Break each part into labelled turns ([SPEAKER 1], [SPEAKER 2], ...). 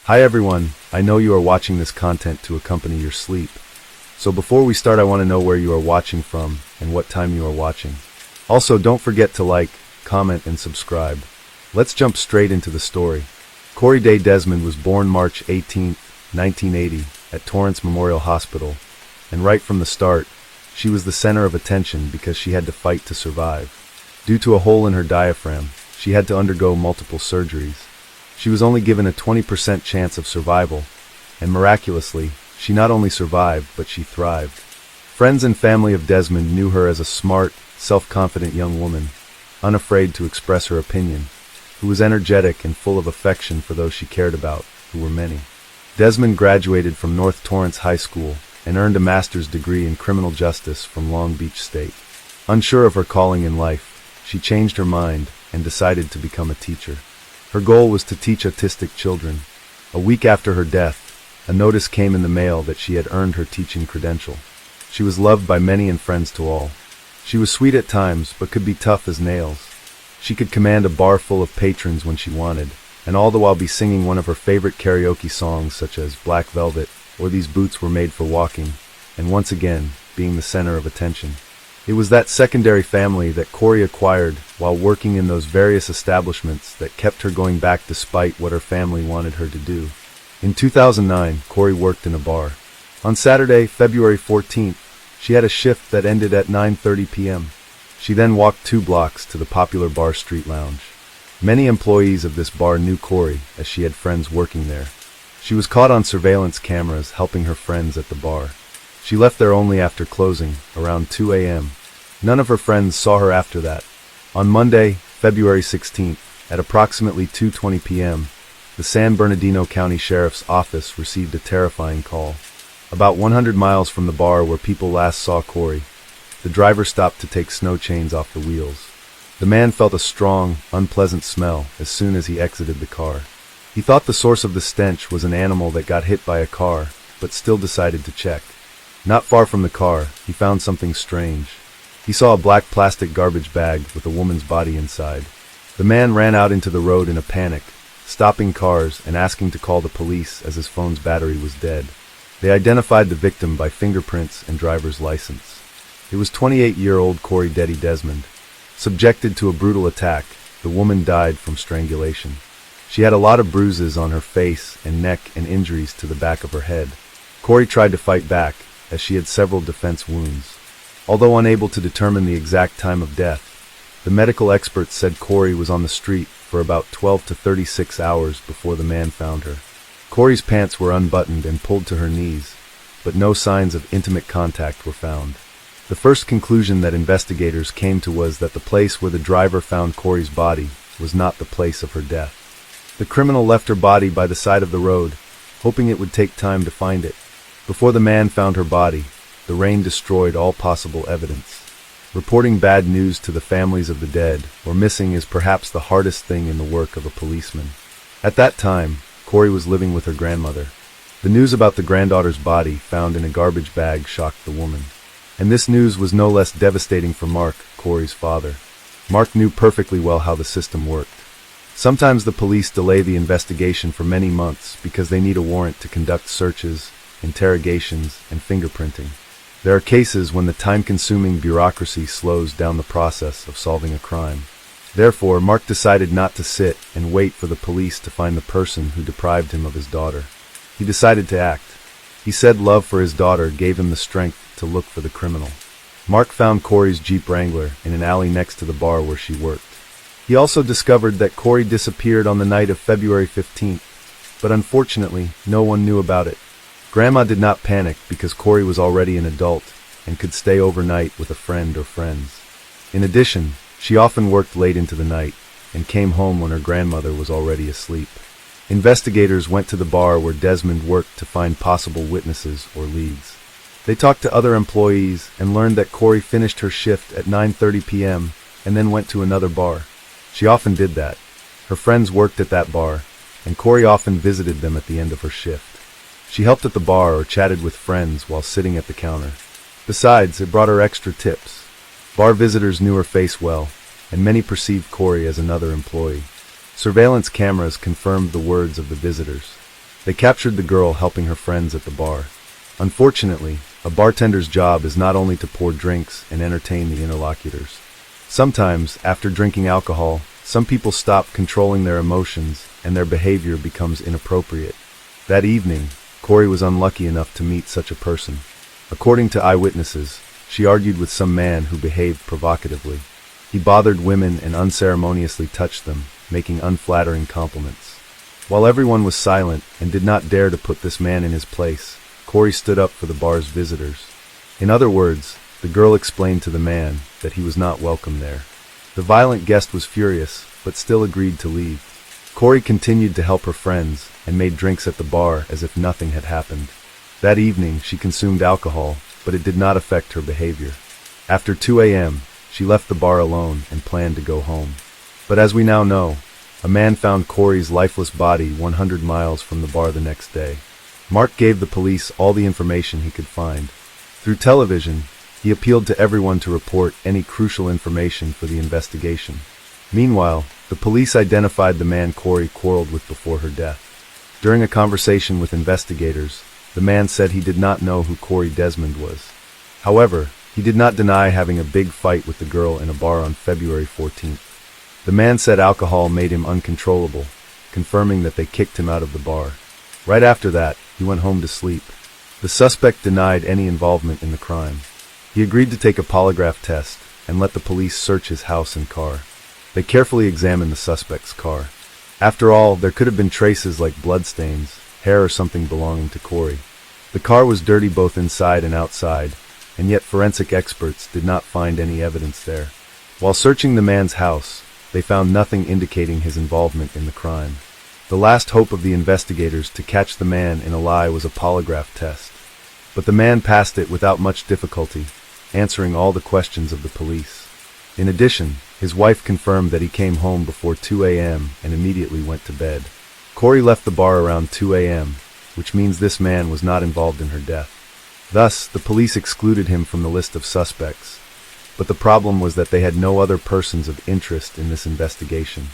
[SPEAKER 1] Hi everyone, I know you are watching this content to accompany your sleep. So before we start, I want to know where you are watching from and what time you are watching. Also, don't forget to like, comment, and subscribe. Let's jump straight into the story. Corey Day Desmond was born March 18, 1980, at Torrance Memorial Hospital, and right from the start, she was the center of attention because she had to fight to survive. Due to a hole in her diaphragm, she had to undergo multiple surgeries. She was only given a 20% chance of survival, and miraculously, she not only survived, but she thrived. Friends and family of Desmond knew her as a smart, self-confident young woman, unafraid to express her opinion, who was energetic and full of affection for those she cared about, who were many. Desmond graduated from North Torrance High School and earned a master's degree in criminal justice from Long Beach State. Unsure of her calling in life, she changed her mind and decided to become a teacher. Her goal was to teach autistic children. A week after her death, a notice came in the mail that she had earned her teaching credential. She was loved by many and friends to all. She was sweet at times, but could be tough as nails. She could command a bar full of patrons when she wanted, and all the while be singing one of her favorite karaoke songs such as Black Velvet or These Boots Were Made for Walking, and once again, being the center of attention. It was that secondary family that Corey acquired while working in those various establishments that kept her going back despite what her family wanted her to do. In 2009, Corey worked in a bar. On Saturday, February 14th, she had a shift that ended at 9:30 p.m. She then walked 2 blocks to the popular Bar Street Lounge. Many employees of this bar knew Corey as she had friends working there. She was caught on surveillance cameras helping her friends at the bar. She left there only after closing, around 2 a.m. None of her friends saw her after that. On Monday, February 16th, at approximately 2:20 p.m., the San Bernardino County Sheriff's Office received a terrifying call. About 100 miles from the bar where people last saw Corey, the driver stopped to take snow chains off the wheels. The man felt a strong, unpleasant smell as soon as he exited the car. He thought the source of the stench was an animal that got hit by a car, but still decided to check. Not far from the car, he found something strange. He saw a black plastic garbage bag with a woman's body inside. The man ran out into the road in a panic, stopping cars and asking to call the police as his phone's battery was dead. They identified the victim by fingerprints and driver's license. It was 28-year-old Corey Day Desmond. Subjected to a brutal attack, the woman died from strangulation. She had a lot of bruises on her face and neck and injuries to the back of her head. Corey tried to fight back, as she had several defense wounds. Although unable to determine the exact time of death, the medical experts said Corey was on the street for about 12 to 36 hours before the man found her. Corey's pants were unbuttoned and pulled to her knees, but no signs of intimate contact were found. The first conclusion that investigators came to was that the place where the driver found Corey's body was not the place of her death. The criminal left her body by the side of the road, hoping it would take time to find it. Before the man found her body, the rain destroyed all possible evidence. Reporting bad news to the families of the dead or missing is perhaps the hardest thing in the work of a policeman. At that time, Corey was living with her grandmother. The news about the granddaughter's body found in a garbage bag shocked the woman. And this news was no less devastating for Mark, Corey's father. Mark knew perfectly well how the system worked. Sometimes the police delay the investigation for many months because they need a warrant to conduct searches, interrogations, and fingerprinting. There are cases when the time-consuming bureaucracy slows down the process of solving a crime. Therefore, Mark decided not to sit and wait for the police to find the person who deprived him of his daughter. He decided to act. He said love for his daughter gave him the strength to look for the criminal. Mark found Corey's Jeep Wrangler in an alley next to the bar where she worked. He also discovered that Corey disappeared on the night of February 15th, but unfortunately, no one knew about it. Grandma did not panic because Corey was already an adult and could stay overnight with a friend or friends. In addition, she often worked late into the night and came home when her grandmother was already asleep. Investigators went to the bar where Desmond worked to find possible witnesses or leads. They talked to other employees and learned that Corey finished her shift at 9:30 p.m. and then went to another bar. She often did that. Her friends worked at that bar, and Corey often visited them at the end of her shift. She helped at the bar or chatted with friends while sitting at the counter. Besides, it brought her extra tips. Bar visitors knew her face well, and many perceived Corey as another employee. Surveillance cameras confirmed the words of the visitors. They captured the girl helping her friends at the bar. Unfortunately, a bartender's job is not only to pour drinks and entertain the interlocutors. Sometimes, after drinking alcohol, some people stop controlling their emotions and their behavior becomes inappropriate. That evening, Corey was unlucky enough to meet such a person. According to eyewitnesses, she argued with some man who behaved provocatively. He bothered women and unceremoniously touched them, making unflattering compliments. While everyone was silent and did not dare to put this man in his place, Corey stood up for the bar's visitors. In other words, the girl explained to the man that he was not welcome there. The violent guest was furious, but still agreed to leave. Corey continued to help her friends and made drinks at the bar as if nothing had happened. That evening, she consumed alcohol, but it did not affect her behavior. After 2 a.m., she left the bar alone and planned to go home. But as we now know, a man found Corey's lifeless body 100 miles from the bar the next day. Mark gave the police all the information he could find. Through television, he appealed to everyone to report any crucial information for the investigation. Meanwhile, the police identified the man Corey quarreled with before her death. During a conversation with investigators, the man said he did not know who Corey Desmond was. However, he did not deny having a big fight with the girl in a bar on February 14th. The man said alcohol made him uncontrollable, confirming that they kicked him out of the bar. Right after that, he went home to sleep. The suspect denied any involvement in the crime. He agreed to take a polygraph test and let the police search his house and car. They carefully examined the suspect's car. After all, there could have been traces like bloodstains, hair or something belonging to Corey. The car was dirty both inside and outside, and yet forensic experts did not find any evidence there. While searching the man's house, they found nothing indicating his involvement in the crime. The last hope of the investigators to catch the man in a lie was a polygraph test. But the man passed it without much difficulty, answering all the questions of the police. In addition, his wife confirmed that he came home before 2 a.m. and immediately went to bed. Corey left the bar around 2 a.m., which means this man was not involved in her death. Thus, the police excluded him from the list of suspects. But the problem was that they had no other persons of interest in this investigation.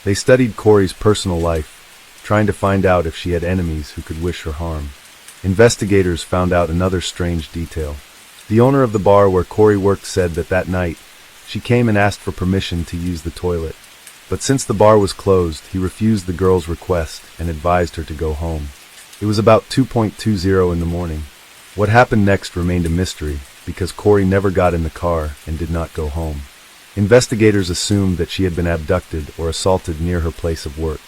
[SPEAKER 1] They studied Corey's personal life, trying to find out if she had enemies who could wish her harm. Investigators found out another strange detail. The owner of the bar where Corey worked said that night, she came and asked for permission to use the toilet. But since the bar was closed, he refused the girl's request and advised her to go home. It was about 2:20 in the morning. What happened next remained a mystery, because Corey never got in the car and did not go home. Investigators assumed that she had been abducted or assaulted near her place of work.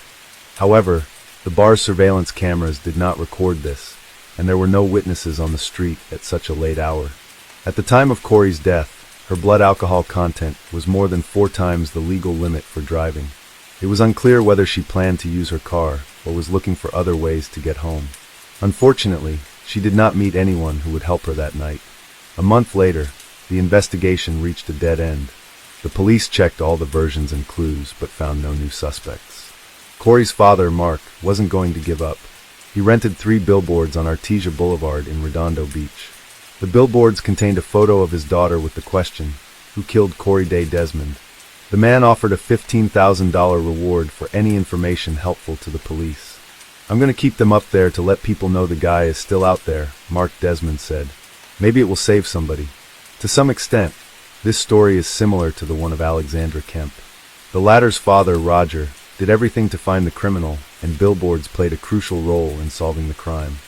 [SPEAKER 1] However, the bar's surveillance cameras did not record this, and there were no witnesses on the street at such a late hour. At the time of Corey's death, her blood alcohol content was more than 4 times the legal limit for driving. It was unclear whether she planned to use her car or was looking for other ways to get home. Unfortunately, she did not meet anyone who would help her that night. A month later, the investigation reached a dead end. The police checked all the versions and clues, but found no new suspects. Corey's father, Mark, wasn't going to give up. He rented 3 billboards on Artesia Boulevard in Redondo Beach. The billboards contained a photo of his daughter with the question, "Who killed Corey Day Desmond?" The man offered a $15,000 reward for any information helpful to the police. "I'm going to keep them up there to let people know the guy is still out there," Mark Desmond said. "Maybe it will save somebody." To some extent, this story is similar to the one of Alexandra Kemp. The latter's father, Roger, did everything to find the criminal, and billboards played a crucial role in solving the crime.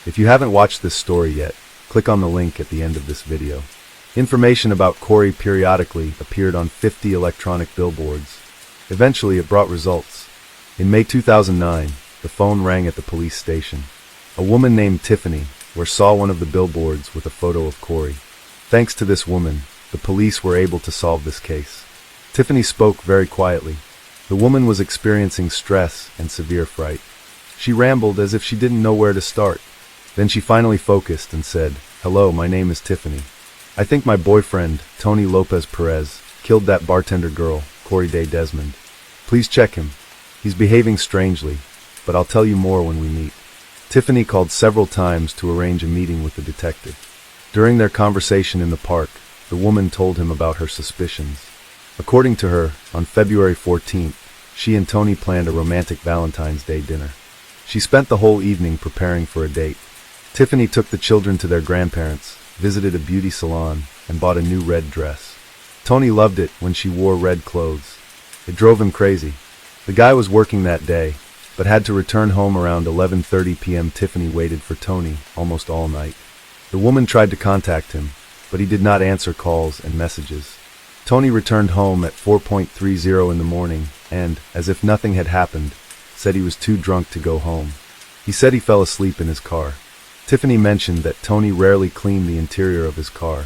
[SPEAKER 1] If you haven't watched this story yet, click on the link at the end of this video. Information about Corey periodically appeared on 50 electronic billboards. Eventually, it brought results. In May 2009, the phone rang at the police station. A woman named Tiffany saw one of the billboards with a photo of Corey. Thanks to this woman, the police were able to solve this case. Tiffany spoke very quietly. The woman was experiencing stress and severe fright. She rambled as if she didn't know where to start. Then she finally focused and said, "Hello, my name is Tiffany. I think my boyfriend, Tony Lopez Perez, killed that bartender girl, Corey Day Desmond. Please check him. He's behaving strangely, but I'll tell you more when we meet." Tiffany called several times to arrange a meeting with the detective. During their conversation in the park, the woman told him about her suspicions. According to her, on February 14th, she and Tony planned a romantic Valentine's Day dinner. She spent the whole evening preparing for a date. Tiffany took the children to their grandparents, visited a beauty salon, and bought a new red dress. Tony loved it when she wore red clothes. It drove him crazy. The guy was working that day, but had to return home around 11:30 p.m. Tiffany waited for Tony almost all night. The woman tried to contact him, but he did not answer calls and messages. Tony returned home at 4:30 in the morning and, as if nothing had happened, said he was too drunk to go home. He said he fell asleep in his car. Tiffany mentioned that Tony rarely cleaned the interior of his car.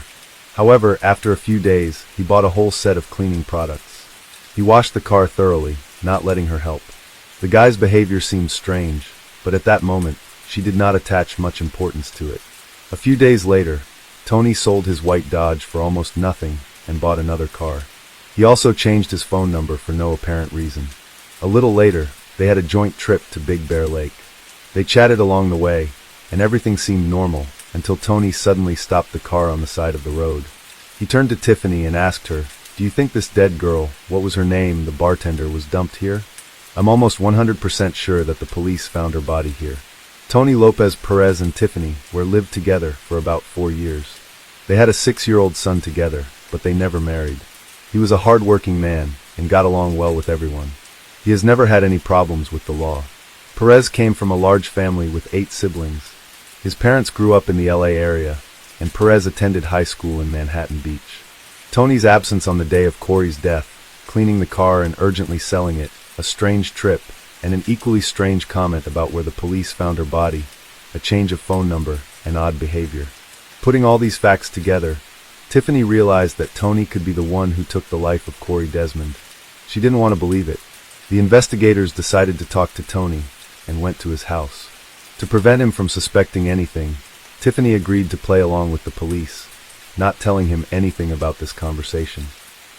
[SPEAKER 1] However, after a few days, he bought a whole set of cleaning products. He washed the car thoroughly, not letting her help. The guy's behavior seemed strange, but at that moment, she did not attach much importance to it. A few days later, Tony sold his white Dodge for almost nothing and bought another car. He also changed his phone number for no apparent reason. A little later, they had a joint trip to Big Bear Lake. They chatted along the way, and everything seemed normal until Tony suddenly stopped the car on the side of the road. He turned to Tiffany and asked her, "Do you think this dead girl, what was her name, the bartender, was dumped here? I'm almost 100% sure that the police found her body here." Tony Lopez Perez and Tiffany lived together for about 4 years. They had a 6-year-old son together, but they never married. He was a hard-working man and got along well with everyone. He has never had any problems with the law. Perez came from a large family with 8 siblings. His parents grew up in the LA area, and Perez attended high school in Manhattan Beach. Tony's absence on the day of Corey's death, cleaning the car and urgently selling it, a strange trip, and an equally strange comment about where the police found her body, a change of phone number, and odd behavior. Putting all these facts together, Tiffany realized that Tony could be the one who took the life of Corey Desmond. She didn't want to believe it. The investigators decided to talk to Tony and went to his house. To prevent him from suspecting anything, Tiffany agreed to play along with the police, not telling him anything about this conversation.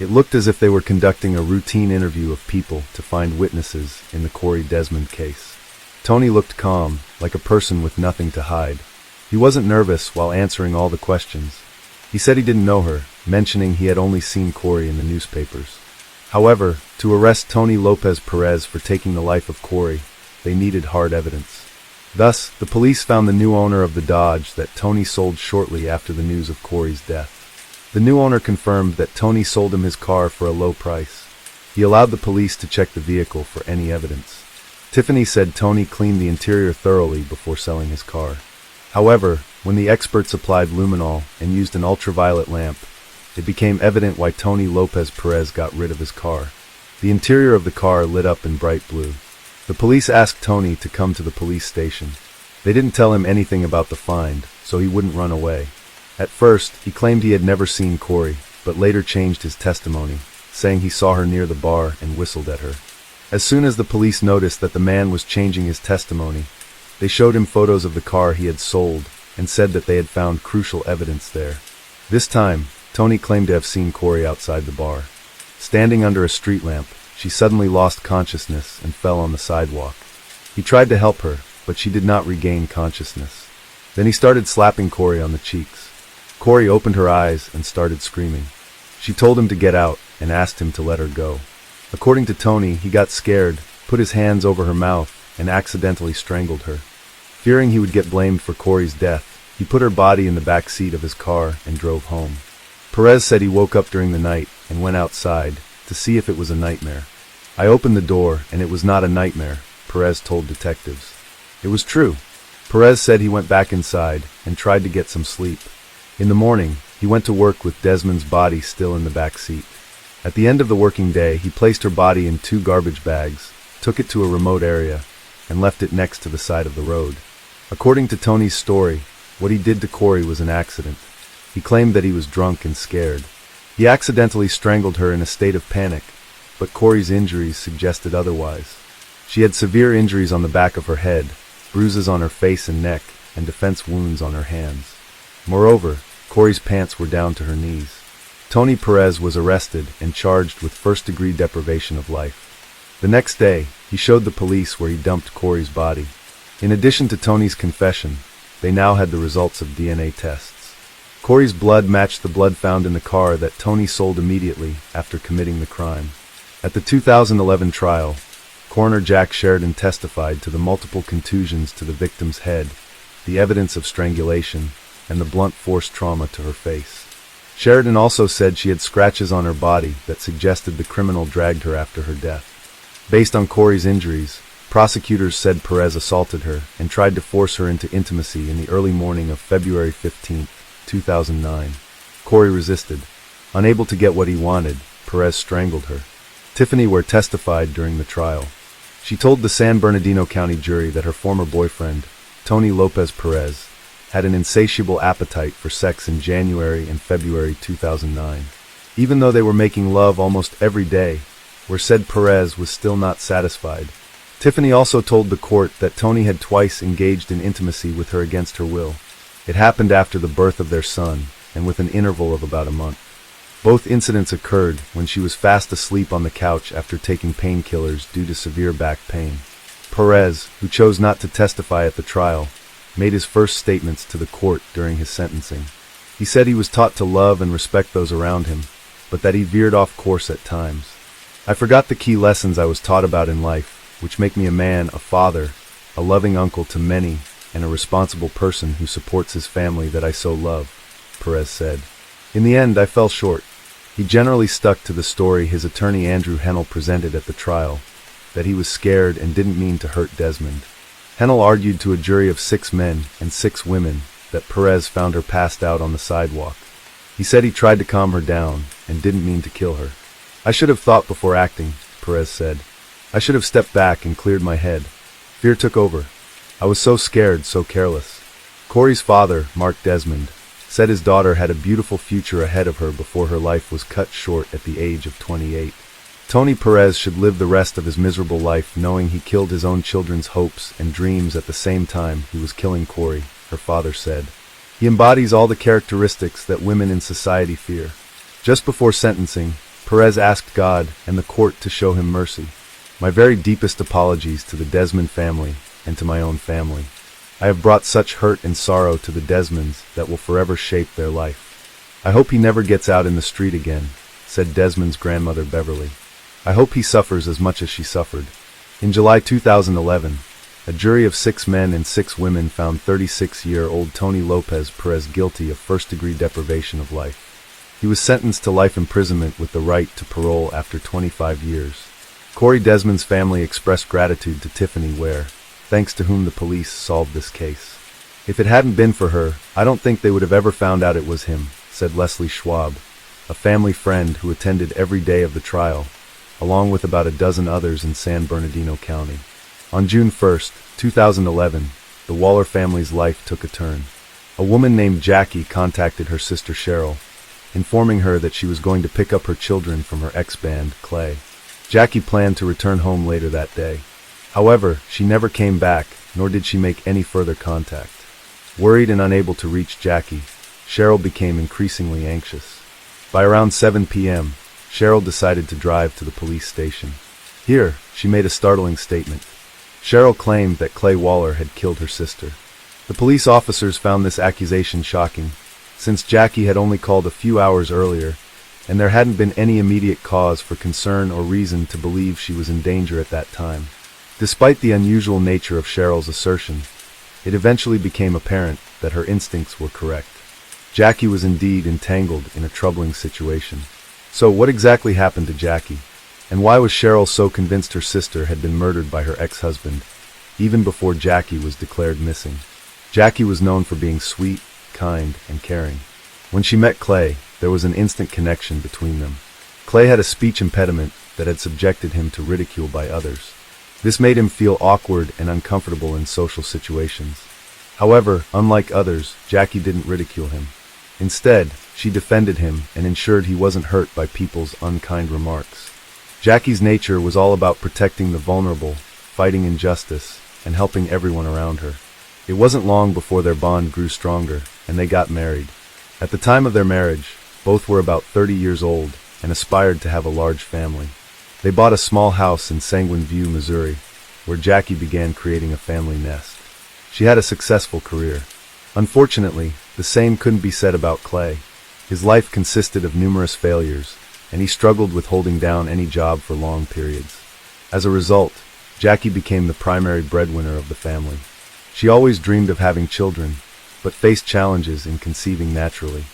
[SPEAKER 1] It looked as if they were conducting a routine interview of people to find witnesses in the Corey Desmond case. Tony looked calm, like a person with nothing to hide. He wasn't nervous while answering all the questions. He said he didn't know her, mentioning he had only seen Corey in the newspapers. However, to arrest Tony Lopez Perez for taking the life of Corey, they needed hard evidence. Thus, the police found the new owner of the Dodge that Tony sold shortly after the news of Corey's death. The new owner confirmed that Tony sold him his car for a low price. He allowed the police to check the vehicle for any evidence. Tiffany said Tony cleaned the interior thoroughly before selling his car. However, when the experts applied luminol and used an ultraviolet lamp, it became evident why Tony Lopez Perez got rid of his car. The interior of the car lit up in bright blue. The police asked Tony to come to the police station. They didn't tell him anything about the find, so he wouldn't run away. At first, he claimed he had never seen Corey, but later changed his testimony, saying he saw her near the bar and whistled at her. As soon as the police noticed that the man was changing his testimony, they showed him photos of the car he had sold and said that they had found crucial evidence there. This time, Tony claimed to have seen Corey outside the bar. Standing under a street lamp, she suddenly lost consciousness and fell on the sidewalk. He tried to help her, but she did not regain consciousness. Then he started slapping Corey on the cheeks. Corey opened her eyes and started screaming. She told him to get out and asked him to let her go. According to Tony, he got scared, put his hands over her mouth, and accidentally strangled her. Fearing he would get blamed for Corey's death, he put her body in the back seat of his car and drove home. Perez said he woke up during the night and went outside to see if it was a nightmare. "I opened the door and it was not a nightmare," Perez told detectives. It was true. Perez said he went back inside and tried to get some sleep. In the morning, he went to work with Desmond's body still in the back seat. At the end of the working day, he placed her body in 2 garbage bags, took it to a remote area, and left it next to the side of the road. According to Tony's story, what he did to Corey was an accident. He claimed that he was drunk and scared. He accidentally strangled her in a state of panic, but Corey's injuries suggested otherwise. She had severe injuries on the back of her head, bruises on her face and neck, and defense wounds on her hands. Moreover, Corey's pants were down to her knees. Tony Perez was arrested and charged with first-degree deprivation of life. The next day, he showed the police where he dumped Corey's body. In addition to Tony's confession, they now had the results of DNA tests. Corey's blood matched the blood found in the car that Tony sold immediately after committing the crime. At the 2011 trial, Coroner Jack Sheridan testified to the multiple contusions to the victim's head, the evidence of strangulation, and the blunt force trauma to her face. Sheridan also said she had scratches on her body that suggested the criminal dragged her after her death. Based on Corey's injuries, prosecutors said Perez assaulted her and tried to force her into intimacy in the early morning of February 15, 2009. Corey resisted. Unable to get what he wanted, Perez strangled her. Tiffany Ware testified during the trial. She told the San Bernardino County jury that her former boyfriend, Tony Lopez Perez, had an insatiable appetite for sex in January and February 2009. Even though they were making love almost every day, Ware said Perez was still not satisfied. Tiffany also told the court that Tony had twice engaged in intimacy with her against her will. It happened after the birth of their son, and with an interval of about a month. Both incidents occurred when she was fast asleep on the couch after taking painkillers due to severe back pain. Perez, who chose not to testify at the trial, made his first statements to the court during his sentencing. He said he was taught to love and respect those around him, but that he veered off course at times. I forgot the key lessons I was taught about in life, which make me a man, a father, a loving uncle to many, and a responsible person who supports his family that I so love, Perez said. In the end, I fell short. He generally stuck to the story his attorney Andrew Hennell presented at the trial, that he was scared and didn't mean to hurt Desmond. Hennell argued to a jury of 6 men and 6 women that Perez found her passed out on the sidewalk. He said he tried to calm her down and didn't mean to kill her. I should have thought before acting, Perez said. I should have stepped back and cleared my head. Fear took over. I was so scared, so careless. Corey's father, Mark Desmond, said his daughter had a beautiful future ahead of her before her life was cut short at the age of 28. Tony Perez should live the rest of his miserable life knowing he killed his own children's hopes and dreams at the same time he was killing Corey, her father said. He embodies all the characteristics that women in society fear. Just before sentencing, Perez asked God and the court to show him mercy. My very deepest apologies to the Desmond family and to my own family. I have brought such hurt and sorrow to the Desmonds that will forever shape their life. I hope he never gets out in the street again, said Desmond's grandmother Beverly. I hope he suffers as much as she suffered. In July 2011, a jury of 6 men and 6 women found 36-year-old Tony Lopez Perez guilty of first-degree deprivation of life. He was sentenced to life imprisonment with the right to parole after 25 years. Corey Desmond's family expressed gratitude to Tiffany Ware, thanks to whom the police solved this case. If it hadn't been for her, I don't think they would have ever found out it was him, said Leslie Schwab, a family friend who attended every day of the trial, along with about a dozen others in San Bernardino County. On June 1, 2011, the Waller family's life took a turn. A woman named Jackie contacted her sister Cheryl, informing her that she was going to pick up her children from her ex-band, Clay. Jackie planned to return home later that day. However, she never came back, nor did she make any further contact. Worried and unable to reach Jackie, Cheryl became increasingly anxious. By around 7 p.m., Cheryl decided to drive to the police station. Here, she made a startling statement. Cheryl claimed that Clay Waller had killed her sister. The police officers found this accusation shocking, since Jackie had only called a few hours earlier, and there hadn't been any immediate cause for concern or reason to believe she was in danger at that time. Despite the unusual nature of Cheryl's assertion, it eventually became apparent that her instincts were correct. Jackie was indeed entangled in a troubling situation. So what exactly happened to Jackie? And why was Cheryl so convinced her sister had been murdered by her ex-husband, even before Jackie was declared missing? Jackie was known for being sweet, kind, and caring. When she met Clay, there was an instant connection between them. Clay had a speech impediment that had subjected him to ridicule by others. This made him feel awkward and uncomfortable in social situations. However, unlike others, Jackie didn't ridicule him. Instead, she defended him and ensured he wasn't hurt by people's unkind remarks. Jackie's nature was all about protecting the vulnerable, fighting injustice, and helping everyone around her. It wasn't long before their bond grew stronger, and they got married. At the time of their marriage, both were about 30 years old and aspired to have a large family. They bought a small house in Sanguine View, Missouri, where Jackie began creating a family nest. She had a successful career. Unfortunately, the same couldn't be said about Clay. His life consisted of numerous failures, and he struggled with holding down any job for long periods. As a result, Jackie became the primary breadwinner of the family. She always dreamed of having children, but faced challenges in conceiving naturally.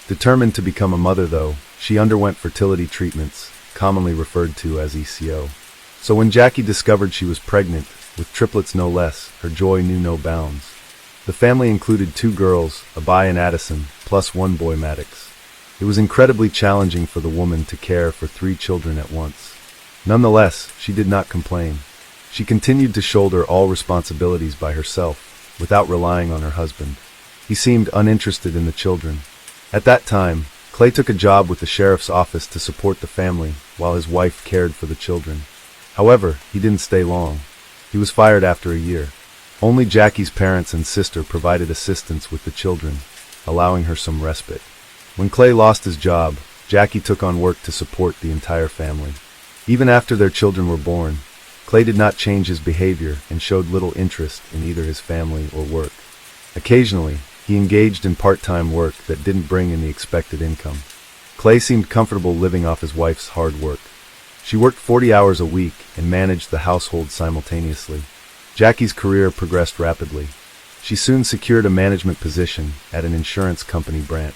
[SPEAKER 1] Determined to become a mother, though, she underwent fertility treatments, commonly referred to as ECO. So when Jackie discovered she was pregnant, with triplets no less, her joy knew no bounds. The family included 2 girls, Abai and Addison, plus 1 boy, Maddox. It was incredibly challenging for the woman to care for 3 children at once. Nonetheless, she did not complain. She continued to shoulder all responsibilities by herself, without relying on her husband. He seemed uninterested in the children. At that time, Clay took a job with the sheriff's office to support the family, while his wife cared for the children. However, he didn't stay long. He was fired after a year. Only Jackie's parents and sister provided assistance with the children, allowing her some respite. When Clay lost his job, Jackie took on work to support the entire family. Even after their children were born, Clay did not change his behavior and showed little interest in either his family or work. Occasionally, he engaged in part-time work that didn't bring in the expected income. Clay seemed comfortable living off his wife's hard work. She worked 40 hours a week and managed the household simultaneously. Jackie's career progressed rapidly. She soon secured a management position at an insurance company branch.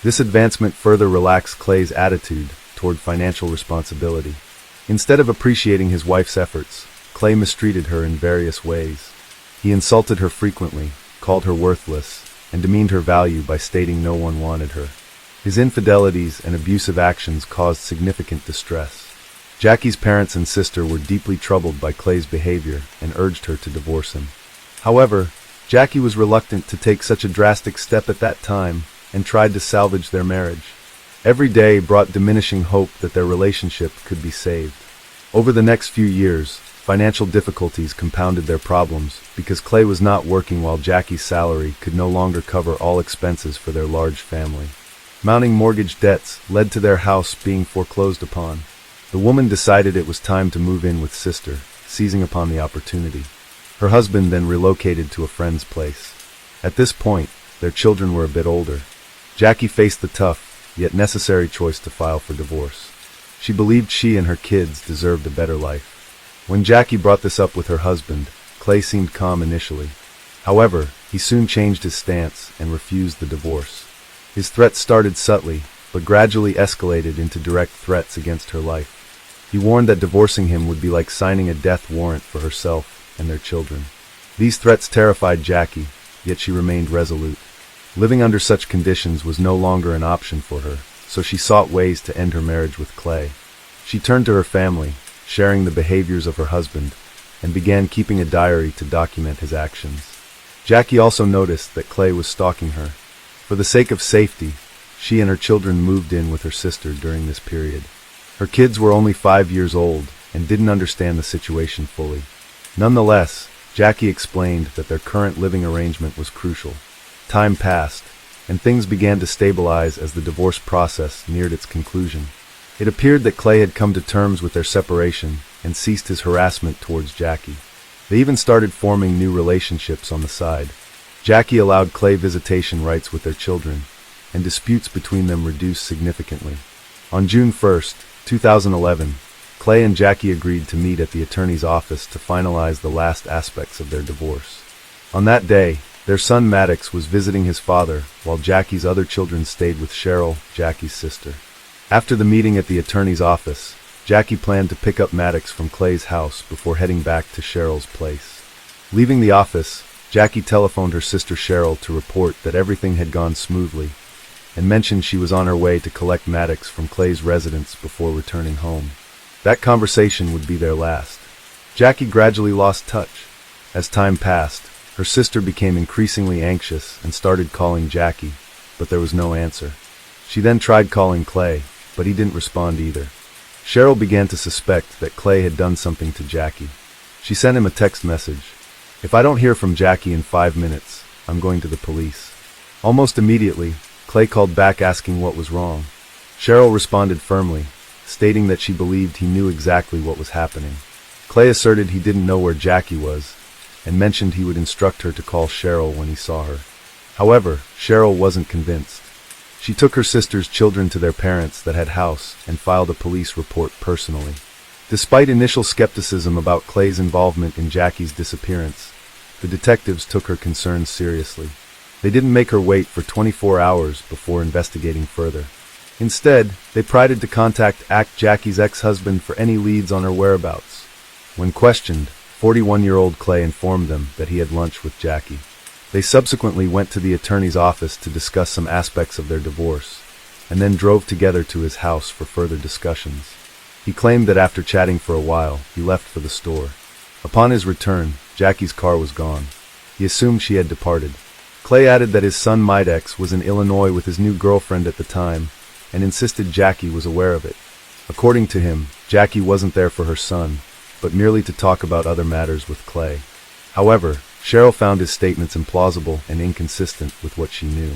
[SPEAKER 1] This advancement further relaxed Clay's attitude toward financial responsibility. Instead of appreciating his wife's efforts, Clay mistreated her in various ways. He insulted her frequently, called her worthless, and demeaned her value by stating no one wanted her. His infidelities and abusive actions caused significant distress. Jackie's parents and sister were deeply troubled by Clay's behavior and urged her to divorce him. However, Jackie was reluctant to take such a drastic step at that time and tried to salvage their marriage. Every day brought diminishing hope that their relationship could be saved. Over the next few years, financial difficulties compounded their problems because Clay was not working while Jackie's salary could no longer cover all expenses for their large family. Mounting mortgage debts led to their house being foreclosed upon. The woman decided it was time to move in with sister, seizing upon the opportunity. Her husband then relocated to a friend's place. At this point, their children were a bit older. Jackie faced the tough, yet necessary choice to file for divorce. She believed she and her kids deserved a better life. When Jackie brought this up with her husband, Clay seemed calm initially. However, he soon changed his stance and refused the divorce. His threats started subtly, but gradually escalated into direct threats against her life. He warned that divorcing him would be like signing a death warrant for herself and their children. These threats terrified Jackie, yet she remained resolute. Living under such conditions was no longer an option for her, so she sought ways to end her marriage with Clay. She turned to her family, sharing the behaviors of her husband, and began keeping a diary to document his actions. Jackie also noticed that Clay was stalking her. For the sake of safety, she and her children moved in with her sister during this period. Her kids were only 5 years old and didn't understand the situation fully. Nonetheless, Jackie explained that their current living arrangement was crucial. Time passed, and things began to stabilize as the divorce process neared its conclusion. It appeared that Clay had come to terms with their separation and ceased his harassment towards Jackie. They even started forming new relationships on the side. Jackie allowed Clay visitation rights with their children, and disputes between them reduced significantly. On June 1st, 2011, Clay and Jackie agreed to meet at the attorney's office to finalize the last aspects of their divorce. On that day, their son Maddox was visiting his father, while Jackie's other children stayed with Cheryl, Jackie's sister. After the meeting at the attorney's office, Jackie planned to pick up Maddox from Clay's house before heading back to Cheryl's place. Leaving the office, Jackie telephoned her sister Cheryl to report that everything had gone smoothly, and mentioned she was on her way to collect Maddox from Clay's residence before returning home. That conversation would be their last. Jackie gradually lost touch. As time passed, her sister became increasingly anxious and started calling Jackie, but there was no answer. She then tried calling Clay, but he didn't respond either. Cheryl began to suspect that Clay had done something to Jackie. She sent him a text message. "If I don't hear from Jackie in 5 minutes, I'm going to the police." Almost immediately, Clay called back asking what was wrong. Cheryl responded firmly, stating that she believed he knew exactly what was happening. Clay asserted he didn't know where Jackie was, and mentioned he would instruct her to call Cheryl when he saw her. However, Cheryl wasn't convinced. She took her sister's children to their parents that had house and filed a police report personally. Despite initial skepticism about Clay's involvement in Jackie's disappearance, the detectives took her concerns seriously. They didn't make her wait for 24 hours before investigating further. Instead, they pried to contact Jackie's ex-husband for any leads on her whereabouts. When questioned, 41-year-old Clay informed them that he had lunch with Jackie. They subsequently went to the attorney's office to discuss some aspects of their divorce, and then drove together to his house for further discussions. He claimed that after chatting for a while, he left for the store. Upon his return, Jackie's car was gone. He assumed she had departed. Clay added that his son Midex was in Illinois with his new girlfriend at the time, and insisted Jackie was aware of it. According to him, Jackie wasn't there for her son, but merely to talk about other matters with Clay. However, Cheryl found his statements implausible and inconsistent with what she knew.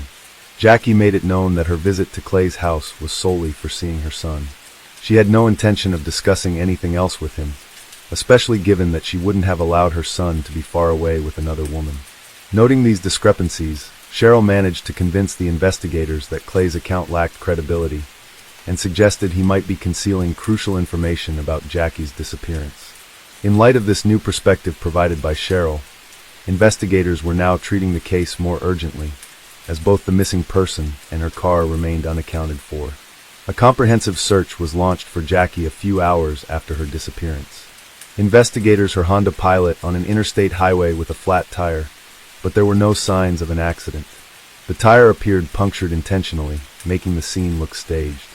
[SPEAKER 1] Jackie made it known that her visit to Clay's house was solely for seeing her son. She had no intention of discussing anything else with him, especially given that she wouldn't have allowed her son to be far away with another woman. Noting these discrepancies, Cheryl managed to convince the investigators that Clay's account lacked credibility and suggested he might be concealing crucial information about Jackie's disappearance. In light of this new perspective provided by Cheryl, investigators were now treating the case more urgently, as both the missing person and her car remained unaccounted for. A comprehensive search was launched for Jackie a few hours after her disappearance. Investigators her Honda Pilot on an interstate highway with a flat tire, but there were no signs of an accident. The tire appeared punctured intentionally, making the scene look staged.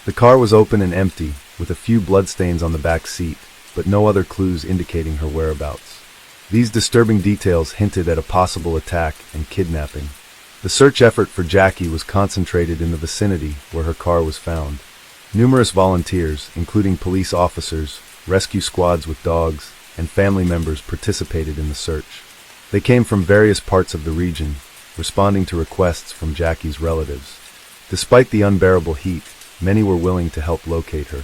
[SPEAKER 1] The car was open and empty, with a few bloodstains on the back seat, but no other clues indicating her whereabouts. These disturbing details hinted at a possible attack and kidnapping. The search effort for Jackie was concentrated in the vicinity where her car was found. Numerous volunteers, including police officers, rescue squads with dogs, and family members participated in the search. They came from various parts of the region, responding to requests from Jackie's relatives. Despite the unbearable heat, many were willing to help locate her.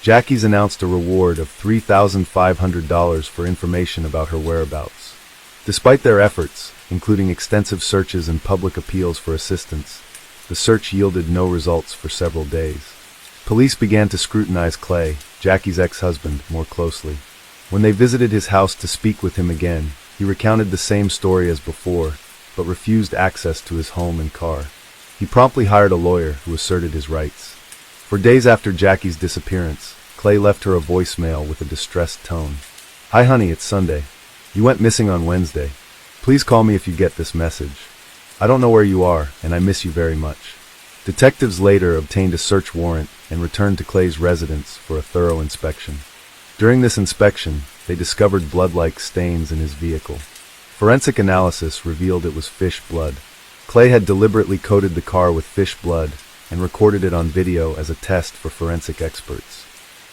[SPEAKER 1] Jackie's announced a reward of $3,500 for information about her whereabouts. Despite their efforts, including extensive searches and public appeals for assistance, the search yielded no results for several days. Police began to scrutinize Clay, Jackie's ex-husband, more closely. When they visited his house to speak with him again, he recounted the same story as before, but refused access to his home and car. He promptly hired a lawyer who asserted his rights. For days after Jackie's disappearance, Clay left her a voicemail with a distressed tone. "Hi honey, it's Sunday. You went missing on Wednesday. Please call me if you get this message. I don't know where you are, and I miss you very much." Detectives later obtained a search warrant and returned to Clay's residence for a thorough inspection. During this inspection, they discovered blood-like stains in his vehicle. Forensic analysis revealed it was fish blood. Clay had deliberately coated the car with fish blood and recorded it on video as a test for forensic experts.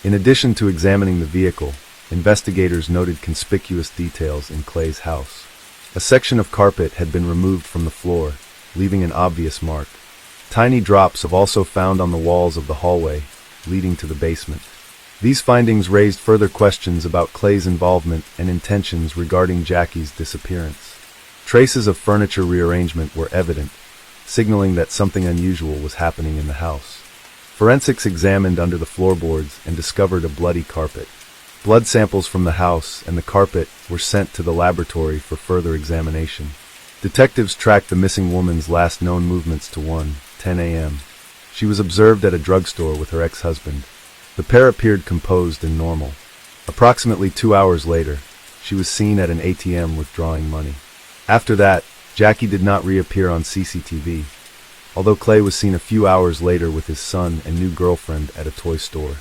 [SPEAKER 1] In addition to examining the vehicle, investigators noted conspicuous details in Clay's house. A section of carpet had been removed from the floor, leaving an obvious mark. Tiny drops have also found on the walls of the hallway, leading to the basement. These findings raised further questions about Clay's involvement and intentions regarding Jackie's disappearance. Traces of furniture rearrangement were evident, signaling that something unusual was happening in the house. Forensics examined under the floorboards and discovered a bloody carpet. Blood samples from the house and the carpet were sent to the laboratory for further examination. Detectives tracked the missing woman's last known movements to 1:10 a.m. She was observed at a drugstore with her ex-husband. The pair appeared composed and normal. Approximately 2 hours later, she was seen at an ATM withdrawing money. After that, Jackie did not reappear on CCTV, although Clay was seen a few hours later with his son and new girlfriend at a toy store.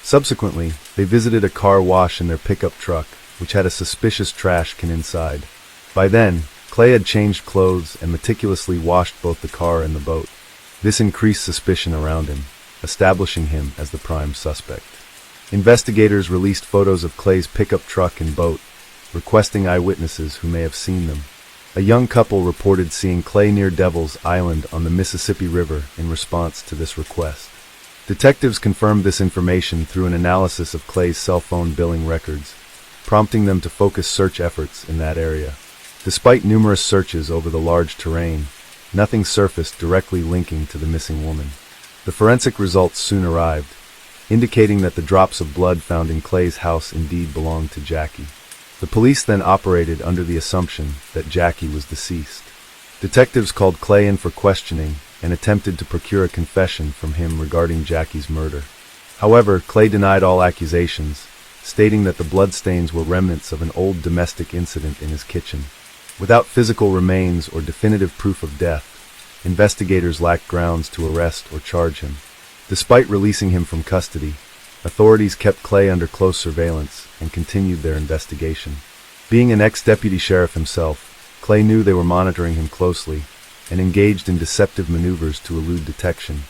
[SPEAKER 1] Subsequently, they visited a car wash in their pickup truck, which had a suspicious trash can inside. By then, Clay had changed clothes and meticulously washed both the car and the boat. This increased suspicion around him, establishing him as the prime suspect. Investigators released photos of Clay's pickup truck and boat, requesting eyewitnesses who may have seen them. A young couple reported seeing Clay near Devil's Island on the Mississippi River in response to this request. Detectives confirmed this information through an analysis of Clay's cell phone billing records, prompting them to focus search efforts in that area. Despite numerous searches over the large terrain, nothing surfaced directly linking to the missing woman. The forensic results soon arrived. indicating that the drops of blood found in Clay's house indeed belonged to Jackie. The police then operated under the assumption that Jackie was deceased. Detectives called Clay in for questioning and attempted to procure a confession from him regarding Jackie's murder. However, Clay denied all accusations, stating that the bloodstains were remnants of an old domestic incident in his kitchen. Without physical remains or definitive proof of death, investigators lacked grounds to arrest or charge him. Despite releasing him from custody, authorities kept Clay under close surveillance and continued their investigation. Being an ex-deputy sheriff himself, Clay knew they were monitoring him closely and engaged in deceptive maneuvers to elude detection,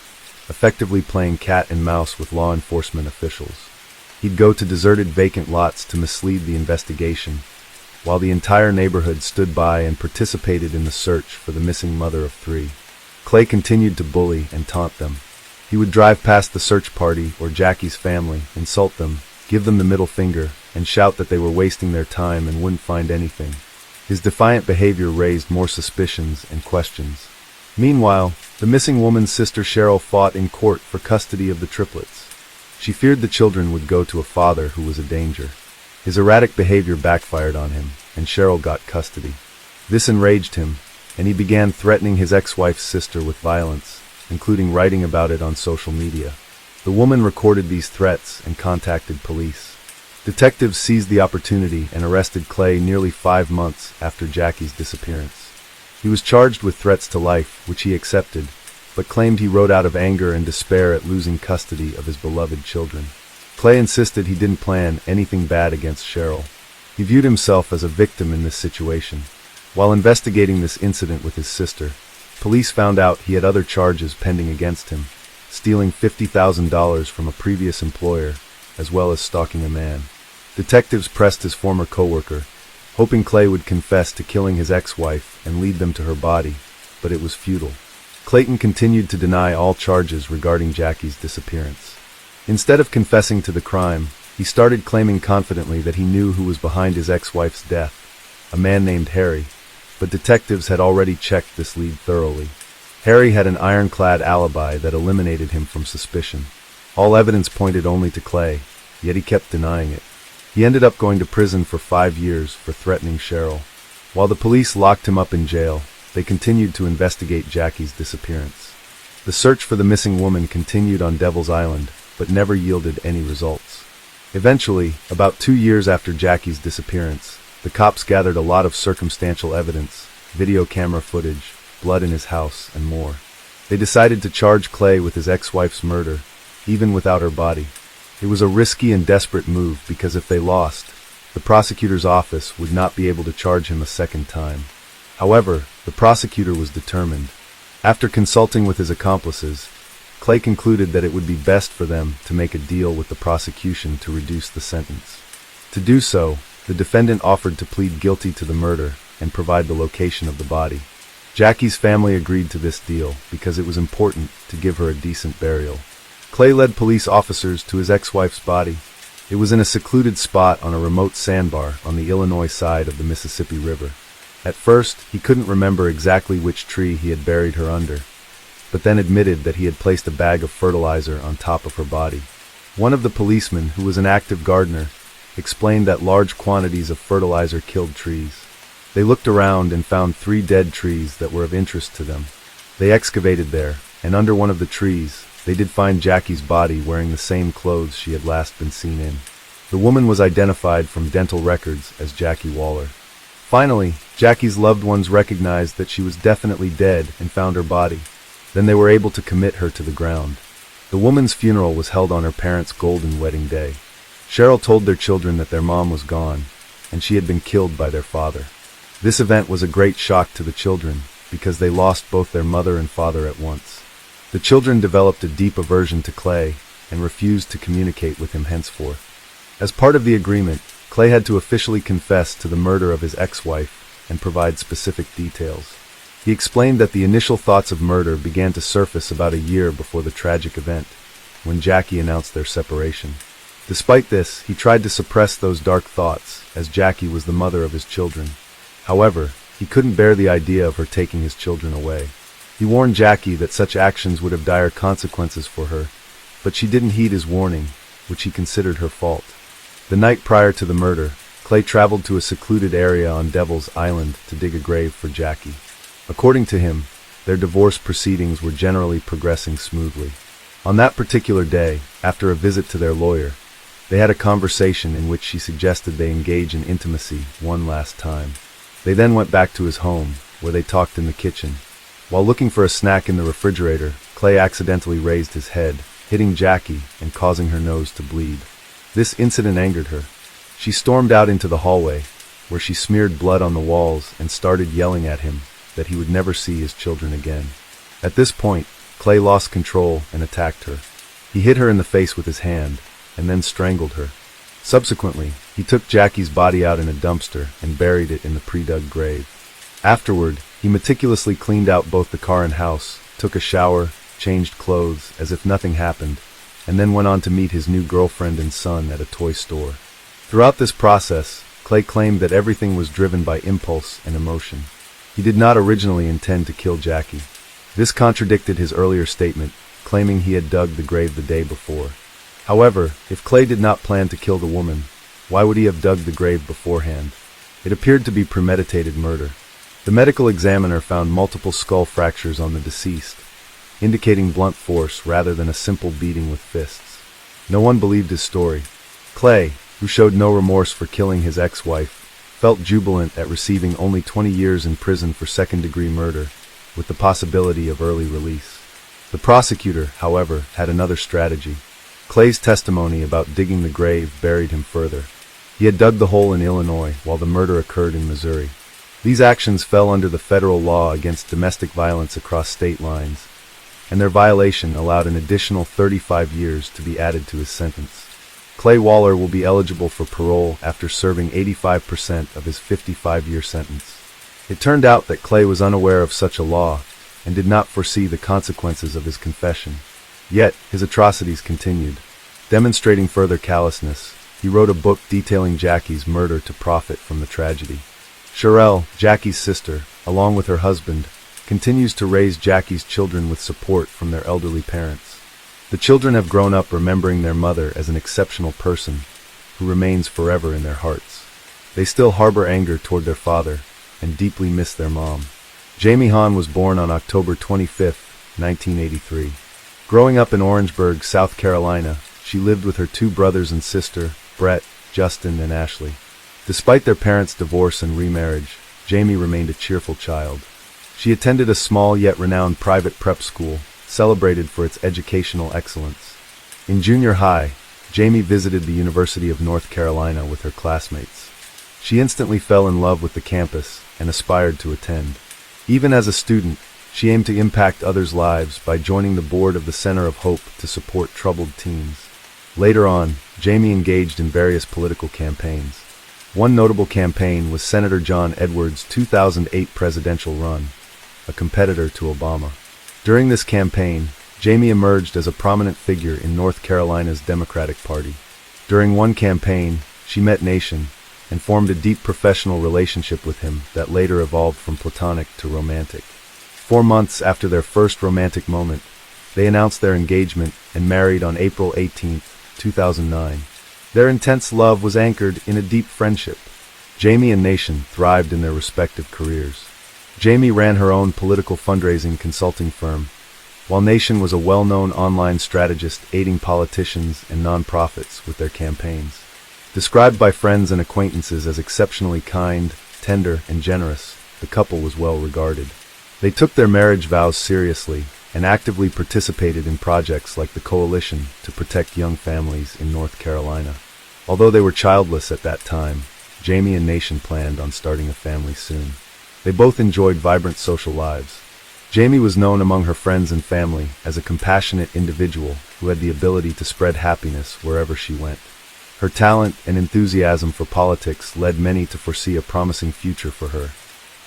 [SPEAKER 1] effectively playing cat and mouse with law enforcement officials. He'd go to deserted vacant lots to mislead the investigation, while the entire neighborhood stood by and participated in the search for the missing mother of three. Clay continued to bully and taunt them. He would drive past the search party or Jackie's family, insult them, give them the middle finger, and shout that they were wasting their time and wouldn't find anything. His defiant behavior raised more suspicions and questions. Meanwhile, the missing woman's sister Cheryl fought in court for custody of the triplets. She feared the children would go to a father who was a danger. His erratic behavior backfired on him, and Cheryl got custody. This enraged him, and he began threatening his ex-wife's sister with violence, including writing about it on social media. The woman recorded these threats and contacted police. Detectives seized the opportunity and arrested Clay nearly 5 months after Jackie's disappearance. He was charged with threats to life, which he accepted, but claimed he wrote out of anger and despair at losing custody of his beloved children. Clay insisted he didn't plan anything bad against Cheryl. He viewed himself as a victim in this situation. While investigating this incident with his sister, police found out he had other charges pending against him, stealing $50,000 from a previous employer, as well as stalking a man. Detectives pressed his former coworker, hoping Clay would confess to killing his ex-wife and lead them to her body, but it was futile. Clayton continued to deny all charges regarding Jackie's disappearance. Instead of confessing to the crime, he started claiming confidently that he knew who was behind his ex-wife's death, a man named Harry, but detectives had already checked this lead thoroughly. Harry had an ironclad alibi that eliminated him from suspicion. All evidence pointed only to Clay, yet he kept denying it. He ended up going to prison for 5 years for threatening Cheryl. While the police locked him up in jail, they continued to investigate Jackie's disappearance. The search for the missing woman continued on Devil's Island, but never yielded any results. Eventually, about 2 years after Jackie's disappearance, the cops gathered a lot of circumstantial evidence, video camera footage, blood in his house, and more. They decided to charge Clay with his ex-wife's murder, even without her body. It was a risky and desperate move because if they lost, the prosecutor's office would not be able to charge him a second time. However, the prosecutor was determined. After consulting with his accomplices, Clay concluded that it would be best for them to make a deal with the prosecution to reduce the sentence. To do so, the defendant offered to plead guilty to the murder and provide the location of the body. Jackie's family agreed to this deal because it was important to give her a decent burial. Clay led police officers to his ex-wife's body. It was in a secluded spot on a remote sandbar on the Illinois side of the Mississippi River. At first, he couldn't remember exactly which tree he had buried her under, but then admitted that he had placed a bag of fertilizer on top of her body. One of the policemen, who was an active gardener, explained that large quantities of fertilizer killed trees. They looked around and found 3 dead trees that were of interest to them. They excavated there, and under one of the trees, they did find Jackie's body wearing the same clothes she had last been seen in. The woman was identified from dental records as Jackie Waller. Finally, Jackie's loved ones recognized that she was definitely dead and found her body. Then they were able to commit her to the ground. The woman's funeral was held on her parents' golden wedding day. Cheryl told their children that their mom was gone, and she had been killed by their father. This event was a great shock to the children, because they lost both their mother and father at once. The children developed a deep aversion to Clay, and refused to communicate with him henceforth. As part of the agreement, Clay had to officially confess to the murder of his ex-wife, and provide specific details. He explained that the initial thoughts of murder began to surface about a year before the tragic event, when Jackie announced their separation. Despite this, he tried to suppress those dark thoughts, as Jackie was the mother of his children. However, he couldn't bear the idea of her taking his children away. He warned Jackie that such actions would have dire consequences for her, but she didn't heed his warning, which he considered her fault. The night prior to the murder, Clay traveled to a secluded area on Devil's Island to dig a grave for Jackie. According to him, their divorce proceedings were generally progressing smoothly. On that particular day, after a visit to their lawyer, they had a conversation in which she suggested they engage in intimacy one last time. They then went back to his home, where they talked in the kitchen. While looking for a snack in the refrigerator, Clay accidentally raised his head, hitting Jackie and causing her nose to bleed. This incident angered her. She stormed out into the hallway, where she smeared blood on the walls and started yelling at him that he would never see his children again. At this point, Clay lost control and attacked her. He hit her in the face with his hand, and then strangled her. Subsequently, he took Jackie's body out in a dumpster and buried it in the pre-dug grave. Afterward, he meticulously cleaned out both the car and house, took a shower, changed clothes as if nothing happened, and then went on to meet his new girlfriend and son at a toy store. Throughout this process, Clay claimed that everything was driven by impulse and emotion. He did not originally intend to kill Jackie. This contradicted his earlier statement, claiming he had dug the grave the day before. However, if Clay did not plan to kill the woman, why would he have dug the grave beforehand? It appeared to be premeditated murder. The medical examiner found multiple skull fractures on the deceased, indicating blunt force rather than a simple beating with fists. No one believed his story. Clay, who showed no remorse for killing his ex-wife, felt jubilant at receiving only 20 years in prison for second-degree murder, with the possibility of early release. The prosecutor, however, had another strategy. Clay's testimony about digging the grave buried him further. He had dug the hole in Illinois while the murder occurred in Missouri. These actions fell under the federal law against domestic violence across state lines, and their violation allowed an additional 35 years to be added to his sentence. Clay Waller will be eligible for parole after serving 85% of his 55-year sentence. It turned out that Clay was unaware of such a law and did not foresee the consequences of his confession. Yet, his atrocities continued. Demonstrating further callousness, he wrote a book detailing Jackie's murder to profit from the tragedy. Sherelle, Jackie's sister, along with her husband, continues to raise Jackie's children with support from their elderly parents. The children have grown up remembering their mother as an exceptional person who remains forever in their hearts. They still harbor anger toward their father and deeply miss their mom. Jamie Hahn was born on October 25, 1983. Growing up in Orangeburg, South Carolina, she lived with her two brothers and sister, Brett, Justin, and Ashley. Despite their parents' divorce and remarriage, Jamie remained a cheerful child. She attended a small yet renowned private prep school, celebrated for its educational excellence. In junior high, Jamie visited the University of North Carolina with her classmates. She instantly fell in love with the campus and aspired to attend. Even as a student, she aimed to impact others' lives by joining the board of the Center of Hope to support troubled teens. Later on, Jamie engaged in various political campaigns. One notable campaign was Senator John Edwards' 2008 presidential run, a competitor to Obama. During this campaign, Jamie emerged as a prominent figure in North Carolina's Democratic Party. During one campaign, she met Nation and formed a deep professional relationship with him that later evolved from platonic to romantic. 4 months after their first romantic moment, they announced their engagement and married on April 18, 2009. Their intense love was anchored in a deep friendship. Jamie and Nation thrived in their respective careers. Jamie ran her own political fundraising consulting firm, while Nation was a well-known online strategist aiding politicians and nonprofits with their campaigns. Described by friends and acquaintances as exceptionally kind, tender, and generous, the couple was well regarded. They took their marriage vows seriously and actively participated in projects like the Coalition to Protect Young Families in North Carolina. Although they were childless at that time, Jamie and Nation planned on starting a family soon. They both enjoyed vibrant social lives. Jamie was known among her friends and family as a compassionate individual who had the ability to spread happiness wherever she went. Her talent and enthusiasm for politics led many to foresee a promising future for her.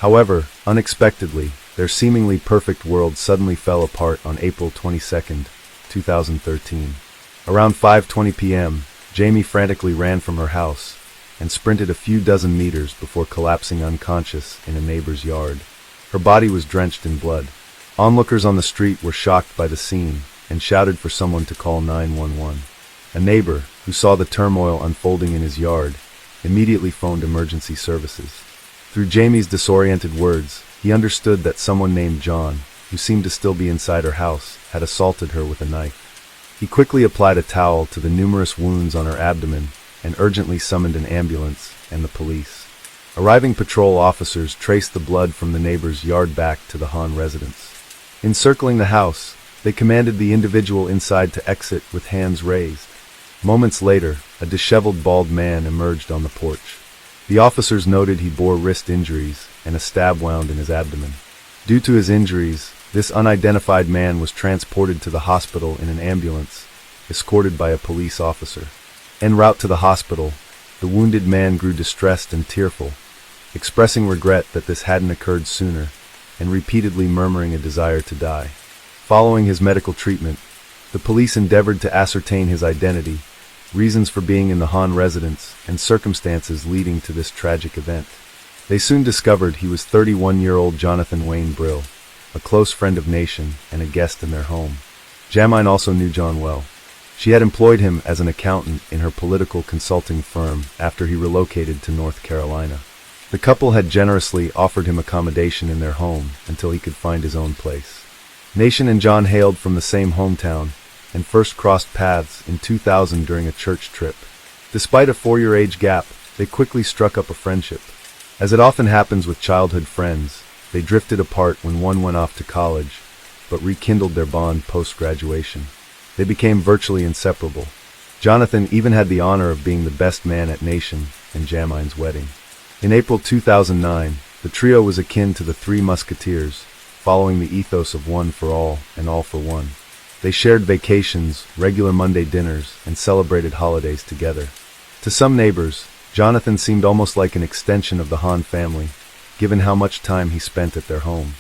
[SPEAKER 1] However, unexpectedly, their seemingly perfect world suddenly fell apart on April 22, 2013. Around 5:20 p.m., Jamie frantically ran from her house and sprinted a few dozen meters before collapsing unconscious in a neighbor's yard. Her body was drenched in blood. Onlookers on the street were shocked by the scene and shouted for someone to call 911. A neighbor, who saw the turmoil unfolding in his yard, immediately phoned emergency services. Through Jamie's disoriented words, he understood that someone named John, who seemed to still be inside her house, had assaulted her with a knife. He quickly applied a towel to the numerous wounds on her abdomen and urgently summoned an ambulance and the police. Arriving patrol officers traced the blood from the neighbor's yard back to the Hahn residence. Encircling the house, they commanded the individual inside to exit with hands raised. Moments later, a disheveled bald man emerged on the porch. The officers noted he bore wrist injuries and a stab wound in his abdomen. Due to his injuries, this unidentified man was transported to the hospital in an ambulance, escorted by a police officer. En route to the hospital, the wounded man grew distressed and tearful, expressing regret that this hadn't occurred sooner, and repeatedly murmuring a desire to die. Following his medical treatment, the police endeavored to ascertain his identity, reasons for being in the Hahn residence, and circumstances leading to this tragic event. They soon discovered he was 31-year-old Jonathan Wayne Brill, a close friend of Nation and a guest in their home. Jamine also knew John well. She had employed him as an accountant in her political consulting firm after he relocated to North Carolina. The couple had generously offered him accommodation in their home until he could find his own place. Nation and John hailed from the same hometown and first crossed paths in 2000 during a church trip. Despite a 4-year age gap, they quickly struck up a friendship. As it often happens with childhood friends, they drifted apart when one went off to college, but rekindled their bond post-graduation. They became virtually inseparable. Jonathan even had the honor of being the best man at Nation and Jamine's wedding. In April 2009, the trio was akin to the Three Musketeers, following the ethos of one for all and all for one. They shared vacations, regular Monday dinners, and celebrated holidays together. To some neighbors, Jonathan seemed almost like an extension of the Hahn family, given how much time he spent at their home.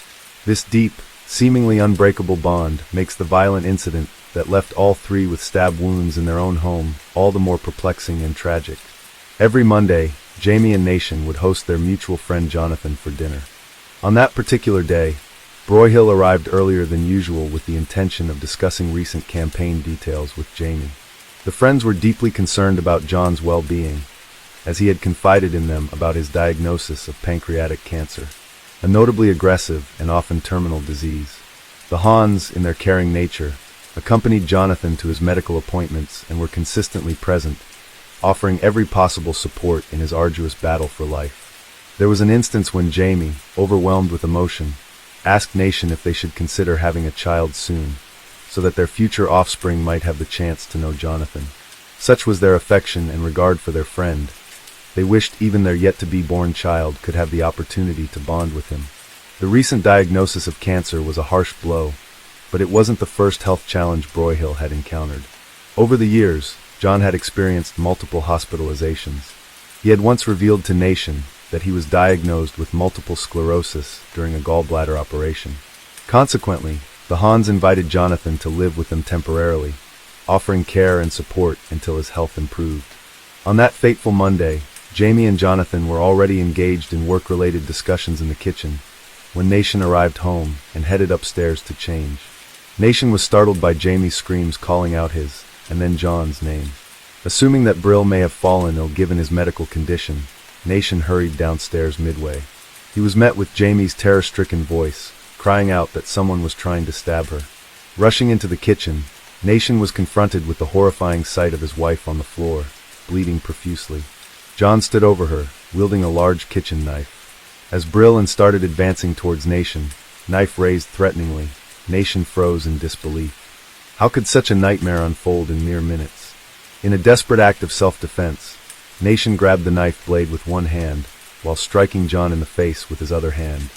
[SPEAKER 1] This deep, seemingly unbreakable bond makes the violent incident that left all three with stab wounds in their own home all the more perplexing and tragic. Every Monday, Jamie and Nation would host their mutual friend Jonathan for dinner. On that particular day, Broyhill arrived earlier than usual with the intention of discussing recent campaign details with Jamie. The friends were deeply concerned about John's well-being, as he had confided in them about his diagnosis of pancreatic cancer, a notably aggressive and often terminal disease. The Hahns, in their caring nature, accompanied Jonathan to his medical appointments and were consistently present, offering every possible support in his arduous battle for life. There was an instance when Jamie, overwhelmed with emotion, asked Nation if they should consider having a child soon, so that their future offspring might have the chance to know Jonathan. Such was their affection and regard for their friend. They wished even their yet-to-be-born child could have the opportunity to bond with him. The recent diagnosis of cancer was a harsh blow, but it wasn't the first health challenge Broyhill had encountered. Over the years, John had experienced multiple hospitalizations. He had once revealed to Nation that he was diagnosed with multiple sclerosis during a gallbladder operation. Consequently, the Hahns invited Jonathan to live with them temporarily, offering care and support until his health improved. On that fateful Monday, Jamie and Jonathan were already engaged in work-related discussions in the kitchen when Nation arrived home and headed upstairs to change. Nation was startled by Jamie's screams calling out his, and then John's, name. Assuming that Brill may have fallen ill given his medical condition, Nation hurried downstairs midway. He was met with Jamie's terror-stricken voice, crying out that someone was trying to stab her. Rushing into the kitchen, Nation was confronted with the horrifying sight of his wife on the floor, bleeding profusely. John stood over her, wielding a large kitchen knife. As Brill started advancing towards Nation, knife raised threateningly, Nation froze in disbelief. How could such a nightmare unfold in mere minutes? In a desperate act of self-defense, Nation grabbed the knife blade with one hand, while striking John in the face with his other hand.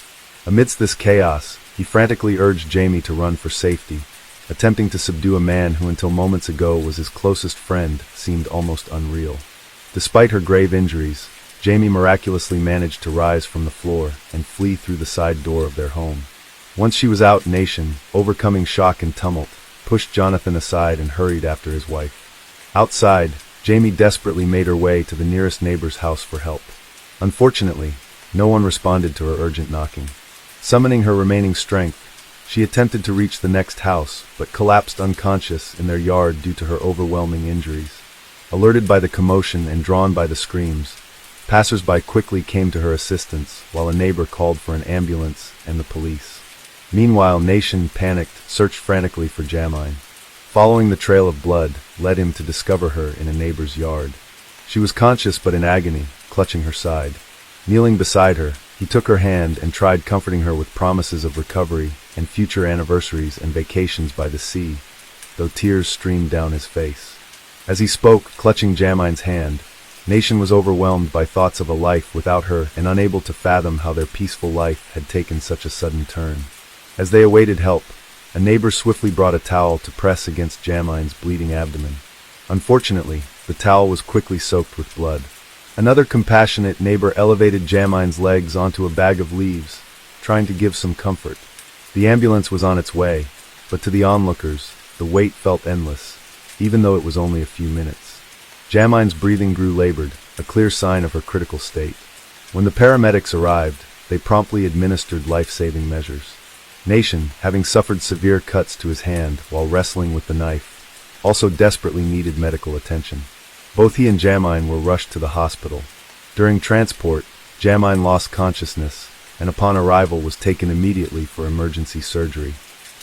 [SPEAKER 1] Amidst this chaos, he frantically urged Jamie to run for safety, attempting to subdue a man who until moments ago was his closest friend seemed almost unreal. Despite her grave injuries, Jamie miraculously managed to rise from the floor and flee through the side door of their home. Once she was out, Nation, overcoming shock and tumult, pushed Jonathan aside and hurried after his wife. Outside, Jamie desperately made her way to the nearest neighbor's house for help. Unfortunately, no one responded to her urgent knocking. Summoning her remaining strength, She attempted to reach the next house, but collapsed unconscious in their yard due to her overwhelming injuries. Alerted by the commotion and drawn by the screams, passers-by quickly came to her assistance, while a neighbor called for an ambulance and the police. Meanwhile, Nation, panicked, searched frantically for Jamine. Following the trail of blood led him to discover her in a neighbor's yard. She was conscious but in agony, clutching her side. Kneeling beside her, he took her hand and tried comforting her with promises of recovery and future anniversaries and vacations by the sea, though tears streamed down his face. As he spoke, clutching Jamine's hand, Nation was overwhelmed by thoughts of a life without her and unable to fathom how their peaceful life had taken such a sudden turn. As they awaited help, a neighbor swiftly brought a towel to press against Jamine's bleeding abdomen. Unfortunately, the towel was quickly soaked with blood. Another compassionate neighbor elevated Jamine's legs onto a bag of leaves, trying to give some comfort. The ambulance was on its way, but to the onlookers, the wait felt endless, even though it was only a few minutes. Jamine's breathing grew labored, a clear sign of her critical state. When the paramedics arrived, they promptly administered life-saving measures. Nation, having suffered severe cuts to his hand while wrestling with the knife, also desperately needed medical attention. Both he and Jamine were rushed to the hospital. During transport, Jamine lost consciousness, and upon arrival was taken immediately for emergency surgery.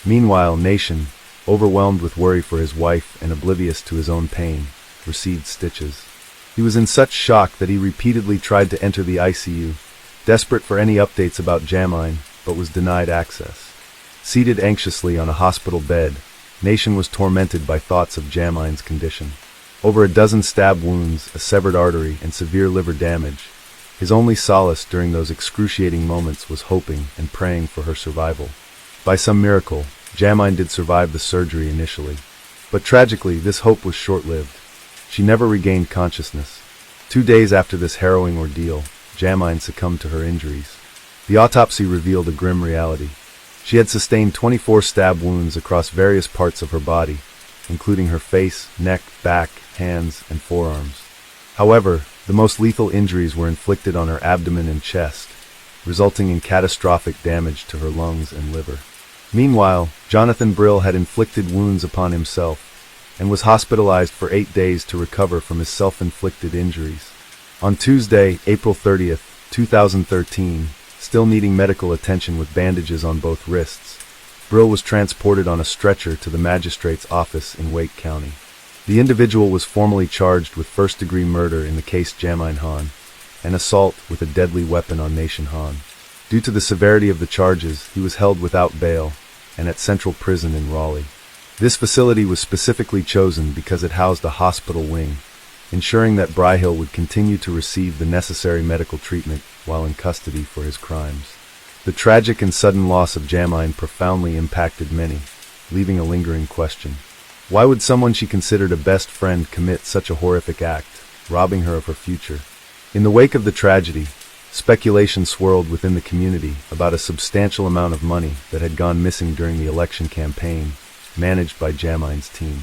[SPEAKER 1] Meanwhile, Nation, overwhelmed with worry for his wife and oblivious to his own pain, received stitches. He was in such shock that he repeatedly tried to enter the ICU, desperate for any updates about Jamine, but was denied access. Seated anxiously on a hospital bed, Nation was tormented by thoughts of Jamine's condition. Over a dozen stab wounds, a severed artery, and severe liver damage, his only solace during those excruciating moments was hoping and praying for her survival. By some miracle, Jamine did survive the surgery initially. But tragically, this hope was short-lived. She never regained consciousness. 2 days after this harrowing ordeal, Jamine succumbed to her injuries. The autopsy revealed a grim reality. She had sustained 24 stab wounds across various parts of her body, including her face, neck, back, hands, and forearms. However, the most lethal injuries were inflicted on her abdomen and chest, resulting in catastrophic damage to her lungs and liver. Meanwhile, Jonathan Brill had inflicted wounds upon himself and was hospitalized for 8 days to recover from his self-inflicted injuries. On Tuesday, April 30th, 2013, still needing medical attention with bandages on both wrists, Brill was transported on a stretcher to the magistrate's office in Wake County. The individual was formally charged with first-degree murder in the case Jamine Han, and assault with a deadly weapon on Nation Han. Due to the severity of the charges, he was held without bail and at Central Prison in Raleigh. This facility was specifically chosen because it housed a hospital wing, ensuring that Bryhill would continue to receive the necessary medical treatment while in custody for his crimes. The tragic and sudden loss of Jamine profoundly impacted many, leaving a lingering question. Why would someone she considered a best friend commit such a horrific act, robbing her of her future? In the wake of the tragedy, speculation swirled within the community about a substantial amount of money that had gone missing during the election campaign, managed by Jamine's team.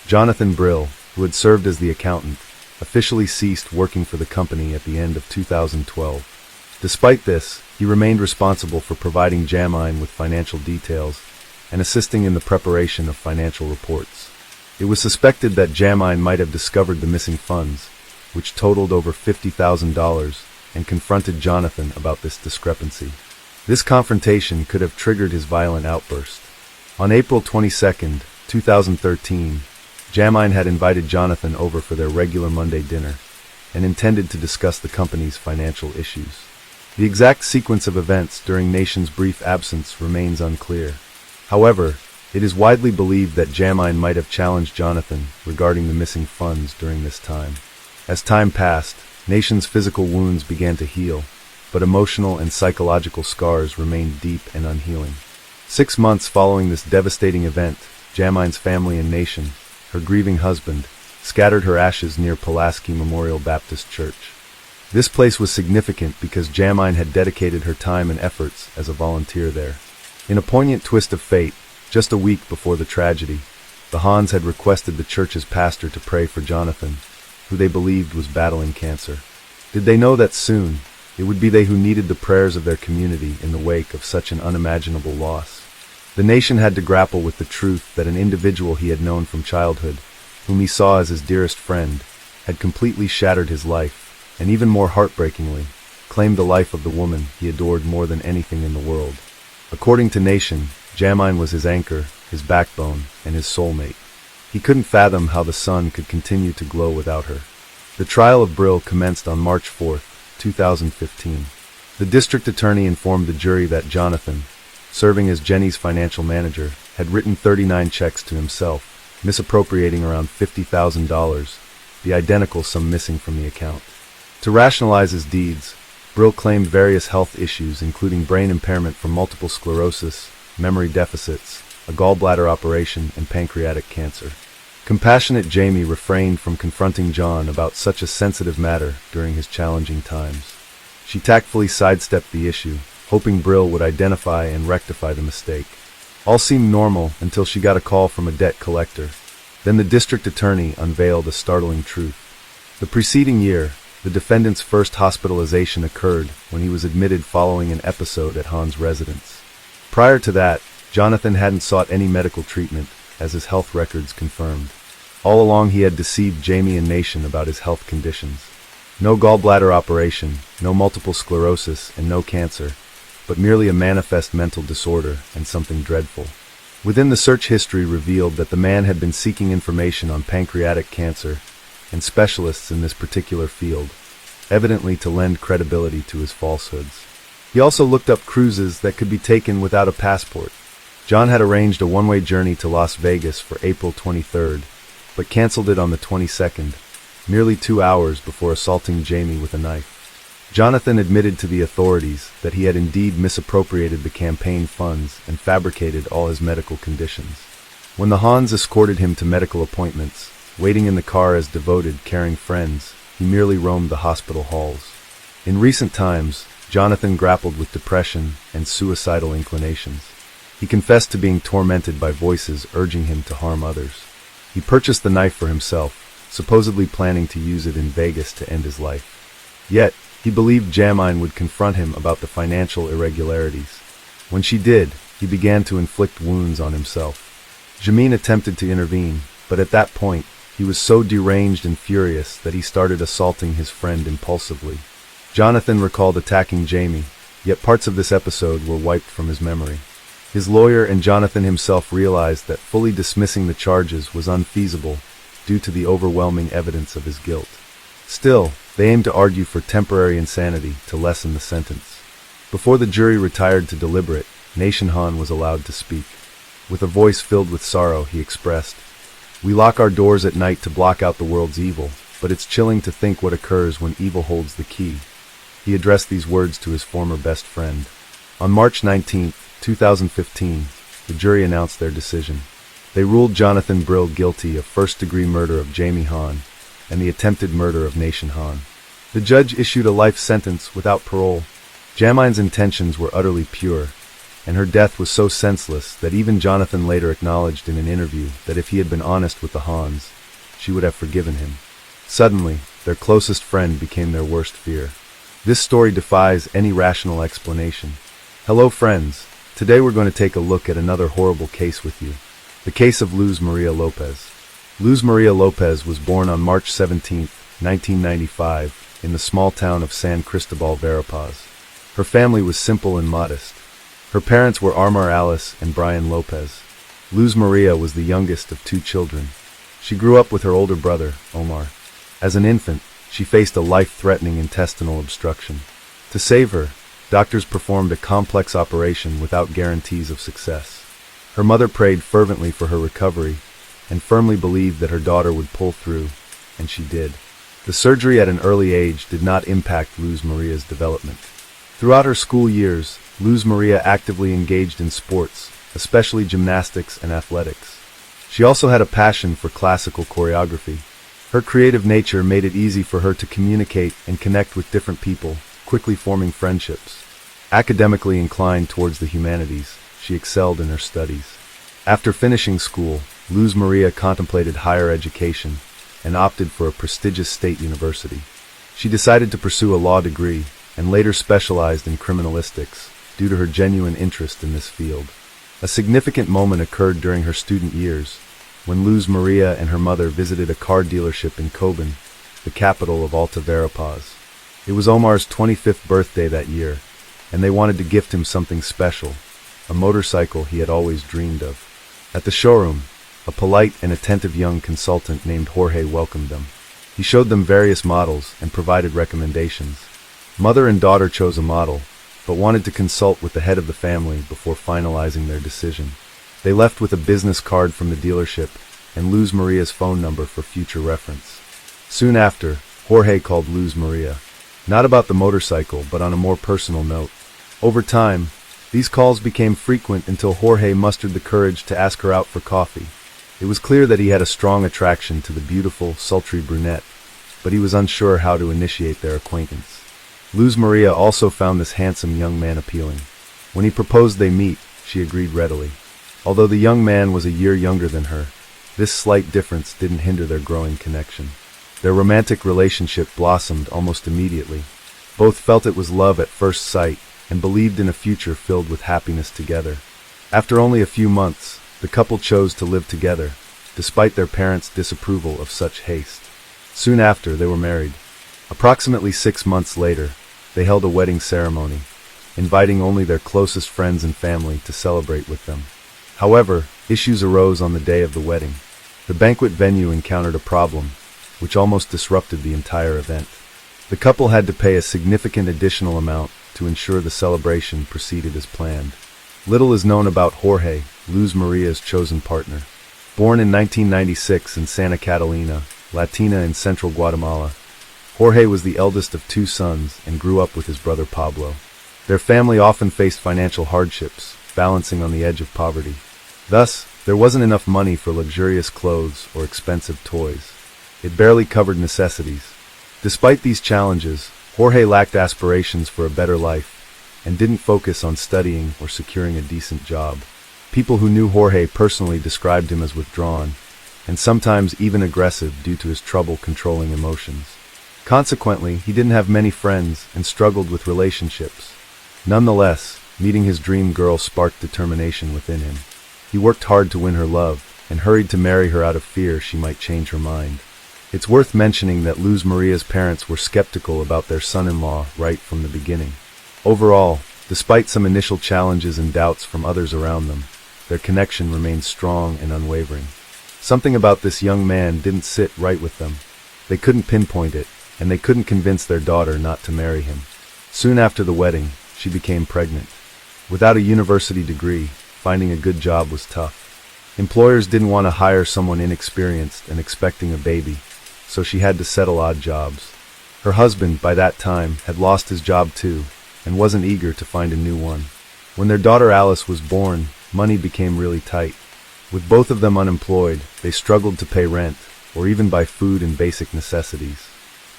[SPEAKER 1] Jonathan Brill, who had served as the accountant, officially ceased working for the company at the end of 2012. Despite this, he remained responsible for providing Jamine with financial details and assisting in the preparation of financial reports. It was suspected that Jamine might have discovered the missing funds, which totaled over $50,000, and confronted Jonathan about this discrepancy. This confrontation could have triggered his violent outburst. On April 22, 2013, Jamine had invited Jonathan over for their regular Monday dinner and intended to discuss the company's financial issues. The exact sequence of events during Nation's brief absence remains unclear. However, it is widely believed that Jamine might have challenged Jonathan regarding the missing funds during this time. As time passed, Nation's physical wounds began to heal, but emotional and psychological scars remained deep and unhealing. 6 months following this devastating event, Jamine's family and Nation, her grieving husband, scattered her ashes near Pulaski Memorial Baptist Church. This place was significant because Jamine had dedicated her time and efforts as a volunteer there. In a poignant twist of fate, just a week before the tragedy, the Hans had requested the church's pastor to pray for Jonathan, who they believed was battling cancer. Did they know that soon, it would be they who needed the prayers of their community in the wake of such an unimaginable loss? The nation had to grapple with the truth that an individual he had known from childhood, whom he saw as his dearest friend, had completely shattered his life, and even more heartbreakingly, claimed the life of the woman he adored more than anything in the world. According to Nation, Jamine was his anchor, his backbone, and his soulmate. He couldn't fathom how the sun could continue to glow without her. The trial of Brill commenced on March 4, 2015. The district attorney informed the jury that Jonathan, serving as Jenny's financial manager, had written 39 checks to himself, misappropriating around $50,000, the identical sum missing from the account. To rationalize his deeds, Brill claimed various health issues including brain impairment from multiple sclerosis, memory deficits, a gallbladder operation, and pancreatic cancer. Compassionate Jamie refrained from confronting John about such a sensitive matter during his challenging times. She tactfully sidestepped the issue, hoping Brill would identify and rectify the mistake. All seemed normal until she got a call from a debt collector. Then the district attorney unveiled a startling truth. The preceding year, the defendant's first hospitalization occurred when he was admitted following an episode at Han's residence. Prior to that, Jonathan hadn't sought any medical treatment, as his health records confirmed. All along he had deceived Jamie and Nation about his health conditions. No gallbladder operation, no multiple sclerosis, and no cancer, but merely a manifest mental disorder and something dreadful. Within the search history revealed that the man had been seeking information on pancreatic cancer and specialists in this particular field, evidently to lend credibility to his falsehoods. He also looked up cruises that could be taken without a passport. John had arranged a one-way journey to Las Vegas for April 23rd, but canceled it on the 22nd, merely 2 hours before assaulting Jamie with a knife. Jonathan admitted to the authorities that he had indeed misappropriated the campaign funds and fabricated all his medical conditions. When the Hans escorted him to medical appointments, waiting in the car as devoted, caring friends, he merely roamed the hospital halls. In recent times, Jonathan grappled with depression and suicidal inclinations. He confessed to being tormented by voices urging him to harm others. He purchased the knife for himself, supposedly planning to use it in Vegas to end his life. Yet, he believed Jamine would confront him about the financial irregularities. When she did, he began to inflict wounds on himself. Jamine attempted to intervene, but at that point, he was so deranged and furious that he started assaulting his friend impulsively. Jonathan recalled attacking Jamie, yet parts of this episode were wiped from his memory. His lawyer and Jonathan himself realized that fully dismissing the charges was unfeasible due to the overwhelming evidence of his guilt. Still, they aimed to argue for temporary insanity to lessen the sentence. Before the jury retired to deliberate, Nation Han was allowed to speak. With a voice filled with sorrow, he expressed, "We lock our doors at night to block out the world's evil, but it's chilling to think what occurs when evil holds the key." He addressed these words to his former best friend. On March 19, 2015, the jury announced their decision. They ruled Jonathan Brill guilty of first-degree murder of Jamie Han and the attempted murder of Nation Han. The judge issued a life sentence without parole. Jamine's intentions were utterly pure, and her death was so senseless that even Jonathan later acknowledged in an interview that if he had been honest with the Hans, she would have forgiven him. Suddenly, their closest friend became their worst fear. This story defies any rational explanation. Hello friends, today we're going to take a look at another horrible case with you. The case of Luz Maria Lopez. Luz Maria Lopez was born on March 17, 1995, in the small town of San Cristobal, Verapaz. Her family was simple and modest. Her parents were Armar Alice and Brian Lopez. Luz Maria was the youngest of 2 children. She grew up with her older brother, Omar. As an infant, she faced a life-threatening intestinal obstruction. To save her, doctors performed a complex operation without guarantees of success. Her mother prayed fervently for her recovery and firmly believed that her daughter would pull through, and she did. The surgery at an early age did not impact Luz Maria's development. Throughout her school years, Luz Maria actively engaged in sports, especially gymnastics and athletics. She also had a passion for classical choreography. Her creative nature made it easy for her to communicate and connect with different people, quickly forming friendships. Academically inclined towards the humanities, she excelled in her studies. After finishing school, Luz Maria contemplated higher education and opted for a prestigious state university. She decided to pursue a law degree and later specialized in criminalistics due to her genuine interest in this field. A significant moment occurred during her student years, when Luz Maria and her mother visited a car dealership in Coban, the capital of Alta Verapaz. It was Omar's 25th birthday that year, and they wanted to gift him something special, a motorcycle he had always dreamed of. At the showroom, a polite and attentive young consultant named Jorge welcomed them. He showed them various models and provided recommendations. Mother and daughter chose a model, but wanted to consult with the head of the family before finalizing their decision. They left with a business card from the dealership and Luz Maria's phone number for future reference. Soon after, Jorge called Luz Maria, not about the motorcycle, but on a more personal note. Over time, these calls became frequent until Jorge mustered the courage to ask her out for coffee. It was clear that he had a strong attraction to the beautiful, sultry brunette, but he was unsure how to initiate their acquaintance. Luz Maria also found this handsome young man appealing. When he proposed they meet, she agreed readily. Although the young man was a year younger than her, this slight difference didn't hinder their growing connection. Their romantic relationship blossomed almost immediately. Both felt it was love at first sight and believed in a future filled with happiness together. After only a few months, the couple chose to live together, despite their parents' disapproval of such haste. Soon after, they were married. Approximately 6 months later, they held a wedding ceremony, inviting only their closest friends and family to celebrate with them. However, issues arose on the day of the wedding. The banquet venue encountered a problem, which almost disrupted the entire event. The couple had to pay a significant additional amount to ensure the celebration proceeded as planned. Little is known about Jorge, Luz Maria's chosen partner. Born in 1996 in Santa Catalina, Latina in central Guatemala, Jorge was the eldest of 2 sons and grew up with his brother Pablo. Their family often faced financial hardships, balancing on the edge of poverty. Thus, there wasn't enough money for luxurious clothes or expensive toys. It barely covered necessities. Despite these challenges, Jorge lacked aspirations for a better life and didn't focus on studying or securing a decent job. People who knew Jorge personally described him as withdrawn, and sometimes even aggressive due to his trouble controlling emotions. Consequently, he didn't have many friends and struggled with relationships. Nonetheless, meeting his dream girl sparked determination within him. He worked hard to win her love and hurried to marry her out of fear she might change her mind. It's worth mentioning that Luz Maria's parents were skeptical about their son-in-law right from the beginning. Overall, despite some initial challenges and doubts from others around them, their connection remained strong and unwavering. Something about this young man didn't sit right with them. They couldn't pinpoint it, and they couldn't convince their daughter not to marry him. Soon after the wedding, she became pregnant. Without a university degree, finding a good job was tough. Employers didn't want to hire someone inexperienced and expecting a baby, so she had to settle odd jobs. Her husband, by that time, had lost his job too, and wasn't eager to find a new one. When their daughter Alice was born, money became really tight. With both of them unemployed, they struggled to pay rent, or even buy food and basic necessities.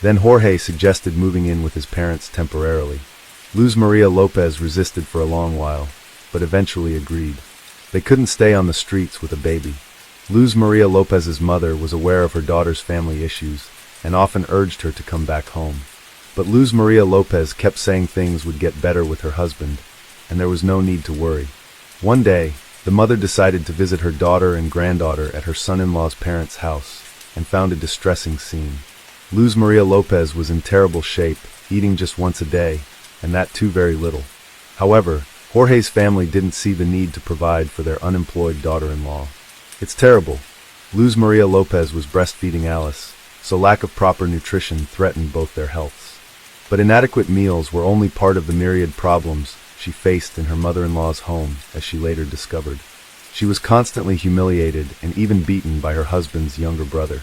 [SPEAKER 1] Then Jorge suggested moving in with his parents temporarily. Luz Maria Lopez resisted for a long while, but eventually agreed. They couldn't stay on the streets with a baby. Luz Maria Lopez's mother was aware of her daughter's family issues and often urged her to come back home. But Luz Maria Lopez kept saying things would get better with her husband, and there was no need to worry. One day, the mother decided to visit her daughter and granddaughter at her son-in-law's parents' house and found a distressing scene. Luz Maria Lopez was in terrible shape, eating just once a day, and that too very little. However, Jorge's family didn't see the need to provide for their unemployed daughter-in-law. It's terrible. Luz Maria Lopez was breastfeeding Alice, so lack of proper nutrition threatened both their healths. But inadequate meals were only part of the myriad problems she faced in her mother-in-law's home, as she later discovered. She was constantly humiliated and even beaten by her husband's younger brother.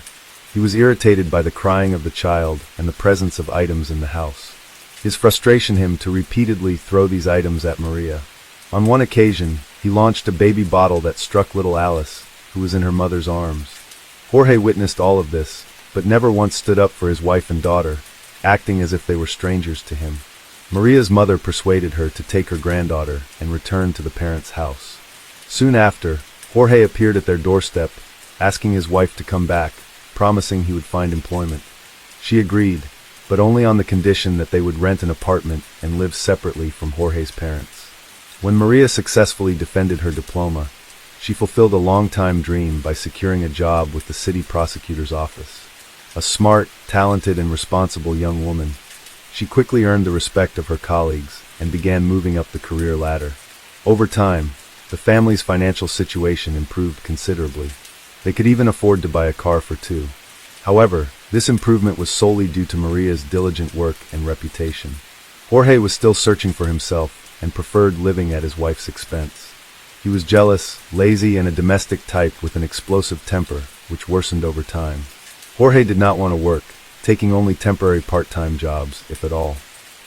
[SPEAKER 1] He was irritated by the crying of the child and the presence of items in the house. His frustration him to repeatedly throw these items at Maria. On one occasion, he launched a baby bottle that struck little Alice, who was in her mother's arms. Jorge witnessed all of this, but never once stood up for his wife and daughter, acting as if they were strangers to him. Maria's mother persuaded her to take her granddaughter and return to the parents' house. Soon after, Jorge appeared at their doorstep, asking his wife to come back, promising he would find employment. She agreed, but only on the condition that they would rent an apartment and live separately from Jorge's parents. When Maria successfully defended her diploma, she fulfilled a long-time dream by securing a job with the city prosecutor's office. A smart, talented, and responsible young woman, she quickly earned the respect of her colleagues and began moving up the career ladder. Over time, the family's financial situation improved considerably. They could even afford to buy a car for two. However, this improvement was solely due to Maria's diligent work and reputation. Jorge was still searching for himself and preferred living at his wife's expense. He was jealous, lazy, and a domestic type with an explosive temper, which worsened over time. Jorge did not want to work, taking only temporary part-time jobs, if at all.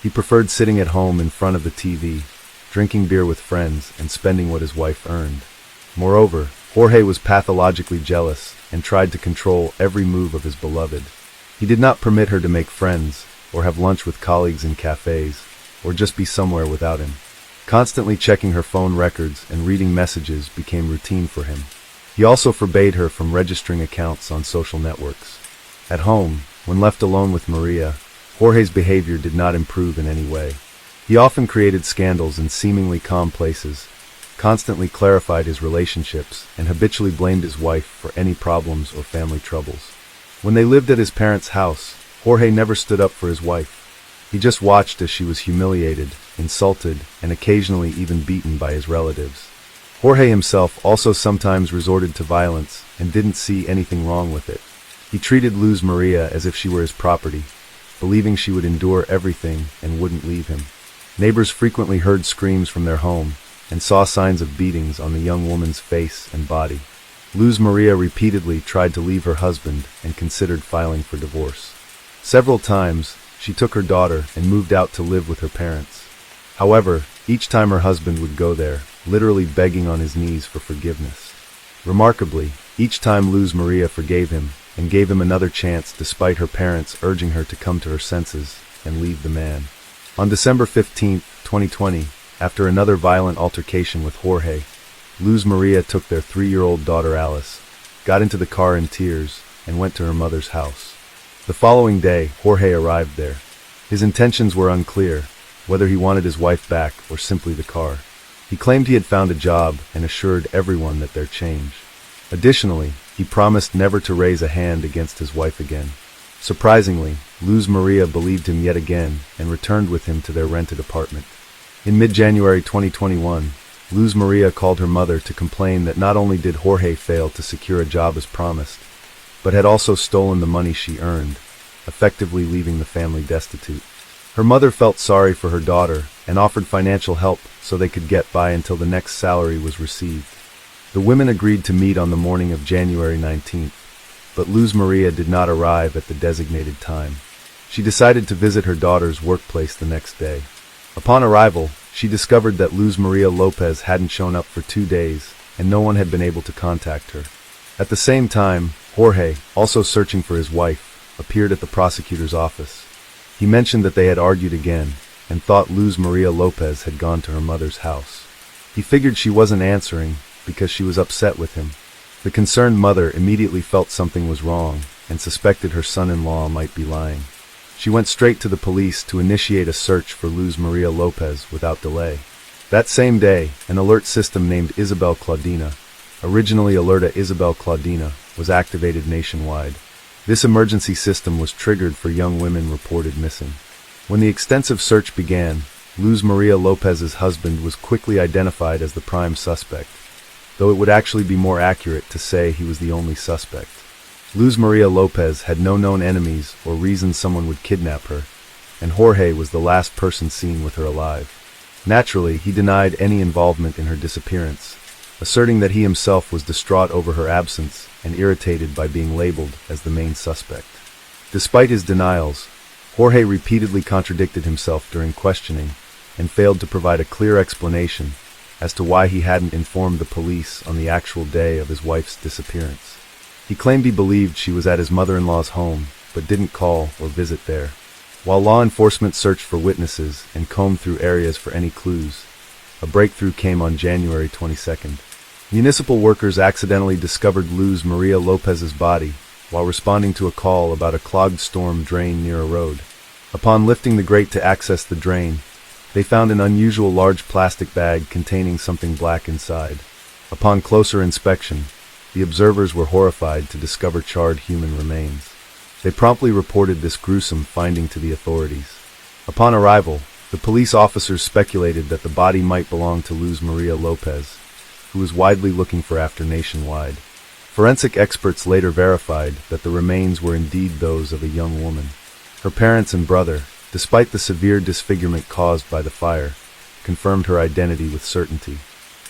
[SPEAKER 1] He preferred sitting at home in front of the TV, drinking beer with friends, and spending what his wife earned. Moreover, Jorge was pathologically jealous and tried to control every move of his beloved. He did not permit her to make friends, or have lunch with colleagues in cafes, or just be somewhere without him. Constantly checking her phone records and reading messages became routine for him. He also forbade her from registering accounts on social networks. At home, when left alone with Maria, Jorge's behavior did not improve in any way. He often created scandals in seemingly calm places, constantly clarified his relationships, and habitually blamed his wife for any problems or family troubles. When they lived at his parents' house, Jorge never stood up for his wife. He just watched as she was humiliated, insulted, and occasionally even beaten by his relatives. Jorge himself also sometimes resorted to violence and didn't see anything wrong with it. He treated Luz Maria as if she were his property, believing she would endure everything and wouldn't leave him. Neighbors frequently heard screams from their home and saw signs of beatings on the young woman's face and body. Luz Maria repeatedly tried to leave her husband and considered filing for divorce. Several times, she took her daughter and moved out to live with her parents. However, each time her husband would go there, literally begging on his knees for forgiveness. Remarkably, each time Luz Maria forgave him and gave him another chance despite her parents urging her to come to her senses and leave the man. On December 15, 2020, after another violent altercation with Jorge, Luz Maria took their 3-year-old daughter Alice, got into the car in tears, and went to her mother's house. The following day, Jorge arrived there. His intentions were unclear, whether he wanted his wife back or simply the car. He claimed he had found a job and assured everyone that they'd change. Additionally, he promised never to raise a hand against his wife again. Surprisingly, Luz Maria believed him yet again and returned with him to their rented apartment. In mid-January 2021, Luz Maria called her mother to complain that not only did Jorge fail to secure a job as promised, but had also stolen the money she earned, effectively leaving the family destitute. Her mother felt sorry for her daughter and offered financial help so they could get by until the next salary was received. The women agreed to meet on the morning of January 19th, but Luz Maria did not arrive at the designated time. She decided to visit her daughter's workplace the next day. Upon arrival, she discovered that Luz Maria Lopez hadn't shown up for 2 days, and no one had been able to contact her. At the same time, Jorge, also searching for his wife, appeared at the prosecutor's office. He mentioned that they had argued again, and thought Luz Maria Lopez had gone to her mother's house. He figured she wasn't answering because she was upset with him. The concerned mother immediately felt something was wrong and suspected her son-in-law might be lying. She went straight to the police to initiate a search for Luz Maria Lopez without delay. That same day, an alert system named Isabel Claudina, originally Alerta Isabel Claudina, was activated nationwide. This emergency system was triggered for young women reported missing. When the extensive search began, Luz Maria Lopez's husband was quickly identified as the prime suspect, though it would actually be more accurate to say he was the only suspect. Luz Maria Lopez had no known enemies or reasons someone would kidnap her, and Jorge was the last person seen with her alive. Naturally, he denied any involvement in her disappearance, asserting that he himself was distraught over her absence and irritated by being labeled as the main suspect. Despite his denials, Jorge repeatedly contradicted himself during questioning and failed to provide a clear explanation as to why he hadn't informed the police on the actual day of his wife's disappearance. He claimed he believed she was at his mother-in-law's home, but didn't call or visit there. While law enforcement searched for witnesses and combed through areas for any clues, a breakthrough came on January 22nd. Municipal workers accidentally discovered Luz Maria Lopez's body while responding to a call about a clogged storm drain near a road. Upon lifting the grate to access the drain, They found an unusual large plastic bag containing something black inside. Upon closer inspection, the observers were horrified to discover charred human remains. They promptly reported this gruesome finding to the authorities. Upon arrival, the police officers speculated that the body might belong to Luz Maria Lopez, who was widely looking for after nationwide. Forensic experts later verified that the remains were indeed those of a young woman. Her parents and brother, despite the severe disfigurement caused by the fire, confirmed her identity with certainty.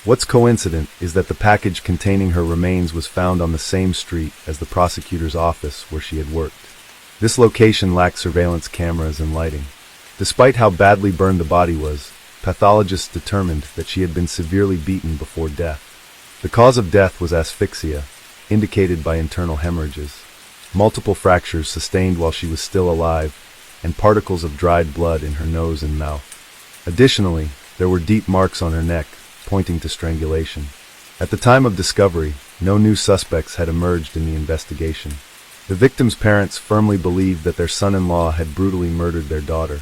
[SPEAKER 1] What's coincident is that the package containing her remains was found on the same street as the prosecutor's office where she had worked. This location lacked surveillance cameras and lighting. Despite how badly burned the body was, pathologists determined that she had been severely beaten before death. The cause of death was asphyxia, indicated by internal hemorrhages, multiple fractures sustained while she was still alive, and particles of dried blood in her nose and mouth. Additionally, there were deep marks on her neck, pointing to strangulation. At the time of discovery, no new suspects had emerged in the investigation. The victim's parents firmly believed that their son-in-law had brutally murdered their daughter.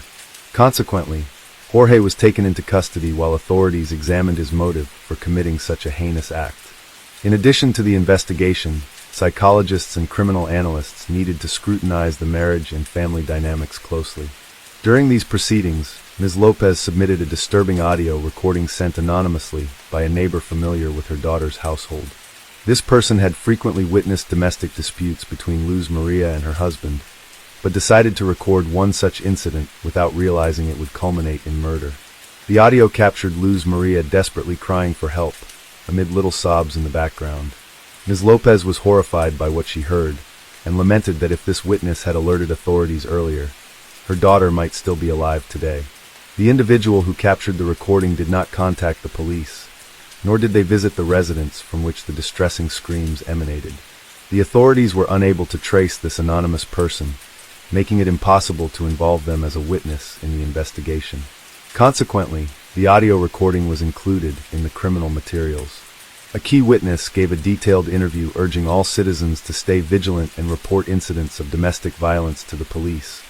[SPEAKER 1] Consequently, Jorge was taken into custody while authorities examined his motive for committing such a heinous act. In addition to the investigation, psychologists and criminal analysts needed to scrutinize the marriage and family dynamics closely. During these proceedings, Ms. Lopez submitted a disturbing audio recording sent anonymously by a neighbor familiar with her daughter's household. This person had frequently witnessed domestic disputes between Luz Maria and her husband, but decided to record one such incident without realizing it would culminate in murder. The audio captured Luz Maria desperately crying for help, amid little sobs in the background. Ms. Lopez was horrified by what she heard, and lamented that if this witness had alerted authorities earlier, her daughter might still be alive today. The individual who captured the recording did not contact the police, nor did they visit the residence from which the distressing screams emanated. The authorities were unable to trace this anonymous person, making it impossible to involve them as a witness in the investigation. Consequently, the audio recording was included in the criminal materials. A key witness gave a detailed interview urging all citizens to stay vigilant and report incidents of domestic violence to the police,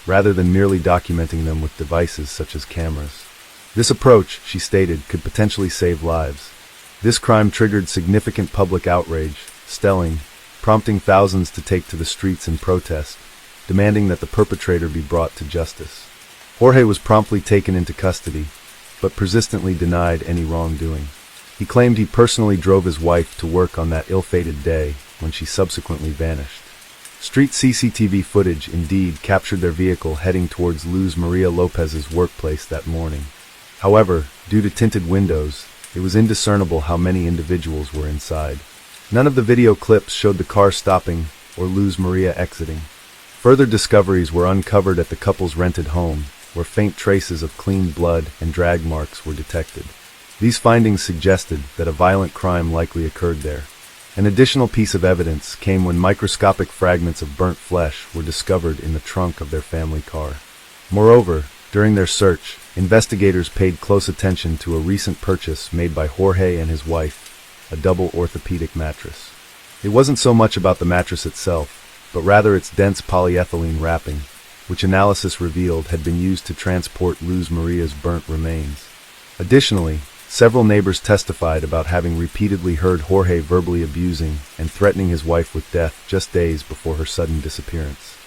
[SPEAKER 1] rather than merely documenting them with devices such as cameras. This approach, she stated, could potentially save lives. This crime triggered significant public outrage, prompting thousands to take to the streets in protest, demanding that the perpetrator be brought to justice. Jorge was promptly taken into custody, but persistently denied any wrongdoing. He claimed he personally drove his wife to work on that ill-fated day, when she subsequently vanished. Street CCTV footage indeed captured their vehicle heading towards Luz Maria Lopez's workplace that morning. However, due to tinted windows, it was indiscernible how many individuals were inside. None of the video clips showed the car stopping or Luz Maria exiting. Further discoveries were uncovered at the couple's rented home, where faint traces of clean blood and drag marks were detected. These findings suggested that a violent crime likely occurred there. An additional piece of evidence came when microscopic fragments of burnt flesh were discovered in the trunk of their family car. Moreover, during their search, investigators paid close attention to a recent purchase made by Jorge and his wife, a double orthopedic mattress. It wasn't so much about the mattress itself, but rather its dense polyethylene wrapping, which analysis revealed had been used to transport Luz Maria's burnt remains. Additionally, several neighbors testified about having repeatedly heard Jorge verbally abusing and threatening his wife with death just days before her sudden disappearance.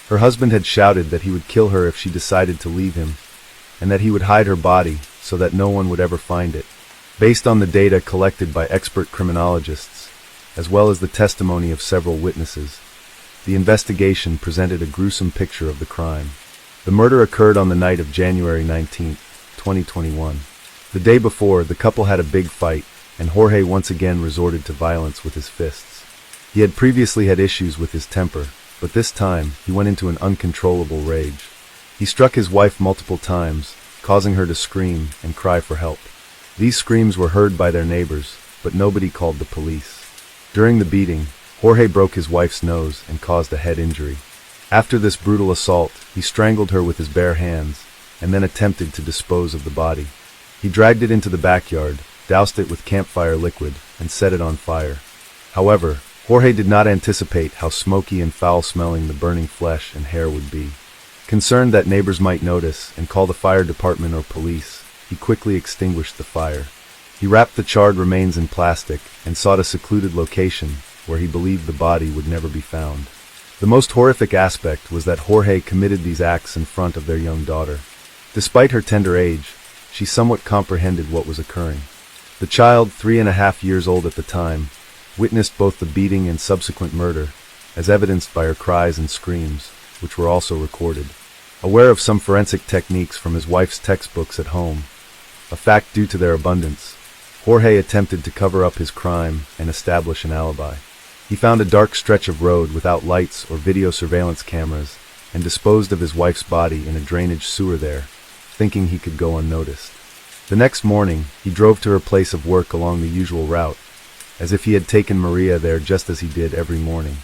[SPEAKER 1] Her husband had shouted that he would kill her if she decided to leave him, and that he would hide her body so that no one would ever find it. Based on the data collected by expert criminologists, as well as the testimony of several witnesses, the investigation presented a gruesome picture of the crime. The murder occurred on the night of January 19, 2021. The day before, the couple had a big fight, and Jorge once again resorted to violence with his fists. He had previously had issues with his temper, but this time he went into an uncontrollable rage. He struck his wife multiple times, causing her to scream and cry for help. These screams were heard by their neighbors, but nobody called the police. During the beating, Jorge broke his wife's nose and caused a head injury. After this brutal assault, he strangled her with his bare hands, and then attempted to dispose of the body. He dragged it into the backyard, doused it with campfire liquid, and set it on fire. However, Jorge did not anticipate how smoky and foul-smelling the burning flesh and hair would be. Concerned that neighbors might notice and call the fire department or police, he quickly extinguished the fire. He wrapped the charred remains in plastic and sought a secluded location where he believed the body would never be found. The most horrific aspect was that Jorge committed these acts in front of their young daughter. Despite her tender age, she somewhat comprehended what was occurring. The child, 3.5 years old at the time, witnessed both the beating and subsequent murder, as evidenced by her cries and screams, which were also recorded. Aware of some forensic techniques from his wife's textbooks at home, a fact due to their abundance, Jorge attempted to cover up his crime and establish an alibi. He found a dark stretch of road without lights or video surveillance cameras and disposed of his wife's body in a drainage sewer there, thinking he could go unnoticed. The next morning, he drove to her place of work along the usual route, as if he had taken Maria there just as he did every morning.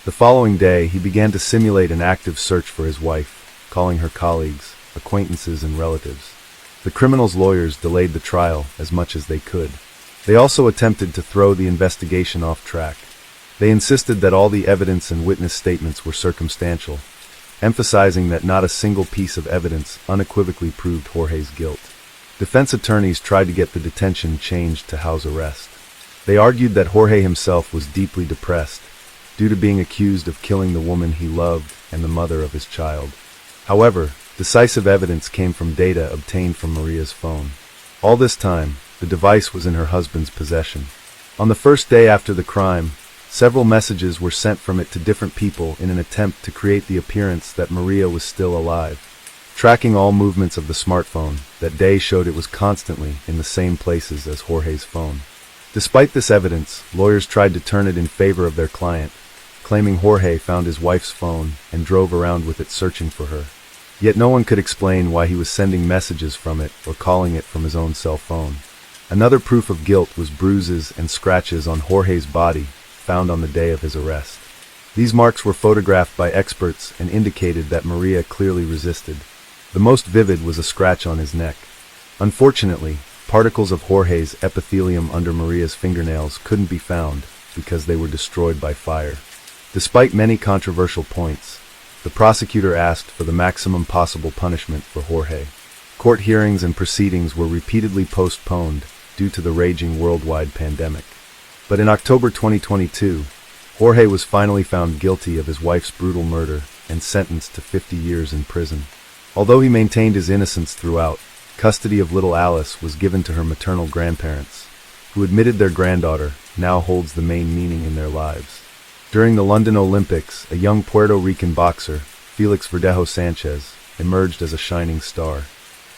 [SPEAKER 1] The following day, he began to simulate an active search for his wife, calling her colleagues, acquaintances, and relatives. The criminal's lawyers delayed the trial as much as they could. They also attempted to throw the investigation off track. They insisted that all the evidence and witness statements were circumstantial, emphasizing that not a single piece of evidence unequivocally proved Jorge's guilt. Defense attorneys tried to get the detention changed to house arrest. They argued that Jorge himself was deeply depressed, due to being accused of killing the woman he loved and the mother of his child. However, decisive evidence came from data obtained from Maria's phone. All this time, the device was in her husband's possession. On the first day after the crime, several messages were sent from it to different people in an attempt to create the appearance that Maria was still alive. Tracking all movements of the smartphone, that day showed it was constantly in the same places as Jorge's phone. Despite this evidence, lawyers tried to turn it in favor of their client, claiming Jorge found his wife's phone and drove around with it searching for her. Yet no one could explain why he was sending messages from it or calling it from his own cell phone. Another proof of guilt was bruises and scratches on Jorge's body found on the day of his arrest. These marks were photographed by experts and indicated that Maria clearly resisted. The most vivid was a scratch on his neck. Unfortunately, particles of Jorge's epithelium under Maria's fingernails couldn't be found because they were destroyed by fire. Despite many controversial points, the prosecutor asked for the maximum possible punishment for Jorge. Court hearings and proceedings were repeatedly postponed due to the raging worldwide pandemic. But in October 2022, Jorge was finally found guilty of his wife's brutal murder and sentenced to 50 years in prison. Although he maintained his innocence throughout, custody of little Alice was given to her maternal grandparents, who admitted their granddaughter now holds the main meaning in their lives. During the London Olympics, a young Puerto Rican boxer, Felix Verdejo Sanchez, emerged as a shining star.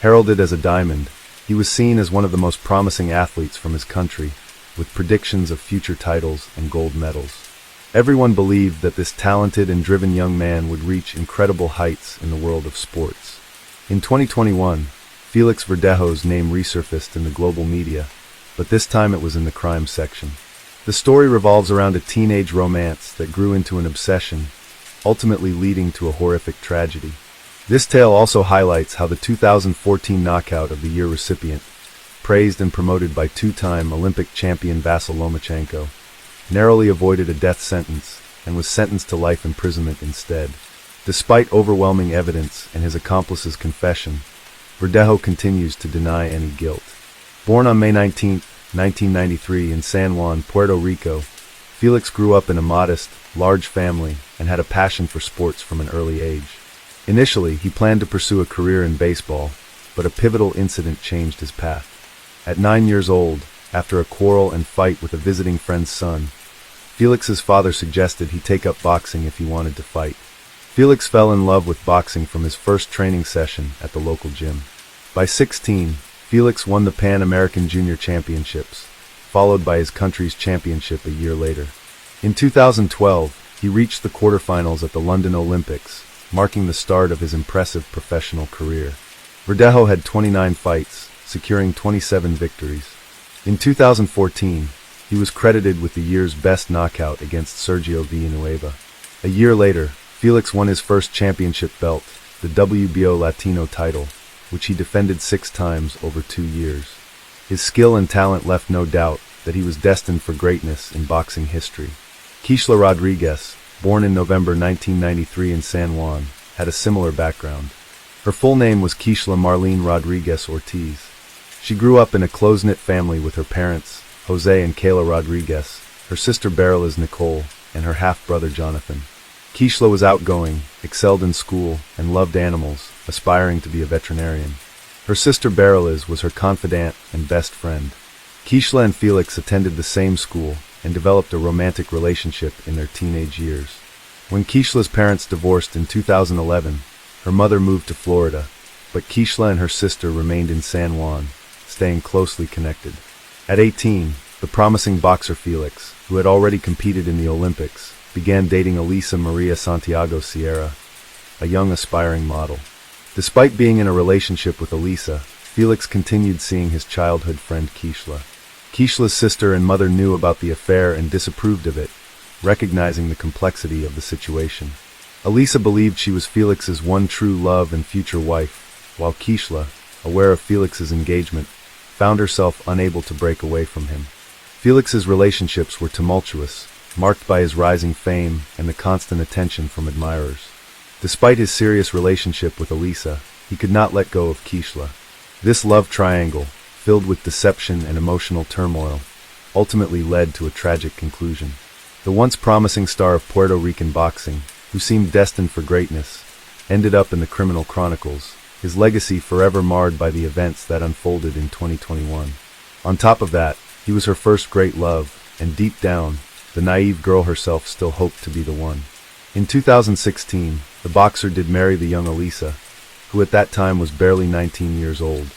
[SPEAKER 1] Heralded as a diamond, he was seen as one of the most promising athletes from his country, with predictions of future titles and gold medals. Everyone believed that this talented and driven young man would reach incredible heights in the world of sports. In 2021, Felix Verdejo's name resurfaced in the global media, but this time it was in the crime section. The story revolves around a teenage romance that grew into an obsession, ultimately leading to a horrific tragedy. This tale also highlights how the 2014 Knockout of the Year recipient, praised and promoted by two-time Olympic champion Vasyl Lomachenko, narrowly avoided a death sentence and was sentenced to life imprisonment instead. Despite overwhelming evidence and his accomplice's confession, Verdejo continues to deny any guilt. Born on May 19, 1993 in San Juan, Puerto Rico, Felix grew up in a modest, large family and had a passion for sports from an early age. Initially, he planned to pursue a career in baseball, but a pivotal incident changed his path. At 9 years old, after a quarrel and fight with a visiting friend's son, Felix's father suggested he take up boxing if he wanted to fight. Felix fell in love with boxing from his first training session at the local gym. By 16, Felix won the Pan American Junior Championships, followed by his country's championship a year later. In 2012, he reached the quarterfinals at the London Olympics, marking the start of his impressive professional career. Verdejo had 29 fights, securing 27 victories. In 2014, he was credited with the year's best knockout against Sergio Villanueva. A year later, Felix won his first championship belt, the WBO Latino title, which he defended 6 times over 2 years. His skill and talent left no doubt that he was destined for greatness in boxing history. Keishla Rodriguez, born in November 1993 in San Juan, had a similar background. Her full name was Keishla Marlene Rodriguez Ortiz. She grew up in a close-knit family with her parents, Jose and Kayla Rodriguez, her sister Beryl Nicole, and her half-brother Jonathan. Keishla was outgoing, excelled in school, and loved animals, aspiring to be a veterinarian. Her sister Beryl was her confidant and best friend. Keishla and Felix attended the same school and developed a romantic relationship in their teenage years. When Keishla's parents divorced in 2011, her mother moved to Florida, but Keishla and her sister remained in San Juan, staying closely connected. At 18, the promising boxer Felix, who had already competed in the Olympics, began dating Elisa Maria Santiago Sierra, a young aspiring model. Despite being in a relationship with Elisa, Felix continued seeing his childhood friend Keishla. Keishla's sister and mother knew about the affair and disapproved of it, recognizing the complexity of the situation. Elisa believed she was Felix's one true love and future wife, while Keishla, aware of Felix's engagement, found herself unable to break away from him. Felix's relationships were tumultuous, marked by his rising fame and the constant attention from admirers. Despite his serious relationship with Elisa, he could not let go of Keishla. This love triangle, filled with deception and emotional turmoil, ultimately led to a tragic conclusion. The once promising star of Puerto Rican boxing, who seemed destined for greatness, ended up in the criminal chronicles, his legacy forever marred by the events that unfolded in 2021. On top of that, he was her first great love, and deep down, the naive girl herself still hoped to be the one. In 2016, the boxer did marry the young Elisa, who at that time was barely 19 years old.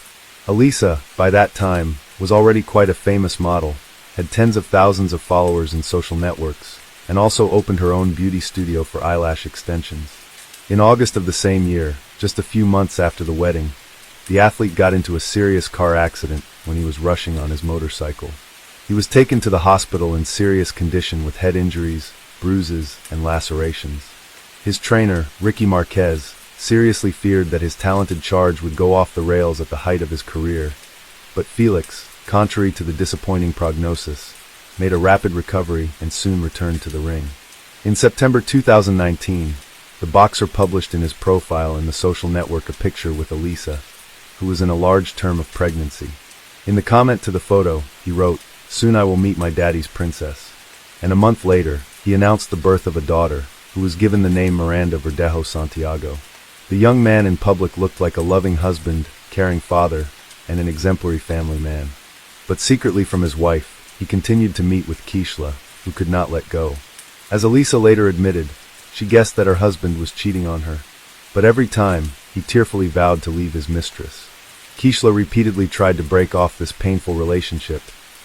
[SPEAKER 1] Elisa, by that time, was already quite a famous model, had tens of thousands of followers in social networks, and also opened her own beauty studio for eyelash extensions. In August of the same year, just a few months after the wedding, the athlete got into a serious car accident when he was rushing on his motorcycle. He was taken to the hospital in serious condition with head injuries, bruises, and lacerations. His trainer, Ricky Marquez, seriously feared that his talented charge would go off the rails at the height of his career, but Felix, contrary to the disappointing prognosis, made a rapid recovery and soon returned to the ring. In September 2019, the boxer published in his profile in the social network a picture with Elisa, who was in a large term of pregnancy. In the comment to the photo, he wrote, "Soon I will meet my daddy's princess." And a month later, he announced the birth of a daughter, who was given the name Miranda Verdejo Santiago. The young man in public looked like a loving husband, caring father, and an exemplary family man. But secretly from his wife, he continued to meet with Keishla, who could not let go. As Elisa later admitted, she guessed that her husband was cheating on her. But every time, he tearfully vowed to leave his mistress. Keishla repeatedly tried to break off this painful relationship,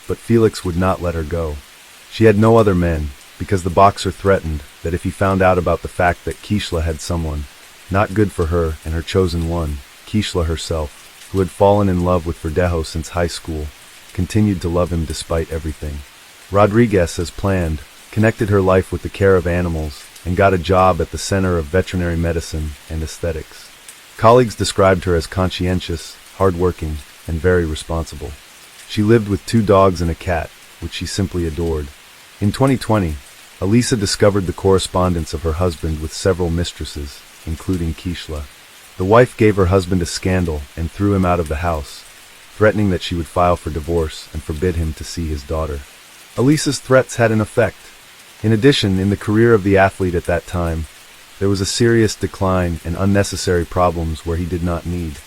[SPEAKER 1] but Felix would not let her go. She had no other men, because the boxer threatened that if he found out about the fact that Keishla had someone, not good for her and her chosen one, Keishla herself, who had fallen in love with Verdejo since high school, continued to love him despite everything. Rodriguez, as planned, connected her life with the care of animals and got a job at the Center of Veterinary Medicine and Aesthetics. Colleagues described her as conscientious, hardworking, and very responsible. She lived with 2 dogs and a cat, which she simply adored. In 2020, Elisa discovered the correspondence of her husband with several mistresses, including Keishla. The wife gave her husband a scandal and threw him out of the house, threatening that she would file for divorce and forbid him to see his daughter. Elisa's threats had an effect. In addition, in the career of the athlete at that time, there was a serious decline and unnecessary problems where he did not need.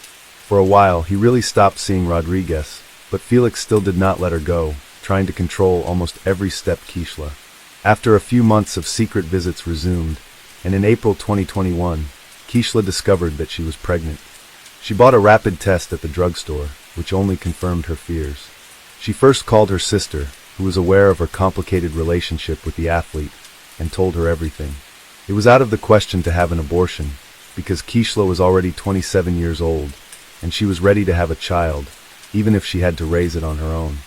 [SPEAKER 1] For a while, he really stopped seeing Rodriguez, but Felix still did not let her go, trying to control almost every step Keishla. After a few months of secret visits resumed, and in April 2021, Keishla discovered that she was pregnant. She bought a rapid test at the drugstore, which only confirmed her fears. She first called her sister, who was aware of her complicated relationship with the athlete, and told her everything. It was out of the question to have an abortion, because Keishla was already 27 years old, and she was ready to have a child, even if she had to raise it on her own.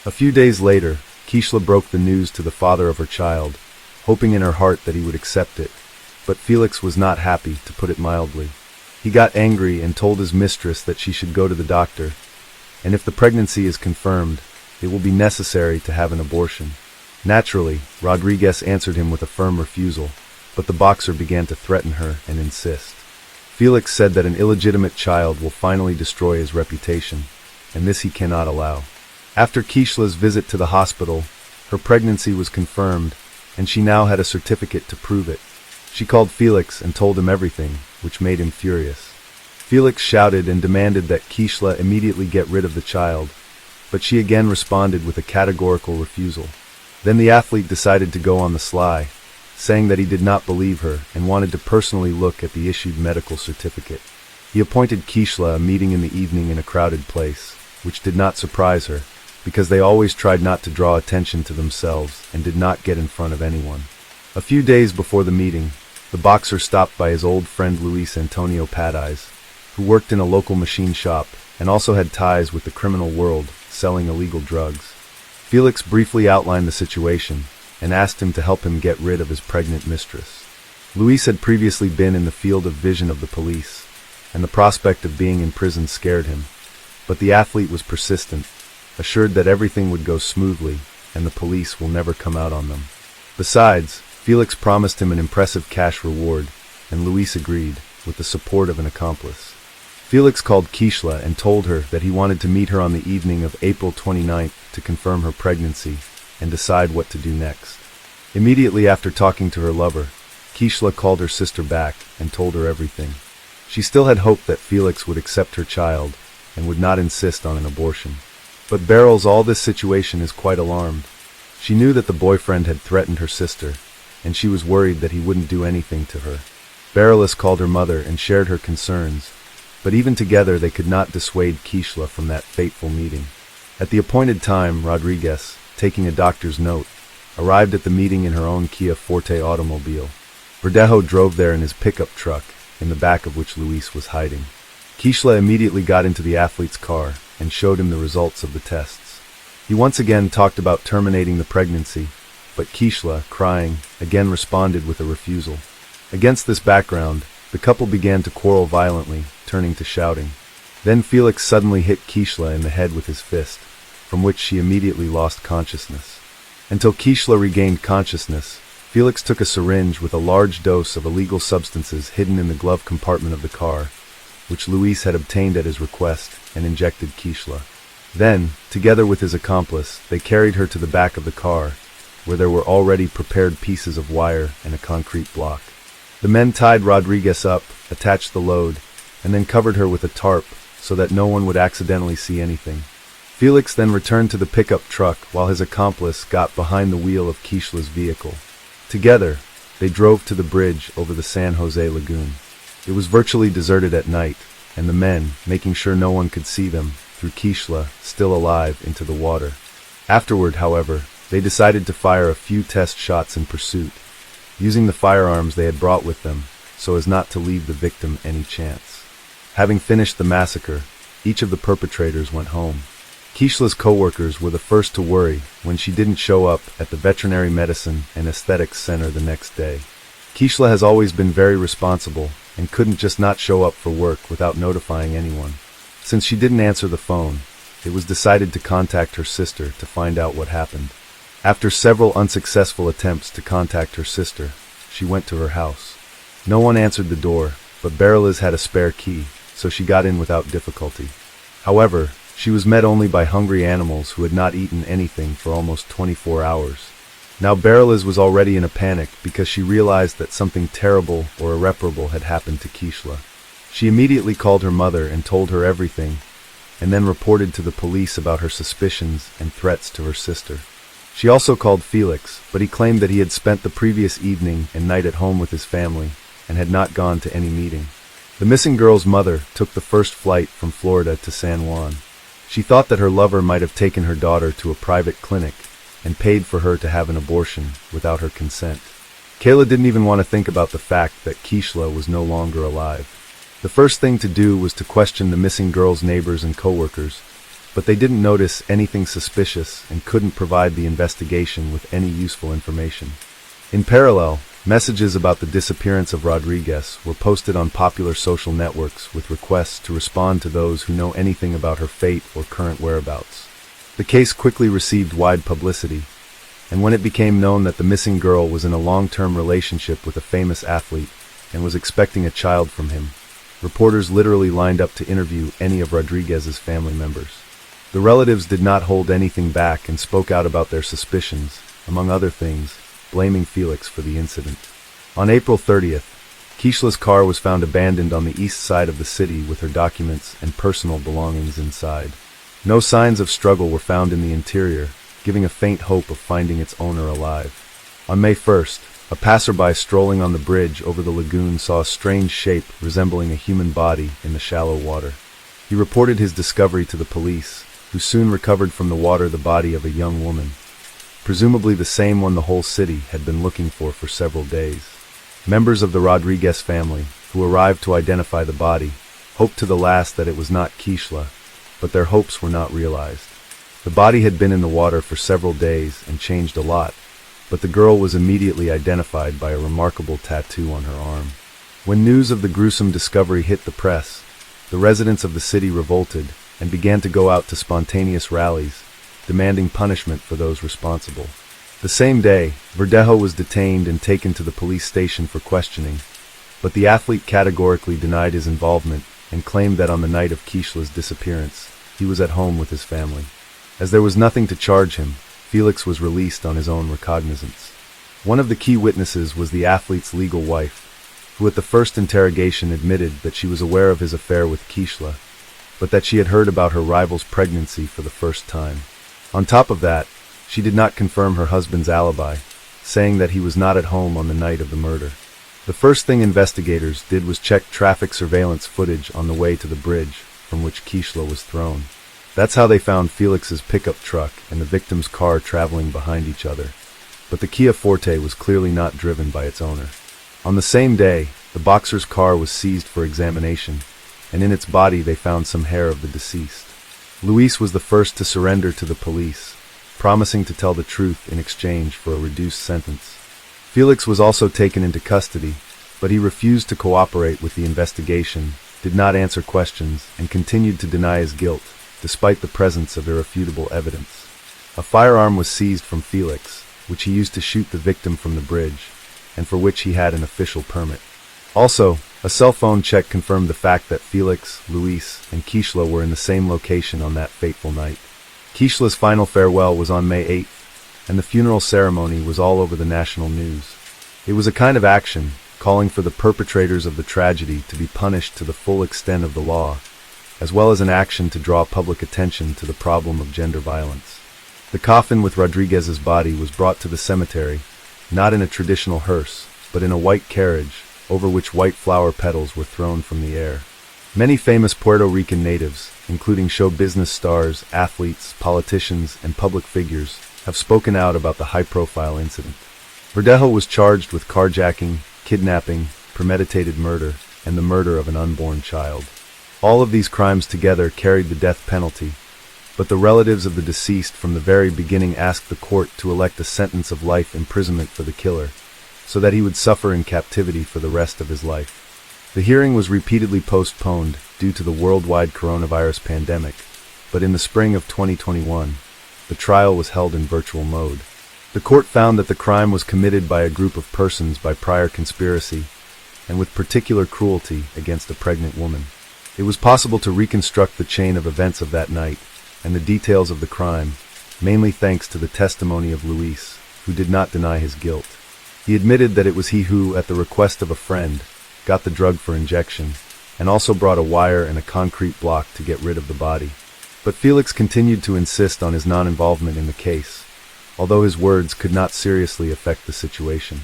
[SPEAKER 1] A few days later, Keishla broke the news to the father of her child, hoping in her heart that he would accept it, but Felix was not happy, to put it mildly. He got angry and told his mistress that she should go to the doctor, and if the pregnancy is confirmed, it will be necessary to have an abortion. Naturally, Rodriguez answered him with a firm refusal, but the boxer began to threaten her and insist. Felix said that an illegitimate child will finally destroy his reputation, and this he cannot allow. After Kishla's visit to the hospital, her pregnancy was confirmed, and she now had a certificate to prove it. She called Felix and told him everything, which made him furious. Felix shouted and demanded that Kishla immediately get rid of the child, but she again responded with a categorical refusal. Then the athlete decided to go on the sly, saying that he did not believe her and wanted to personally look at the issued medical certificate. He appointed Kishla a meeting in the evening in a crowded place, which did not surprise her, because they always tried not to draw attention to themselves and did not get in front of anyone. A few days before the meeting, the boxer stopped by his old friend Luis Antonio Padeyes, who worked in a local machine shop and also had ties with the criminal world, selling illegal drugs. Felix briefly outlined the situation and asked him to help him get rid of his pregnant mistress. Luis had previously been in the field of vision of the police, and the prospect of being in prison scared him, but the athlete was persistent, assured that everything would go smoothly and the police will never come out on them. Besides, Felix promised him an impressive cash reward, and Luis agreed, with the support of an accomplice. Felix called Kishla and told her that he wanted to meet her on the evening of April 29th to confirm her pregnancy and decide what to do next. Immediately after talking to her lover, Kishla called her sister back and told her everything. She still had hoped that Felix would accept her child and would not insist on an abortion. But Beryl's all this situation is quite alarmed. She knew that the boyfriend had threatened her sister, and she was worried that he wouldn't do anything to her. Beryl called her mother and shared her concerns, but even together they could not dissuade Kishla from that fateful meeting. At the appointed time, Rodriguez, taking a doctor's note, arrived at the meeting in her own Kia Forte automobile. Verdejo drove there in his pickup truck, in the back of which Luis was hiding. Kishla immediately got into the athlete's car and showed him the results of the tests. He once again talked about terminating the pregnancy, but Kishla, crying, again responded with a refusal. Against this background, the couple began to quarrel violently, turning to shouting. Then Felix suddenly hit Kishla in the head with his fist, from which she immediately lost consciousness. Until Kishla regained consciousness, Felix took a syringe with a large dose of illegal substances hidden in the glove compartment of the car, which Luis had obtained at his request, and injected Kishla. Then, together with his accomplice, they carried her to the back of the car, where there were already prepared pieces of wire and a concrete block. The men tied Rodriguez up, attached the load, and then covered her with a tarp so that no one would accidentally see anything. Felix then returned to the pickup truck while his accomplice got behind the wheel of Kishla's vehicle. Together, they drove to the bridge over the San Jose Lagoon. It was virtually deserted at night, and the men, making sure no one could see them, threw Kishla, still alive, into the water. Afterward, however, they decided to fire a few test shots in pursuit, using the firearms they had brought with them, so as not to leave the victim any chance. Having finished the massacre, each of the perpetrators went home. Kishla's co-workers were the first to worry when she didn't show up at the Veterinary Medicine and Aesthetics Center the next day. Kishla has always been very responsible and couldn't just not show up for work without notifying anyone. Since she didn't answer the phone, it was decided to contact her sister to find out what happened. After several unsuccessful attempts to contact her sister, she went to her house. No one answered the door, but Beryl had a spare key, so she got in without difficulty. However, she was met only by hungry animals who had not eaten anything for almost 24 hours. Now Beryl was already in a panic because she realized that something terrible or irreparable had happened to Kishla. She immediately called her mother and told her everything, and then reported to the police about her suspicions and threats to her sister. She also called Felix, but he claimed that he had spent the previous evening and night at home with his family and had not gone to any meeting. The missing girl's mother took the first flight from Florida to San Juan. She thought that her lover might have taken her daughter to a private clinic and paid for her to have an abortion without her consent. Kayla didn't even want to think about the fact that Kishla was no longer alive. The first thing to do was to question the missing girl's neighbors and coworkers, but they didn't notice anything suspicious and couldn't provide the investigation with any useful information. In parallel, messages about the disappearance of Rodriguez were posted on popular social networks with requests to respond to those who know anything about her fate or current whereabouts. The case quickly received wide publicity, and when it became known that the missing girl was in a long-term relationship with a famous athlete and was expecting a child from him, Reporters literally lined up to interview any of Rodriguez's family members. The relatives did not hold anything back and spoke out about their suspicions, among other things, blaming Felix for the incident. On April 30th, Kishla's car was found abandoned on the east side of the city with her documents and personal belongings inside. No signs of struggle were found in the interior, giving a faint hope of finding its owner alive. On May 1st, a passerby strolling on the bridge over the lagoon saw a strange shape resembling a human body in the shallow water. He reported his discovery to the police, who soon recovered from the water the body of a young woman, presumably the same one the whole city had been looking for several days. Members of the Rodriguez family, who arrived to identify the body, hoped to the last that it was not Kishla, but their hopes were not realized. The body had been in the water for several days and changed a lot, but the girl was immediately identified by a remarkable tattoo on her arm. When news of the gruesome discovery hit the press, the residents of the city revolted and began to go out to spontaneous rallies, demanding punishment for those responsible. The same day, Verdejo was detained and taken to the police station for questioning, but the athlete categorically denied his involvement and claimed that on the night of Kishla's disappearance, he was at home with his family. As there was nothing to charge him, Felix was released on his own recognizance. One of the key witnesses was the athlete's legal wife, who at the first interrogation admitted that she was aware of his affair with Kishla, but that she had heard about her rival's pregnancy for the first time. On top of that, she did not confirm her husband's alibi, saying that he was not at home on the night of the murder. The first thing investigators did was check traffic surveillance footage on the way to the bridge from which Kishla was thrown. That's how they found Felix's pickup truck and the victim's car traveling behind each other, but the Kia Forte was clearly not driven by its owner. On the same day, the boxer's car was seized for examination, and in its body they found some hair of the deceased. Luis was the first to surrender to the police, promising to tell the truth in exchange for a reduced sentence. Felix was also taken into custody, but he refused to cooperate with the investigation, did not answer questions, and continued to deny his guilt, despite the presence of irrefutable evidence. A firearm was seized from Felix, which he used to shoot the victim from the bridge, and for which he had an official permit. Also, a cell phone check confirmed the fact that Felix, Luis, and Kishla were in the same location on that fateful night. Kishla's final farewell was on May 8th, and the funeral ceremony was all over the national news. It was a kind of action, calling for the perpetrators of the tragedy to be punished to the full extent of the law, as well as an action to draw public attention to the problem of gender violence. The coffin with Rodriguez's body was brought to the cemetery, not in a traditional hearse, but in a white carriage, over which white flower petals were thrown from the air. Many famous Puerto Rican natives, including show business stars, athletes, politicians, and public figures, have spoken out about the high-profile incident. Verdejo was charged with carjacking, kidnapping, premeditated murder, and the murder of an unborn child. All of these crimes together carried the death penalty, but the relatives of the deceased from the very beginning asked the court to elect a sentence of life imprisonment for the killer, so that he would suffer in captivity for the rest of his life. The hearing was repeatedly postponed due to the worldwide coronavirus pandemic, but in the spring of 2021, the trial was held in virtual mode. The court found that the crime was committed by a group of persons by prior conspiracy, and with particular cruelty against a pregnant woman. It was possible to reconstruct the chain of events of that night, and the details of the crime, mainly thanks to the testimony of Luis, who did not deny his guilt. He admitted that it was he who, at the request of a friend, got the drug for injection, and also brought a wire and a concrete block to get rid of the body. But Felix continued to insist on his non-involvement in the case, although his words could not seriously affect the situation.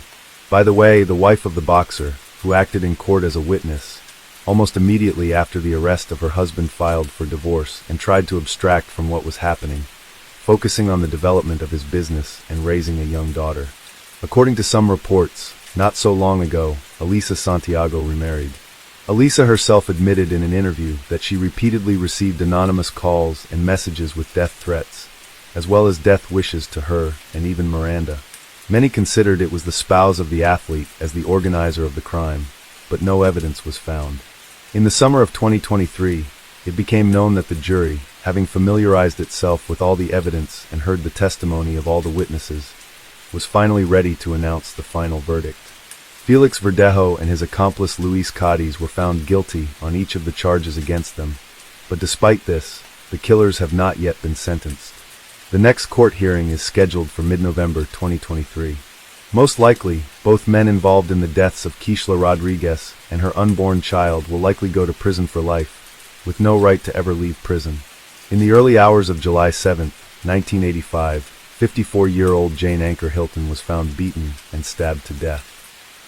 [SPEAKER 1] By the way, the wife of the boxer, who acted in court as a witness, almost immediately after the arrest of her husband filed for divorce and tried to abstract from what was happening, focusing on the development of his business and raising a young daughter. According to some reports, not so long ago, Elisa Santiago remarried. Elisa herself admitted in an interview that she repeatedly received anonymous calls and messages with death threats, as well as death wishes to her and even Miranda. Many considered it was the spouse of the athlete as the organizer of the crime, but no evidence was found. In the summer of 2023, it became known that the jury, having familiarized itself with all the evidence and heard the testimony of all the witnesses, was finally ready to announce the final verdict. Felix Verdejo and his accomplice Luis Cadiz were found guilty on each of the charges against them, but despite this, the killers have not yet been sentenced. The next court hearing is scheduled for mid-November 2023. Most likely, both men involved in the deaths of Kishla Rodriguez and her unborn child will likely go to prison for life, with no right to ever leave prison. In the early hours of July 7, 1985, 54-year-old Jane Anchor Hilton was found beaten and stabbed to death.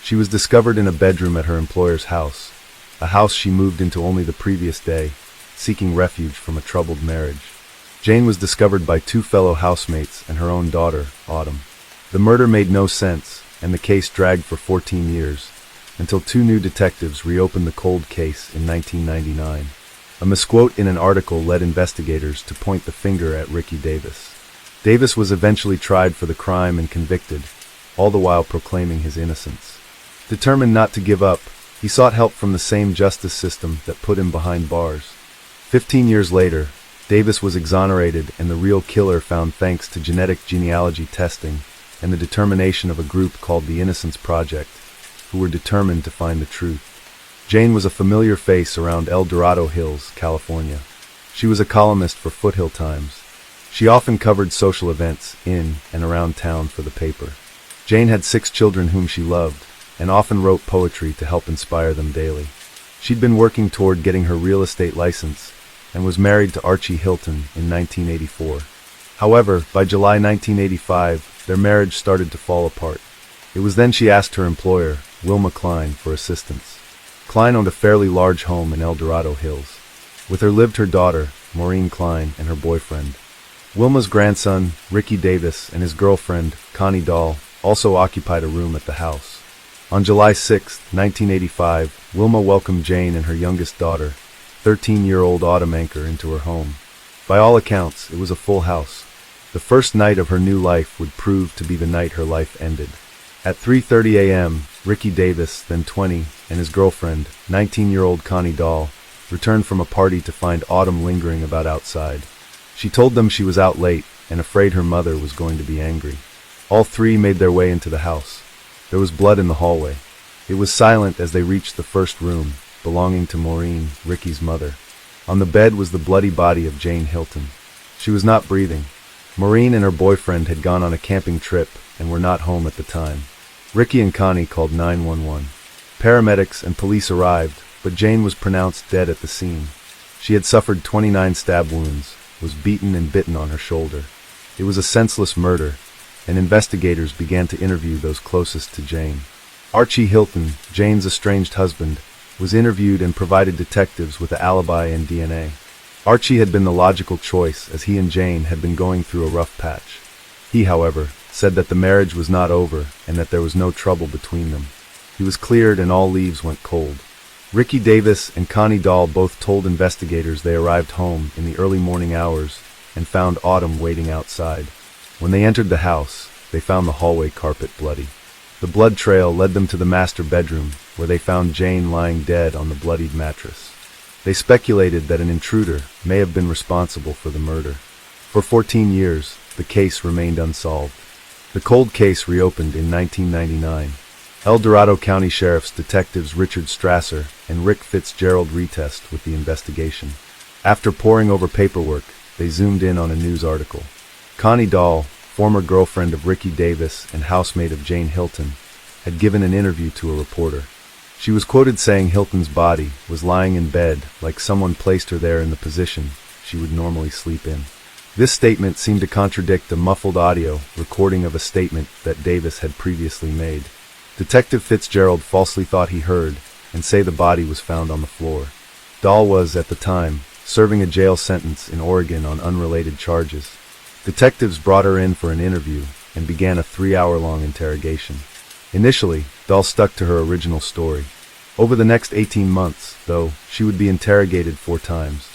[SPEAKER 1] She was discovered in a bedroom at her employer's house, a house she moved into only the previous day, seeking refuge from a troubled marriage. Jane was discovered by two fellow housemates and her own daughter, Autumn. The murder made no sense, and the case dragged for 14 years, until two new detectives reopened the cold case in 1999. A misquote in an article led investigators to point the finger at Ricky Davis. Davis was eventually tried for the crime and convicted, all the while proclaiming his innocence. Determined not to give up, he sought help from the same justice system that put him behind bars. 15 years later, Davis was exonerated and the real killer found thanks to genetic genealogy testing and the determination of a group called the Innocence Project, who were determined to find the truth. Jane was a familiar face around El Dorado Hills, California. She was a columnist for Foothill Times. She often covered social events in and around town for the paper. Jane had 6 children whom she loved, and often wrote poetry to help inspire them daily. She'd been working toward getting her real estate license, and was married to Archie Hilton in 1984. However, by July 1985, their marriage started to fall apart. It was then she asked her employer, Wilma Klein, for assistance. Klein owned a fairly large home in El Dorado Hills. With her lived her daughter, Maureen Klein, and her boyfriend. Wilma's grandson, Ricky Davis, and his girlfriend, Connie Dahl, also occupied a room at the house. On July 6, 1985, Wilma welcomed Jane and her youngest daughter, 13-year-old Autumn Anchor, into her home. By all accounts, it was a full house. The first night of her new life would prove to be the night her life ended. At 3:30 a.m., Ricky Davis, then 20, and his girlfriend, 19-year-old Connie Dahl, returned from a party to find Autumn lingering about outside. She told them she was out late and afraid her mother was going to be angry. All three made their way into the house. There was blood in the hallway. It was silent as they reached the first room, belonging to Maureen, Ricky's mother. On the bed was the bloody body of Jane Hilton. She was not breathing. Maureen and her boyfriend had gone on a camping trip and were not home at the time. Ricky and Connie called 911. Paramedics and police arrived, but Jane was pronounced dead at the scene. She had suffered 29 stab wounds, was beaten and bitten on her shoulder. It was a senseless murder, and investigators began to interview those closest to Jane. Archie Hilton, Jane's estranged husband, was interviewed and provided detectives with an alibi and DNA. Archie had been the logical choice as he and Jane had been going through a rough patch. He, however, said that the marriage was not over and that there was no trouble between them. He was cleared and all leaves went cold. Ricky Davis and Connie Dahl both told investigators they arrived home in the early morning hours and found Autumn waiting outside. When they entered the house, they found the hallway carpet bloody. The blood trail led them to the master bedroom, where they found Jane lying dead on the bloodied mattress. They speculated that an intruder may have been responsible for the murder. For 14 years, the case remained unsolved. The cold case reopened in 1999. El Dorado County Sheriff's detectives Richard Strasser and Rick Fitzgerald retest with the investigation. After poring over paperwork, they zoomed in on a news article. Connie Dahl, former girlfriend of Ricky Davis and housemate of Jane Hilton, had given an interview to a reporter. She was quoted saying Hilton's body was lying in bed like someone placed her there in the position she would normally sleep in. This statement seemed to contradict a muffled audio recording of a statement that Davis had previously made. Detective Fitzgerald falsely thought he heard and say the body was found on the floor. Dahl was, at the time, serving a jail sentence in Oregon on unrelated charges. Detectives brought her in for an interview and began a 3-hour-long interrogation. Initially, Dahl stuck to her original story. Over the next 18 months, though, she would be interrogated 4 times.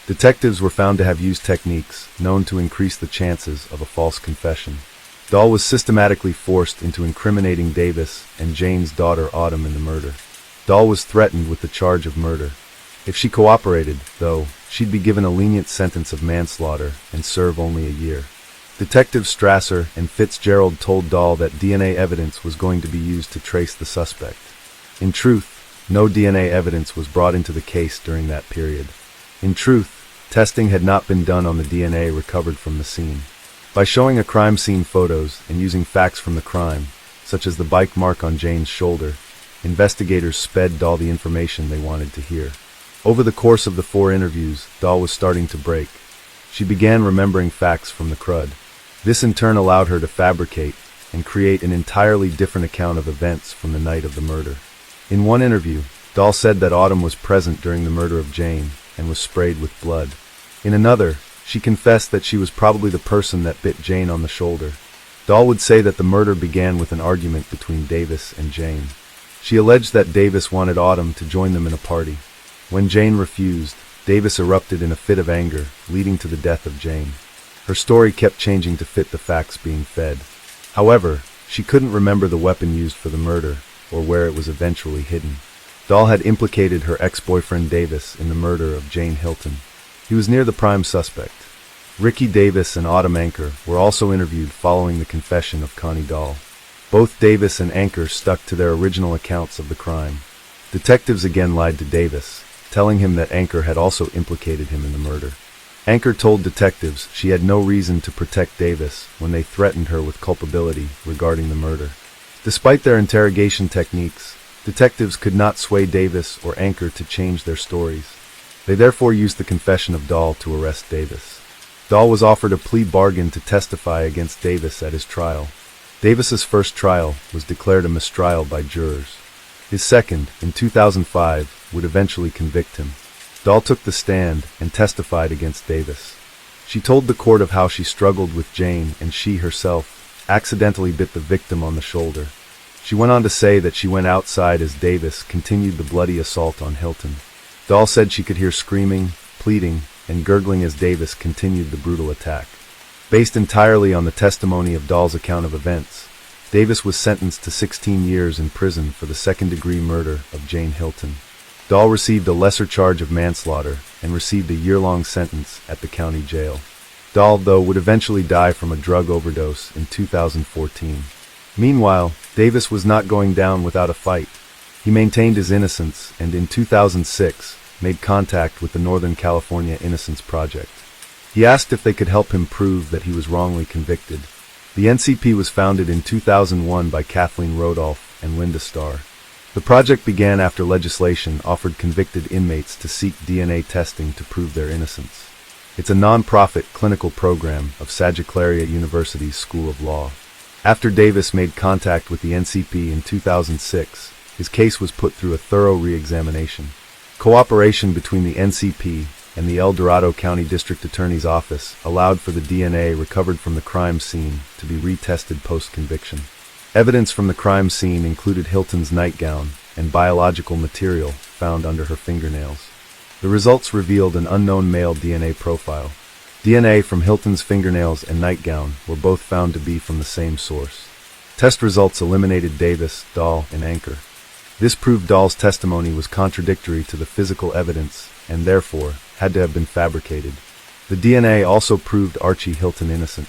[SPEAKER 1] Detectives were found to have used techniques known to increase the chances of a false confession. Dahl was systematically forced into incriminating Davis and Jane's daughter Autumn in the murder. Dahl was threatened with the charge of murder. If she cooperated, though, she'd be given a lenient sentence of manslaughter and serve only a year. Detectives Strasser and Fitzgerald told Dahl that DNA evidence was going to be used to trace the suspect. In truth, no DNA evidence was brought into the case during that period. In truth, testing had not been done on the DNA recovered from the scene. By showing a crime scene photos and using facts from the crime, such as the bike mark on Jane's shoulder, investigators sped Dahl the information they wanted to hear. Over the course of the 4 interviews, Dahl was starting to break. She began remembering facts from the crud. This in turn allowed her to fabricate and create an entirely different account of events from the night of the murder. In one interview, Dahl said that Autumn was present during the murder of Jane and was sprayed with blood. In another, she confessed that she was probably the person that bit Jane on the shoulder. Dahl would say that the murder began with an argument between Davis and Jane. She alleged that Davis wanted Autumn to join them in a party. When Jane refused, Davis erupted in a fit of anger, leading to the death of Jane. Her story kept changing to fit the facts being fed. However, she couldn't remember the weapon used for the murder, or where it was eventually hidden. Dahl had implicated her ex-boyfriend Davis in the murder of Jane Hilton. He was near the prime suspect. Ricky Davis and Autumn Anker were also interviewed following the confession of Connie Dahl. Both Davis and Anker stuck to their original accounts of the crime. Detectives again lied to Davis, telling him that Anker had also implicated him in the murder. Anker told detectives she had no reason to protect Davis when they threatened her with culpability regarding the murder. Despite their interrogation techniques, detectives could not sway Davis or Anker to change their stories. They therefore used the confession of Dahl to arrest Davis. Dahl was offered a plea bargain to testify against Davis at his trial. Davis's first trial was declared a mistrial by jurors. His second, in 2005, would eventually convict him. Dahl took the stand and testified against Davis. She told the court of how she struggled with Jane and she herself accidentally bit the victim on the shoulder. She went on to say that she went outside as Davis continued the bloody assault on Hilton. Dahl said she could hear screaming, pleading, and gurgling as Davis continued the brutal attack. Based entirely on the testimony of Dahl's account of events, Davis was sentenced to 16 years in prison for the second-degree murder of Jane Hilton. Dahl received a lesser charge of manslaughter and received a year-long sentence at the county jail. Dahl, though, would eventually die from a drug overdose in 2014. Meanwhile, Davis was not going down without a fight. He maintained his innocence and in 2006 made contact with the Northern California Innocence Project. He asked if they could help him prove that he was wrongly convicted. The NCP was founded in 2001 by Kathleen Rodolph and Linda Starr. The project began after legislation offered convicted inmates to seek DNA testing to prove their innocence. It's a non-profit clinical program of Sagittaria University's School of Law. After Davis made contact with the NCP in 2006, his case was put through a thorough re-examination. Cooperation between the NCP and the El Dorado County District Attorney's Office allowed for the DNA recovered from the crime scene to be retested post-conviction. Evidence from the crime scene included Hilton's nightgown and biological material found under her fingernails. The results revealed an unknown male DNA profile. DNA from Hilton's fingernails and nightgown were both found to be from the same source. Test results eliminated Davis, Dahl, and Anker. This proved Dahl's testimony was contradictory to the physical evidence and therefore had to have been fabricated. The DNA also proved Archie Hilton innocent.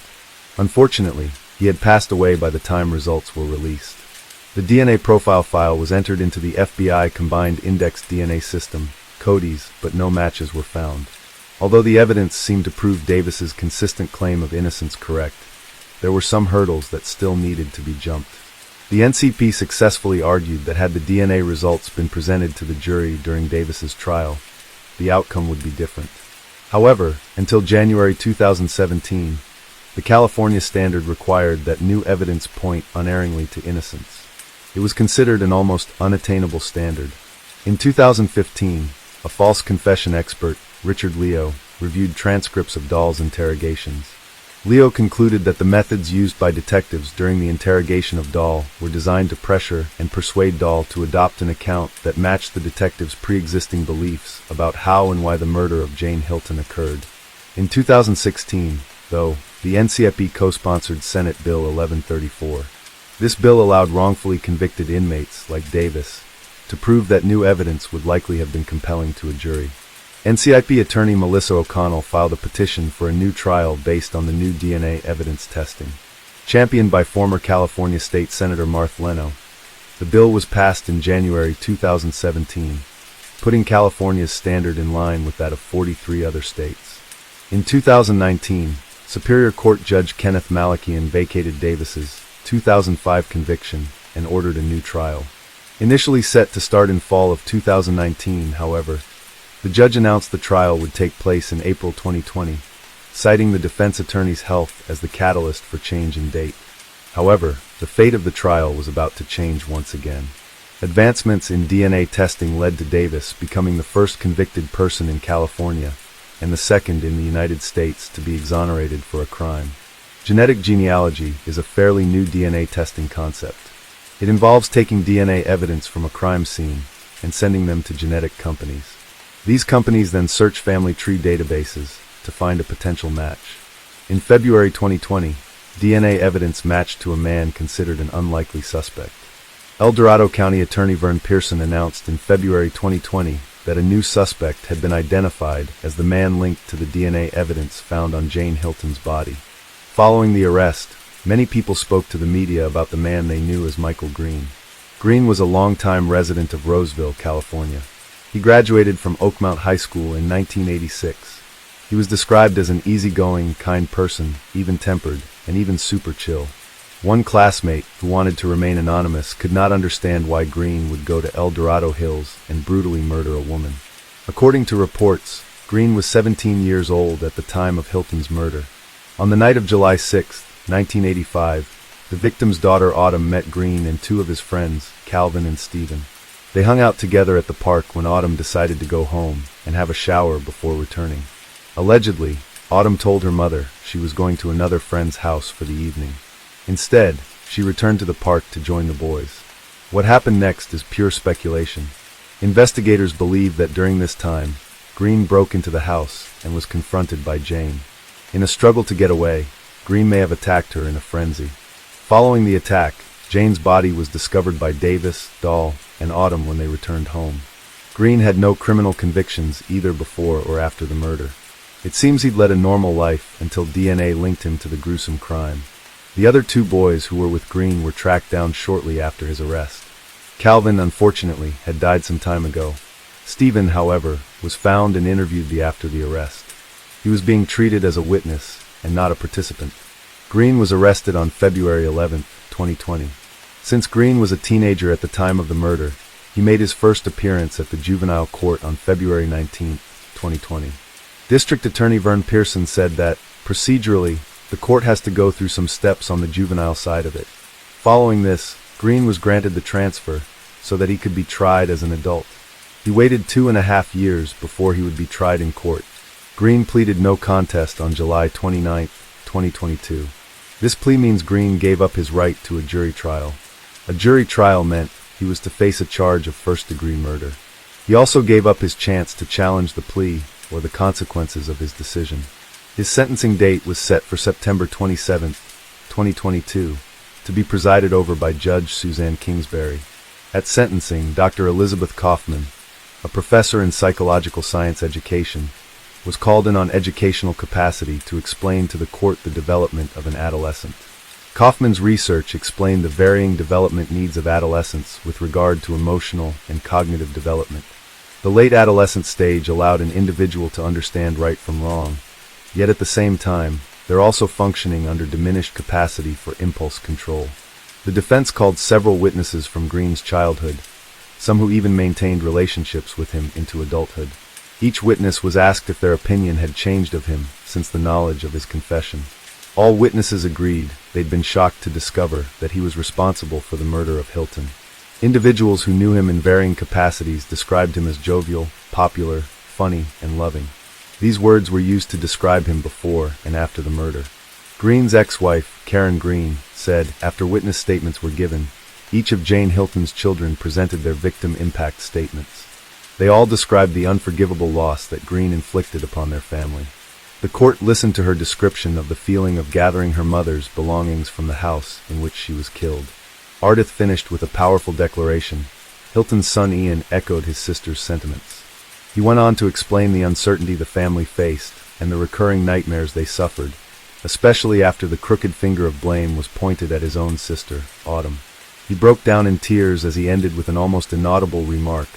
[SPEAKER 1] Unfortunately, he had passed away by the time results were released. The DNA profile file was entered into the FBI Combined Index DNA System, CODIS, but no matches were found. Although the evidence seemed to prove Davis's consistent claim of innocence correct, there were some hurdles that still needed to be jumped. The NCP successfully argued that had the DNA results been presented to the jury during Davis's trial, the outcome would be different. However, until January 2017, the California standard required that new evidence point unerringly to innocence. It was considered an almost unattainable standard. In 2015, a false confession expert, Richard Leo, reviewed transcripts of Dahl's interrogations. Leo concluded that the methods used by detectives during the interrogation of Dahl were designed to pressure and persuade Dahl to adopt an account that matched the detectives' pre-existing beliefs about how and why the murder of Jane Hilton occurred. In 2016, though, the NCP co-sponsored Senate Bill 1134. This bill allowed wrongfully convicted inmates, like Davis, to prove that new evidence would likely have been compelling to a jury. NCIP attorney Melissa O'Connell filed a petition for a new trial based on the new DNA evidence testing. Championed by former California State Senator Martha Leno, the bill was passed in January 2017, putting California's standard in line with that of 43 other states. In 2019, Superior Court Judge Kenneth Malakian vacated Davis's 2005 conviction and ordered a new trial. Initially set to start in fall of 2019, however, the judge announced the trial would take place in April 2020, citing the defense attorney's health as the catalyst for change in date. However, the fate of the trial was about to change once again. Advancements in DNA testing led to Davis becoming the first convicted person in California and the second in the United States to be exonerated for a crime. Genetic genealogy is a fairly new DNA testing concept. It involves taking DNA evidence from a crime scene and sending them to genetic companies. These companies then search family tree databases to find a potential match. In February 2020, DNA evidence matched to a man considered an unlikely suspect. El Dorado County Attorney Vern Pearson announced in February 2020 that a new suspect had been identified as the man linked to the DNA evidence found on Jane Hilton's body. Following the arrest, many people spoke to the media about the man they knew as Michael Green. Green was a longtime resident of Roseville, California. He graduated from Oakmount High School in 1986. He was described as an easygoing, kind person, even-tempered, and even super chill. One classmate, who wanted to remain anonymous, could not understand why Green would go to El Dorado Hills and brutally murder a woman. According to reports, Green was 17 years old at the time of Hilton's murder. On the night of July 6, 1985, the victim's daughter Autumn met Green and two of his friends, Calvin and Stephen. They hung out together at the park when Autumn decided to go home and have a shower before returning. Allegedly, Autumn told her mother she was going to another friend's house for the evening. Instead, she returned to the park to join the boys. What happened next is pure speculation. Investigators believe that during this time, Green broke into the house and was confronted by Jane. In a struggle to get away, Green may have attacked her in a frenzy. Following the attack, Jane's body was discovered by Davis, Dahl, and Autumn when they returned home. Green had no criminal convictions either before or after the murder. It seems he'd led a normal life until DNA linked him to the gruesome crime. The other two boys who were with Green were tracked down shortly after his arrest. Calvin, unfortunately, had died some time ago. Stephen, however, was found and interviewed after the arrest. He was being treated as a witness and not a participant. Green was arrested on February 11, 2020. Since Green was a teenager at the time of the murder, he made his first appearance at the juvenile court on February 19, 2020. District Attorney Vern Pearson said that, procedurally, the court has to go through some steps on the juvenile side of it. Following this, Green was granted the transfer so that he could be tried as an adult. He waited 2.5 years before he would be tried in court. Green pleaded no contest on July 29, 2022. This plea means Green gave up his right to a jury trial. A jury trial meant he was to face a charge of first-degree murder. He also gave up his chance to challenge the plea or the consequences of his decision. His sentencing date was set for September 27, 2022, to be presided over by Judge Suzanne Kingsbury. At sentencing, Dr. Elizabeth Kaufman, a professor in psychological science education, was called in on educational capacity to explain to the court the development of an adolescent. Kaufman's research explained the varying development needs of adolescents with regard to emotional and cognitive development. The late adolescent stage allowed an individual to understand right from wrong, yet at the same time, they're also functioning under diminished capacity for impulse control. The defense called several witnesses from Green's childhood, some who even maintained relationships with him into adulthood. Each witness was asked if their opinion had changed of him since the knowledge of his confession. All witnesses agreed they'd been shocked to discover that he was responsible for the murder of Hilton. Individuals who knew him in varying capacities described him as jovial, popular, funny, and loving. These words were used to describe him before and after the murder. Green's ex-wife, Karen Green, said after witness statements were given, each of Jane Hilton's children presented their victim impact statements. They all described the unforgivable loss that Green inflicted upon their family. The court listened to her description of the feeling of gathering her mother's belongings from the house in which she was killed. Ardith finished with a powerful declaration. Hilton's son Ian echoed his sister's sentiments. He went on to explain the uncertainty the family faced and the recurring nightmares they suffered, especially after the crooked finger of blame was pointed at his own sister, Autumn. He broke down in tears as he ended with an almost inaudible remark.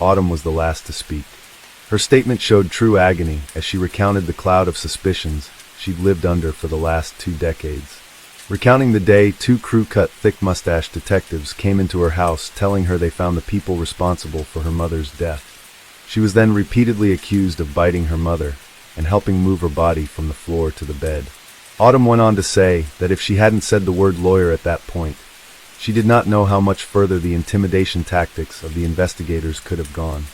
[SPEAKER 1] Autumn was the last to speak. Her statement showed true agony as she recounted the cloud of suspicions she'd lived under for the last 2 decades. Recounting the day 2 crew-cut, thick-mustached detectives came into her house telling her they found the people responsible for her mother's death. She was then repeatedly accused of biting her mother and helping move her body from the floor to the bed. Autumn went on to say that if she hadn't said the word lawyer at that point, she did not know how much further the intimidation tactics of the investigators could have gone.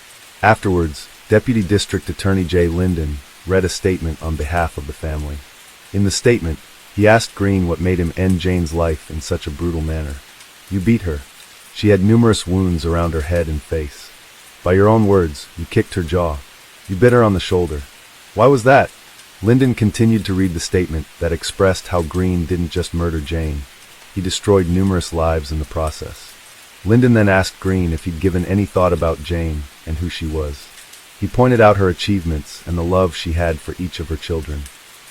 [SPEAKER 1] Afterwards, Deputy District Attorney Jay Linden read a statement on behalf of the family. In the statement, he asked Green what made him end Jane's life in such a brutal manner. "You beat her. She had numerous wounds around her head and face. By your own words, you kicked her jaw. You bit her on the shoulder. Why was that?" Linden continued to read the statement that expressed how Green didn't just murder Jane. He destroyed numerous lives in the process. Linden then asked Green if he'd given any thought about Jane and who she was. He pointed out her achievements and the love she had for each of her children.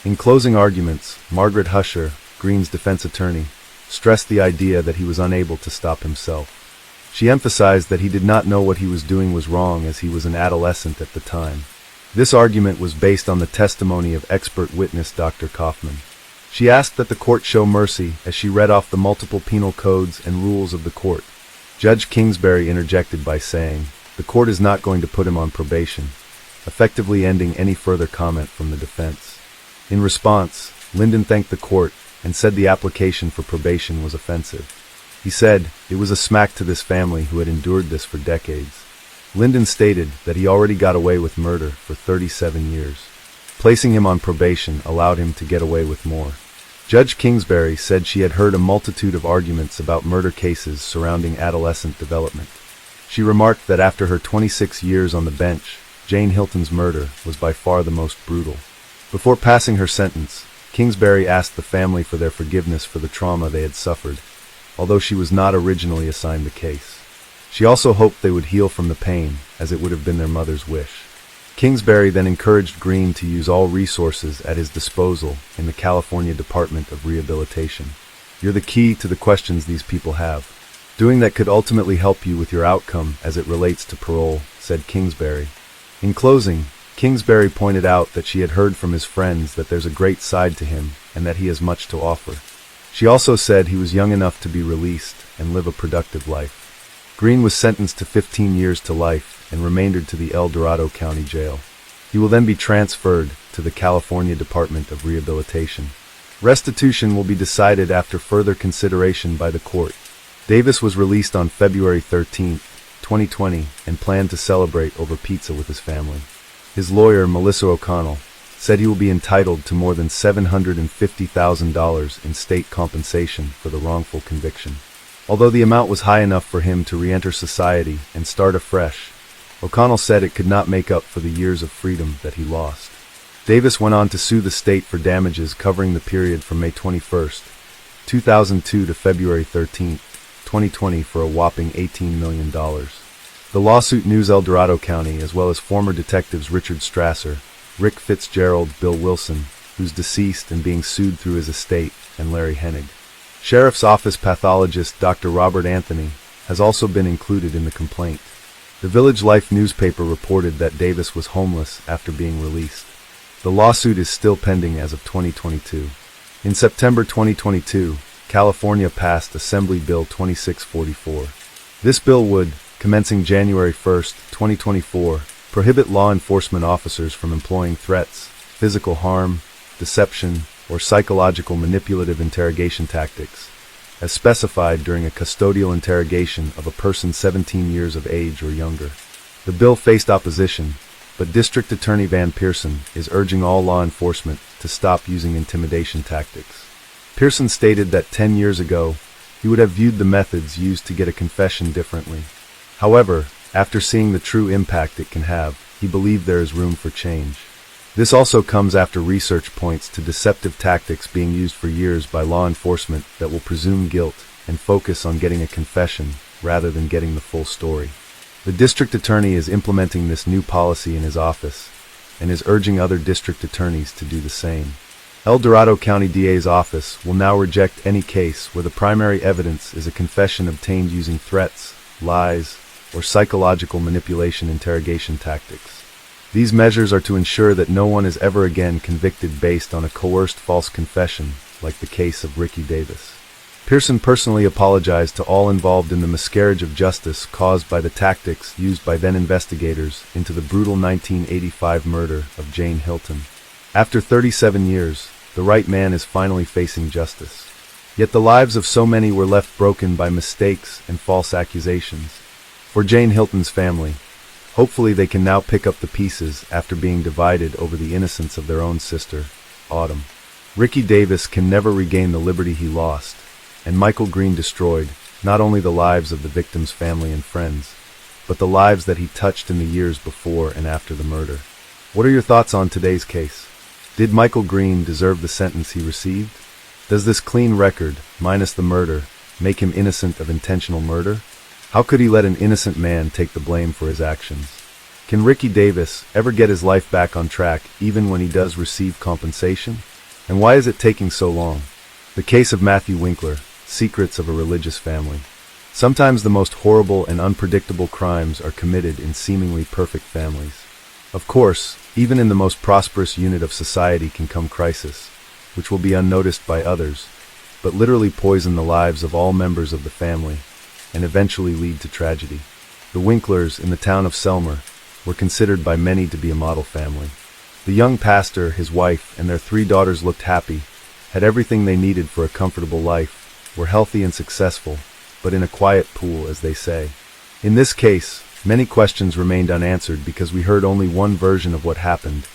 [SPEAKER 1] In closing arguments, Margaret Husher, Green's defense attorney, stressed the idea that he was unable to stop himself. She emphasized that he did not know what he was doing was wrong as he was an adolescent at the time. This argument was based on the testimony of expert witness Dr. Kaufman. She asked that the court show mercy as she read off the multiple penal codes and rules of the court. Judge Kingsbury interjected by saying, "The court is not going to put him on probation," effectively ending any further comment from the defense. In response, Linden thanked the court and said the application for probation was offensive. He said it was a smack to this family who had endured this for decades. Linden stated that he already got away with murder for 37 years. Placing him on probation allowed him to get away with more. Judge Kingsbury said she had heard a multitude of arguments about murder cases surrounding adolescent development. She remarked that after her 26 years on the bench, Jane Hilton's murder was by far the most brutal. Before passing her sentence, Kingsbury asked the family for their forgiveness for the trauma they had suffered, although she was not originally assigned the case. She also hoped they would heal from the pain, as it would have been their mother's wish. Kingsbury then encouraged Green to use all resources at his disposal in the California Department of Rehabilitation. "You're the key to the questions these people have. Doing that could ultimately help you with your outcome as it relates to parole," said Kingsbury. In closing, Kingsbury pointed out that she had heard from his friends that there's a great side to him and that he has much to offer. She also said he was young enough to be released and live a productive life. Green was sentenced to 15 years to life and remaindered to the El Dorado County Jail. He will then be transferred to the California Department of Rehabilitation. Restitution will be decided after further consideration by the court. Davis was released on February 13, 2020, and planned to celebrate over pizza with his family. His lawyer, Melissa O'Connell, said he will be entitled to more than $750,000 in state compensation for the wrongful conviction. Although the amount was high enough for him to re-enter society and start afresh, O'Connell said it could not make up for the years of freedom that he lost. Davis went on to sue the state for damages covering the period from May 21, 2002 to February 13, 2020 for a whopping $18 million. The lawsuit names El Dorado County as well as former detectives Richard Strasser, Rick Fitzgerald, Bill Wilson, who's deceased and being sued through his estate, and Larry Hennig. Sheriff's Office pathologist Dr. Robert Anthony has also been included in the complaint. The Village Life newspaper reported that Davis was homeless after being released. The lawsuit is still pending as of 2022. In September 2022, California passed Assembly Bill 2644. This bill would, commencing January 1, 2024, prohibit law enforcement officers from employing threats, physical harm, deception, or psychological manipulative interrogation tactics, as specified during a custodial interrogation of a person 17 years of age or younger. The bill faced opposition, but District Attorney Van Pearson is urging all law enforcement to stop using intimidation tactics. Pearson stated that 10 years ago, he would have viewed the methods used to get a confession differently. However, after seeing the true impact it can have, he believed there is room for change. This also comes after research points to deceptive tactics being used for years by law enforcement that will presume guilt and focus on getting a confession rather than getting the full story. The The district attorney is implementing this new policy in his office and is urging other district attorneys to do the same. El Dorado County DA's office will now reject any case where the primary evidence is a confession obtained using threats, lies, or psychological manipulation interrogation tactics. These measures are to ensure that no one is ever again convicted based on a coerced false confession, like the case of Ricky Davis. Pearson personally apologized to all involved in the miscarriage of justice caused by the tactics used by then investigators into the brutal 1985 murder of Jane Hilton. After 37 years, the right man is finally facing justice. Yet the lives of so many were left broken by mistakes and false accusations. For Jane Hilton's family, hopefully they can now pick up the pieces after being divided over the innocence of their own sister, Autumn. Ricky Davis can never regain the liberty he lost, and Michael Green destroyed not only the lives of the victim's family and friends, but the lives that he touched in the years before and after the murder. What are your thoughts on today's case? Did Michael Green deserve the sentence he received? Does this clean record, minus the murder, make him innocent of intentional murder? How could he let an innocent man take the blame for his actions? Can Ricky Davis ever get his life back on track even when he does receive compensation? And why is it taking so long? The case of Matthew Winkler, Secrets of a Religious Family. Sometimes the most horrible and unpredictable crimes are committed in seemingly perfect families. Of course, even in the most prosperous unit of society can come crisis, which will be unnoticed by others, but literally poison the lives of all members of the family, and eventually lead to tragedy. The Winklers in the town of Selmer were considered by many to be a model family. The young pastor, his wife, and their 3 daughters looked happy, had everything they needed for a comfortable life, were healthy and successful, but in a quiet pool, as they say. In this case, many questions remained unanswered because we heard only one version of what happened,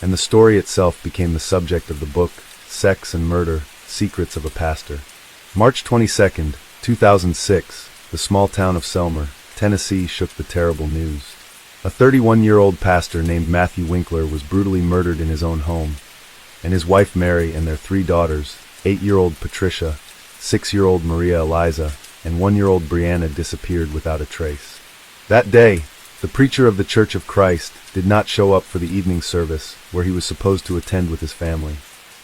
[SPEAKER 1] and the story itself became the subject of the book, Sex and Murder, Secrets of a Pastor. March 22, 2006, the small town of Selmer, Tennessee shook the terrible news. A 31-year-old pastor named Matthew Winkler was brutally murdered in his own home, and his wife Mary and their 3 daughters, 8-year-old Patricia, 6-year-old Maria Eliza, and 1-year-old Brianna disappeared without a trace. That day, the preacher of the Church of Christ did not show up for the evening service where he was supposed to attend with his family.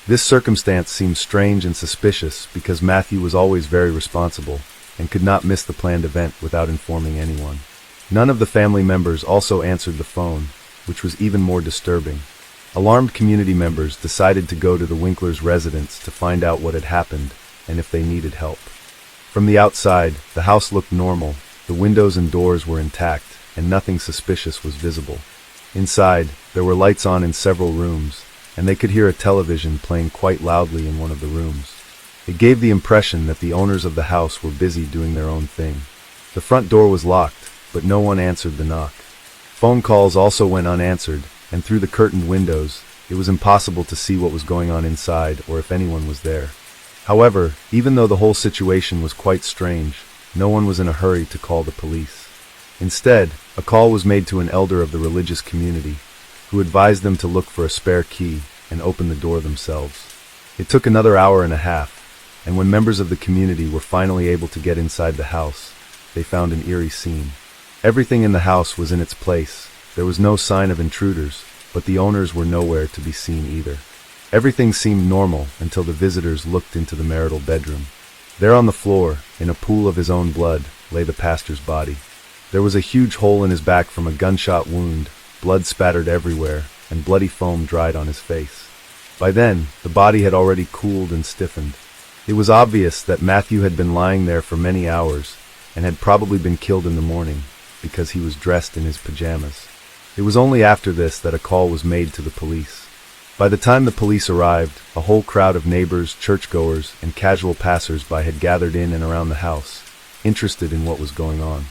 [SPEAKER 1] This circumstance seemed strange and suspicious because Matthew was always very responsible and could not miss the planned event without informing anyone. None of the family members also answered the phone, which was even more disturbing. Alarmed community members decided to go to the Winklers' residence to find out what had happened and if they needed help. From the outside, the house looked normal, the windows and doors were intact, and nothing suspicious was visible. Inside, there were lights on in several rooms, and they could hear a television playing quite loudly in one of the rooms. It gave the impression that the owners of the house were busy doing their own thing. The front door was locked, but no one answered the knock. Phone calls also went unanswered, and through the curtained windows, it was impossible to see what was going on inside or if anyone was there. However, even though the whole situation was quite strange, no one was in a hurry to call the police. Instead, a call was made to an elder of the religious community, who advised them to look for a spare key and open the door themselves. It took another hour and a half, and when members of the community were finally able to get inside the house, they found an eerie scene. Everything in the house was in its place. There was no sign of intruders, but the owners were nowhere to be seen either. Everything seemed normal until the visitors looked into the marital bedroom. There on the floor, in a pool of his own blood, lay the pastor's body. There was a huge hole in his back from a gunshot wound, blood spattered everywhere, and bloody foam dried on his face. By then, the body had already cooled and stiffened. It was obvious that Matthew had been lying there for many hours, and had probably been killed in the morning, because he was dressed in his pajamas. It was only after this that a call was made to the police. By the time the police arrived, a whole crowd of neighbors, churchgoers, and casual passers-by had gathered in and around the house, interested in what was going on.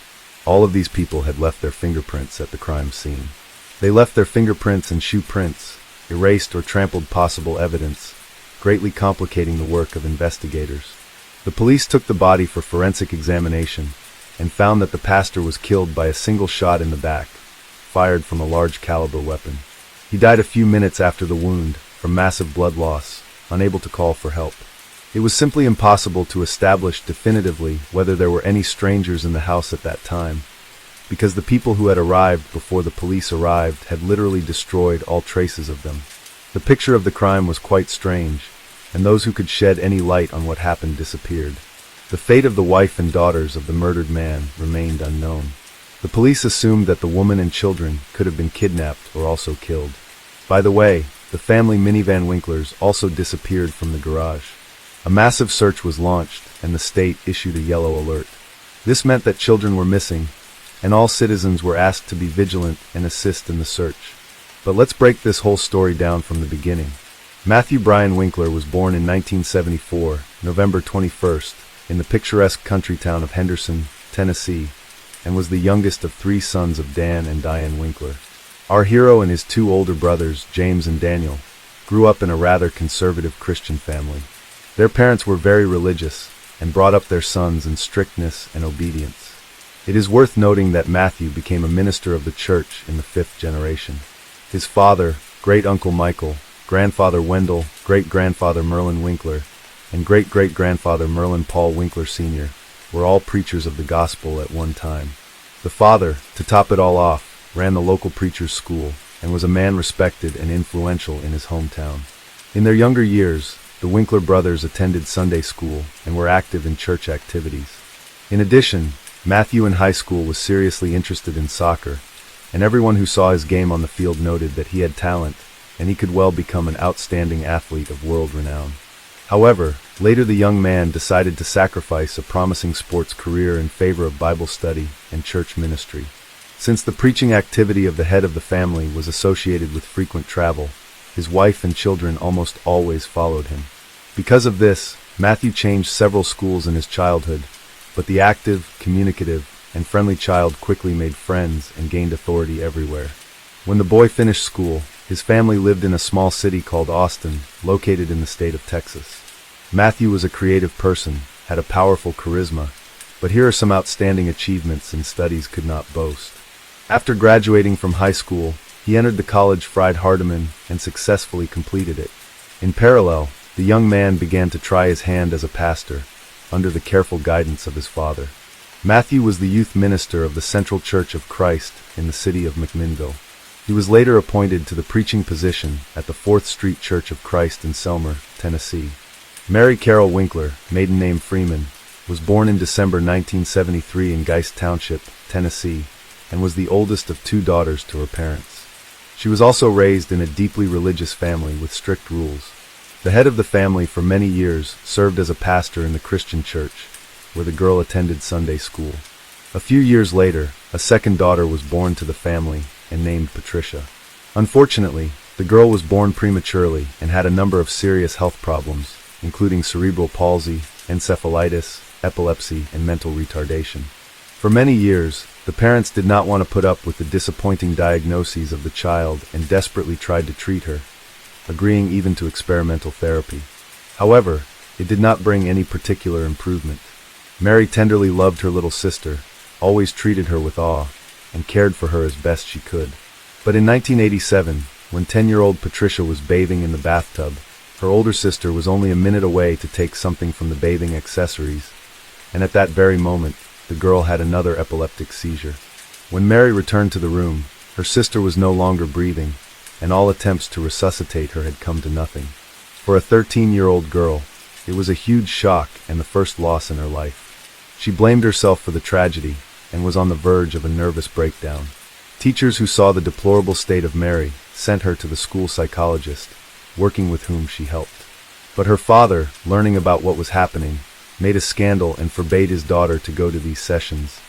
[SPEAKER 1] All of these people had left their fingerprints at the crime scene. They left their fingerprints and shoe prints, erased or trampled possible evidence, greatly complicating the work of investigators. The police took the body for forensic examination and found that the pastor was killed by a single shot in the back, fired from a large caliber weapon. He died a few minutes after the wound, from massive blood loss, unable to call for help. It was simply impossible to establish definitively whether there were any strangers in the house at that time, because the people who had arrived before the police arrived had literally destroyed all traces of them. The picture of the crime was quite strange, and those who could shed any light on what happened disappeared. The fate of the wife and daughters of the murdered man remained unknown. The police assumed that the woman and children could have been kidnapped or also killed. By the way, the family minivan Winklers also disappeared from the garage. A massive search was launched, and the state issued a yellow alert. This meant that children were missing, and all citizens were asked to be vigilant and assist in the search. But let's break this whole story down from the beginning. Matthew Bryan Winkler was born in 1974, November 21st, in the picturesque country town of Henderson, Tennessee, and was the youngest of 3 sons of Dan and Diane Winkler. Our hero and his 2 older brothers, James and Daniel, grew up in a rather conservative Christian family. Their parents were very religious and brought up their sons in strictness and obedience. It is worth noting that Matthew became a minister of the church in the 5th generation. His father, great-uncle Michael, grandfather Wendell, great-grandfather Merlin Winkler, and great-great-grandfather Merlin Paul Winkler Sr. were all preachers of the gospel at one time. The father, to top it all off, ran the local preacher's school and was a man respected and influential in his hometown. In their younger years, the Winkler brothers attended Sunday school and were active in church activities. In addition, Matthew in high school was seriously interested in soccer, and everyone who saw his game on the field noted that he had talent and he could well become an outstanding athlete of world renown. However, later the young man decided to sacrifice a promising sports career in favor of Bible study and church ministry. Since the preaching activity of the head of the family was associated with frequent travel, his wife and children almost always followed him. Because of this, Matthew changed several schools in his childhood, but the active, communicative, and friendly child quickly made friends and gained authority everywhere. When the boy finished school, his family lived in a small city called Austin, located in the state of Texas. Matthew was a creative person, had a powerful charisma, but here are some outstanding achievements in studies could not boast. After graduating from high school, he entered the college Fried Hardeman and successfully completed it. In parallel, the young man began to try his hand as a pastor, under the careful guidance of his father. Matthew was the youth minister of the Central Church of Christ in the city of McMinnville. He was later appointed to the preaching position at the 4th Street Church of Christ in Selmer, Tennessee. Mary Carol Winkler, maiden name Freeman, was born in December 1973 in Geist Township, Tennessee, and was the oldest of 2 daughters to her parents. She was also raised in a deeply religious family with strict rules. The head of the family for many years served as a pastor in the Christian church, where the girl attended Sunday school. A few years later, a second daughter was born to the family and named Patricia. Unfortunately, the girl was born prematurely and had a number of serious health problems, including cerebral palsy, encephalitis, epilepsy, and mental retardation. For many years, the parents did not want to put up with the disappointing diagnoses of the child and desperately tried to treat her, agreeing even to experimental therapy. However, it did not bring any particular improvement. Mary tenderly loved her little sister, always treated her with awe, and cared for her as best she could. But in 1987, when 10-year-old Patricia was bathing in the bathtub, her older sister was only a minute away to take something from the bathing accessories, and at that very moment, the girl had another epileptic seizure. When Mary returned to the room, her sister was no longer breathing, and all attempts to resuscitate her had come to nothing. For a 13-year-old girl, it was a huge shock and the first loss in her life. She blamed herself for the tragedy and was on the verge of a nervous breakdown. Teachers who saw the deplorable state of Mary sent her to the school psychologist, working with whom she helped. But her father, learning about what was happening, made a scandal and forbade his daughter to go to these sessions,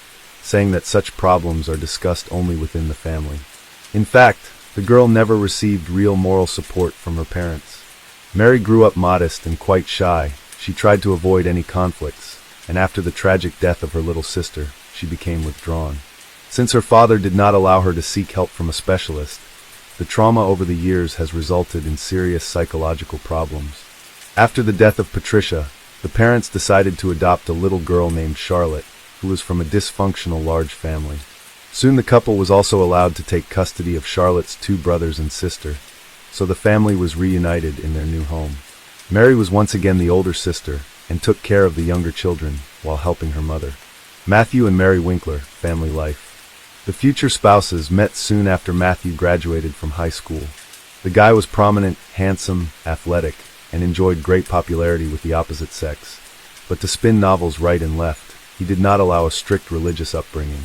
[SPEAKER 1] saying that such problems are discussed only within the family. In fact, the girl never received real moral support from her parents. Mary grew up modest and quite shy. She tried to avoid any conflicts, and after the tragic death of her little sister, she became withdrawn. Since her father did not allow her to seek help from a specialist, the trauma over the years has resulted in serious psychological problems. After the death of Patricia, the parents decided to adopt a little girl named Charlotte, who was from a dysfunctional large family. Soon the couple was also allowed to take custody of Charlotte's 2 brothers and sister, so the family was reunited in their new home. Mary was once again the older sister and took care of the younger children while helping her mother. Matthew and Mary Winkler, family life. The future spouses met soon after Matthew graduated from high school. The guy was prominent, handsome, athletic, and enjoyed great popularity with the opposite sex. But to spin novels right and left, he did not allow a strict religious upbringing.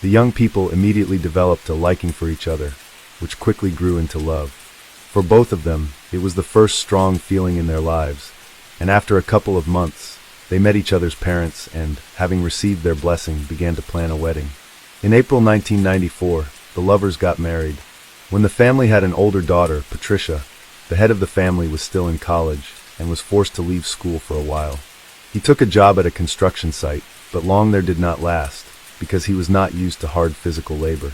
[SPEAKER 1] The young people immediately developed a liking for each other, which quickly grew into love. For both of them, it was the first strong feeling in their lives, and after a couple of months, they met each other's parents and, having received their blessing, began to plan a wedding. In April 1994, the lovers got married. When the family had an older daughter, Patricia, the head of the family was still in college and was forced to leave school for a while. He took a job at a construction site, but long there did not last, because he was not used to hard physical labor.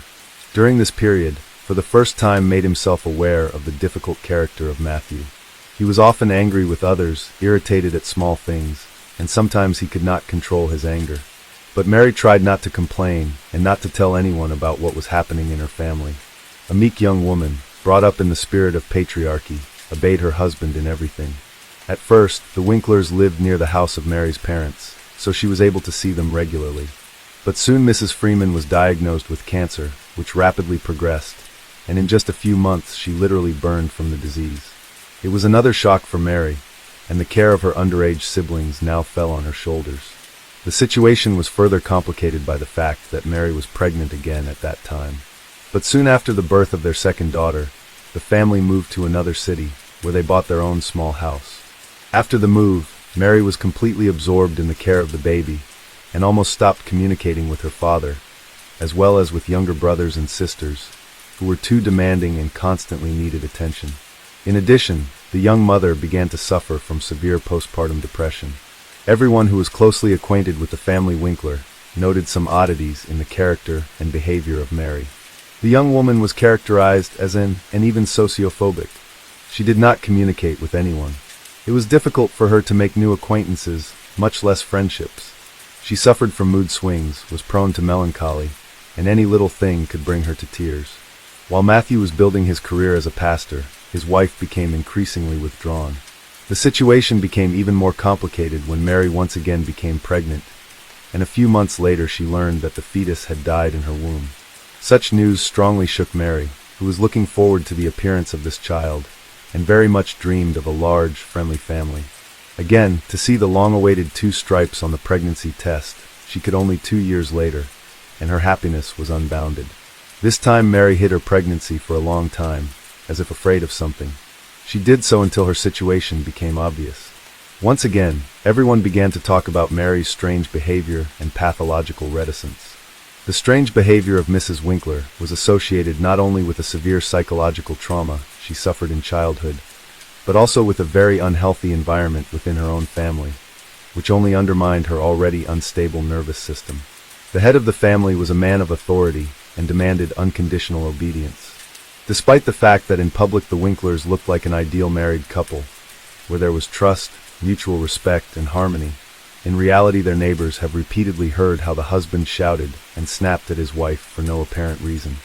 [SPEAKER 1] During this period, for the first time made himself aware of the difficult character of Matthew. He was often angry with others, irritated at small things, and sometimes he could not control his anger. But Mary tried not to complain and not to tell anyone about what was happening in her family. A meek young woman, brought up in the spirit of patriarchy, obeyed her husband in everything. At first, the Winklers lived near the house of Mary's parents, so she was able to see them regularly. But soon Mrs. Freeman was diagnosed with cancer, which rapidly progressed, and in just a few months she literally burned from the disease. It was another shock for Mary, and the care of her underage siblings now fell on her shoulders. The situation was further complicated by the fact that Mary was pregnant again at that time. But soon after the birth of their second daughter, the family moved to another city, where they bought their own small house. After the move, Mary was completely absorbed in the care of the baby, and almost stopped communicating with her father, as well as with younger brothers and sisters, who were too demanding and constantly needed attention. In addition, the young mother began to suffer from severe postpartum depression. Everyone who was closely acquainted with the family Winkler noted some oddities in the character and behavior of Mary. The young woman was characterized as and even sociophobic. She did not communicate with anyone. It was difficult for her to make new acquaintances, much less friendships. She suffered from mood swings, was prone to melancholy, and any little thing could bring her to tears. While Matthew was building his career as a pastor, his wife became increasingly withdrawn. The situation became even more complicated when Mary once again became pregnant, and a few months later she learned that the fetus had died in her womb. Such news strongly shook Mary, who was looking forward to the appearance of this child, and very much dreamed of a large, friendly family. Again, to see the long-awaited 2 stripes on the pregnancy test, she could only 2 years later, and her happiness was unbounded. This time Mary hid her pregnancy for a long time, as if afraid of something. She did so until her situation became obvious. Once again, everyone began to talk about Mary's strange behavior and pathological reticence. The strange behavior of Mrs. Winkler was associated not only with a severe psychological trauma she suffered in childhood, but also with a very unhealthy environment within her own family, which only undermined her already unstable nervous system. The head of the family was a man of authority and demanded unconditional obedience. Despite the fact that in public the Winklers looked like an ideal married couple, where there was trust, mutual respect, and harmony, in reality their neighbors have repeatedly heard how the husband shouted and snapped at his wife for no apparent reason.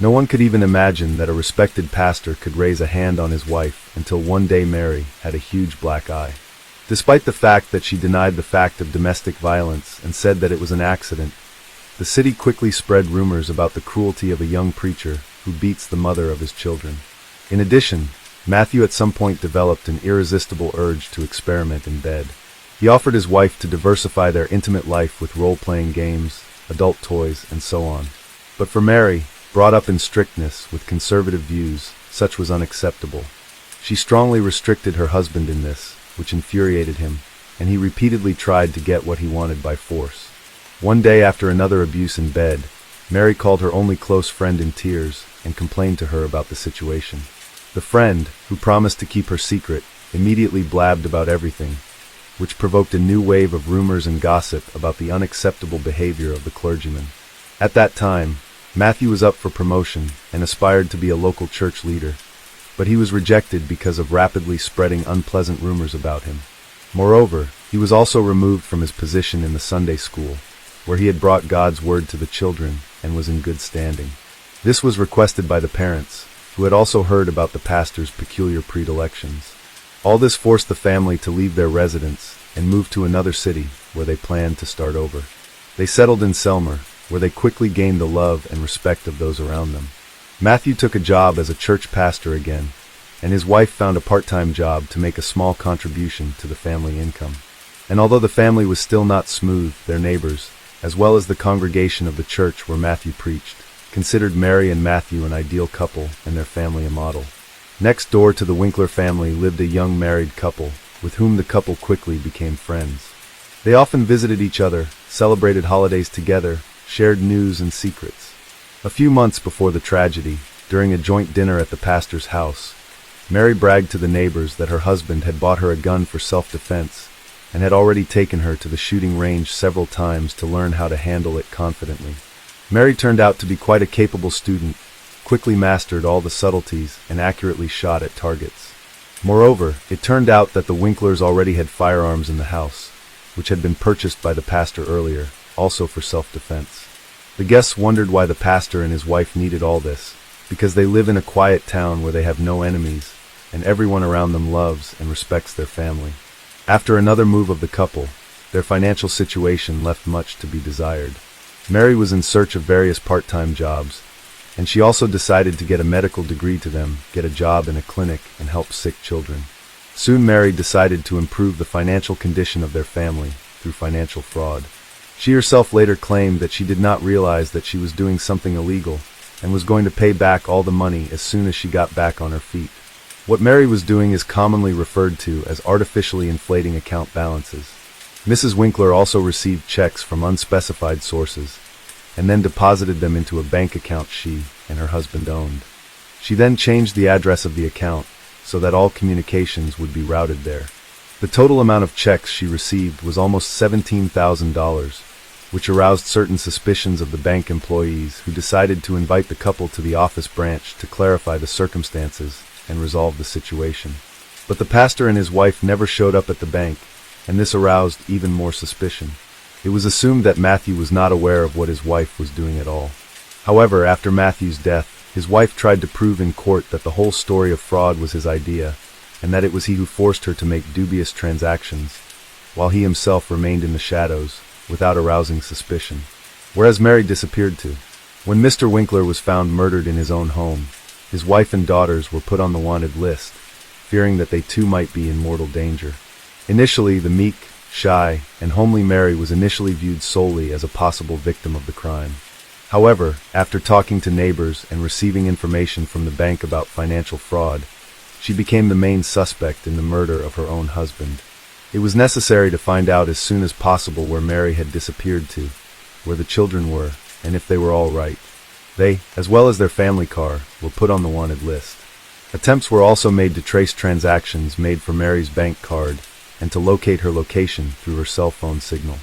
[SPEAKER 1] No one could even imagine that a respected pastor could raise a hand on his wife until one day Mary had a huge black eye. Despite the fact that she denied the fact of domestic violence and said that it was an accident, the city quickly spread rumors about the cruelty of a young preacher who beats the mother of his children. In addition, Matthew at some point developed an irresistible urge to experiment in bed. He offered his wife to diversify their intimate life with role-playing games, adult toys, and so on. But for Mary, brought up in strictness with conservative views, such was unacceptable. She strongly restricted her husband in this, which infuriated him, and he repeatedly tried to get what he wanted by force. One day after another abuse in bed, Mary called her only close friend in tears and complained to her about the situation. The friend, who promised to keep her secret, immediately blabbed about everything, which provoked a new wave of rumors and gossip about the unacceptable behavior of the clergyman. At that time, Matthew was up for promotion and aspired to be a local church leader, but he was rejected because of rapidly spreading unpleasant rumors about him. Moreover, he was also removed from his position in the Sunday school, where he had brought God's word to the children and was in good standing. This was requested by the parents, who had also heard about the pastor's peculiar predilections. All this forced the family to leave their residence and move to another city where they planned to start over. They settled in Selmer, where they quickly gained the love and respect of those around them. Matthew took a job as a church pastor again, and his wife found a part-time job to make a small contribution to the family income. And although the family was still not smooth, their neighbors, as well as the congregation of the church where Matthew preached, considered Mary and Matthew an ideal couple and their family a model. Next door to the Winkler family lived a young married couple, with whom the couple quickly became friends. They often visited each other, celebrated holidays together, shared news and secrets. A few months before the tragedy, during a joint dinner at the pastor's house, Mary bragged to the neighbors that her husband had bought her a gun for self-defense and had already taken her to the shooting range several times to learn how to handle it confidently. Mary turned out to be quite a capable student, quickly mastered all the subtleties, and accurately shot at targets. Moreover, it turned out that the Winklers already had firearms in the house, which had been purchased by the pastor earlier, also for self-defense. The guests wondered why the pastor and his wife needed all this, because they live in a quiet town where they have no enemies, and everyone around them loves and respects their family. After another move of the couple, their financial situation left much to be desired. Mary was in search of various part-time jobs, and she also decided to get a medical degree to them, get a job in a clinic, and help sick children. Soon Mary decided to improve the financial condition of their family through financial fraud. She herself later claimed that she did not realize that she was doing something illegal and was going to pay back all the money as soon as she got back on her feet. What Mary was doing is commonly referred to as artificially inflating account balances. Mrs. Winkler also received checks from unspecified sources and then deposited them into a bank account she and her husband owned. She then changed the address of the account so that all communications would be routed there. The total amount of checks she received was almost $17,000, which aroused certain suspicions of the bank employees, who decided to invite the couple to the office branch to clarify the circumstances and resolve the situation. But the pastor and his wife never showed up at the bank, and this aroused even more suspicion. It was assumed that Matthew was not aware of what his wife was doing at all. However, after Matthew's death, his wife tried to prove in court that the whole story of fraud was his idea, and that it was he who forced her to make dubious transactions, while he himself remained in the shadows, without arousing suspicion. Whereas Mary disappeared too. When Mr. Winkler was found murdered in his own home, his wife and daughters were put on the wanted list, fearing that they too might be in mortal danger. Initially, the meek, shy, and homely Mary was initially viewed solely as a possible victim of the crime. However, after talking to neighbors and receiving information from the bank about financial fraud, she became the main suspect in the murder of her own husband. It was necessary to find out as soon as possible where Mary had disappeared to, where the children were, and if they were all right. They, as well as their family car, were put on the wanted list. Attempts were also made to trace transactions made for Mary's bank card and to locate her location through her cell phone signal.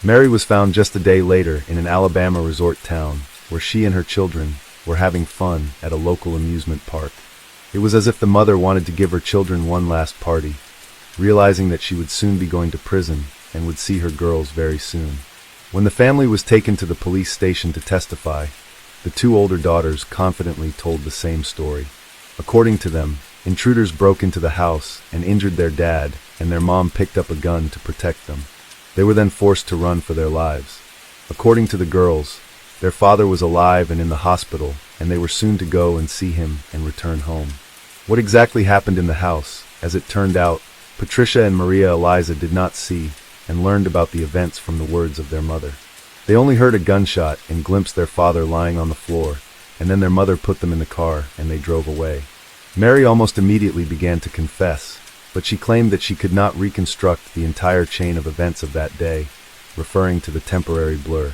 [SPEAKER 1] Mary was found just a day later in an Alabama resort town, where she and her children were having fun at a local amusement park. It was as if the mother wanted to give her children one last party, realizing that she would soon be going to prison and would see her girls very soon. When the family was taken to the police station to testify, the two older daughters confidently told the same story. According to them, intruders broke into the house and injured their dad, and their mom picked up a gun to protect them. They were then forced to run for their lives. According to the girls, their father was alive and in the hospital, and they were soon to go and see him and return home. What exactly happened in the house, as it turned out, Patricia and Maria Eliza did not see and learned about the events from the words of their mother. They only heard a gunshot and glimpsed their father lying on the floor, and then their mother put them in the car and they drove away. Mary almost immediately began to confess, but she claimed that she could not reconstruct the entire chain of events of that day, referring to the temporary blur.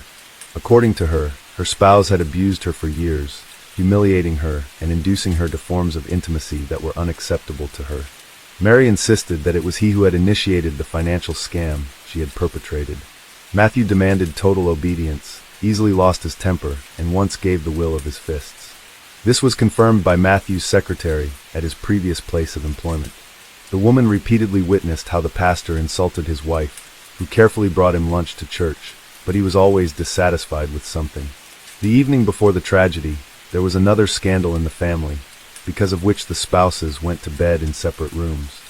[SPEAKER 1] According to her, her spouse had abused her for years, humiliating her and inducing her to forms of intimacy that were unacceptable to her. Mary insisted that it was he who had initiated the financial scam she had perpetrated. Matthew demanded total obedience, easily lost his temper, and once gave the will of his fists. This was confirmed by Matthew's secretary at his previous place of employment. The woman repeatedly witnessed how the pastor insulted his wife, who carefully brought him lunch to church, but he was always dissatisfied with something. The evening before the tragedy, there was another scandal in the family, because of which the spouses went to bed in separate rooms.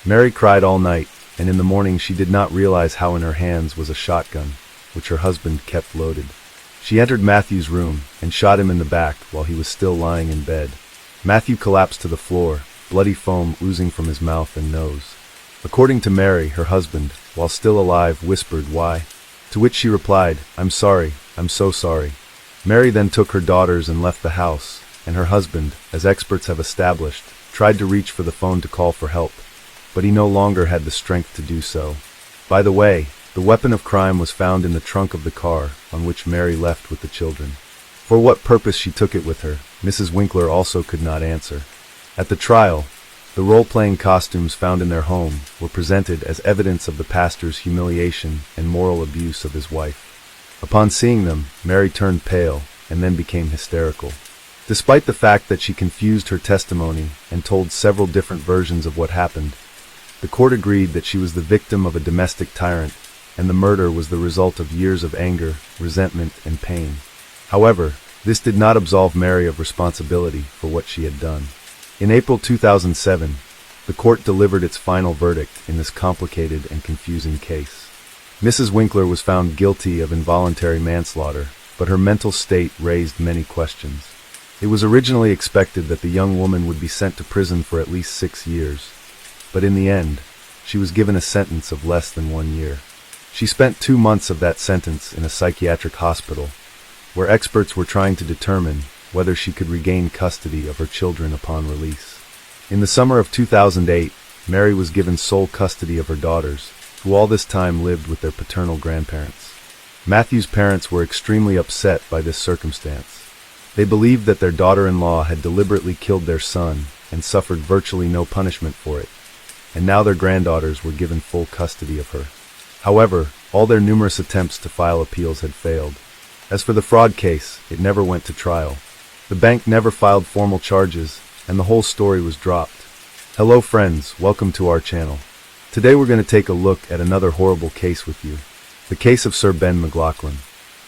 [SPEAKER 1] Mary cried all night, and in the morning she did not realize how in her hands was a shotgun, which her husband kept loaded. She entered Matthew's room and shot him in the back while he was still lying in bed. Matthew collapsed to the floor, bloody foam oozing from his mouth and nose. According to Mary, her husband, while still alive, whispered, "Why?" To which she replied, "I'm sorry, I'm so sorry." Mary then took her daughters and left the house, and her husband, as experts have established, tried to reach for the phone to call for help, but he no longer had the strength to do so. By the way, the weapon of crime was found in the trunk of the car on which Mary left with the children. For what purpose she took it with her, Mrs. Winkler also could not answer. At the trial, the role-playing costumes found in their home were presented as evidence of the pastor's humiliation and moral abuse of his wife. Upon seeing them, Mary turned pale and then became hysterical. Despite the fact that she confused her testimony and told several different versions of what happened, the court agreed that she was the victim of a domestic tyrant, and the murder was the result of years of anger, resentment, and pain. However, this did not absolve Mary of responsibility for what she had done. In April 2007, the court delivered its final verdict in this complicated and confusing case. Mrs. Winkler was found guilty of involuntary manslaughter, but her mental state raised many questions. It was originally expected that the young woman would be sent to prison for at least 6 years, but in the end, she was given a sentence of less than 1 year. She spent 2 months of that sentence in a psychiatric hospital, where experts were trying to determine whether she could regain custody of her children upon release. In the summer of 2008, Mary was given sole custody of her daughters, who all this time lived with their paternal grandparents. Matthew's parents were extremely upset by this circumstance. They believed that their daughter-in-law had deliberately killed their son and suffered virtually no punishment for it, and now their granddaughters were given full custody of her. However, all their numerous attempts to file appeals had failed. As for the fraud case, it never went to trial. The bank never filed formal charges, and the whole story was dropped. Hello friends, welcome to our channel. Today we're going to take a look at another horrible case with you. The case of Sir Ben McLaughlin.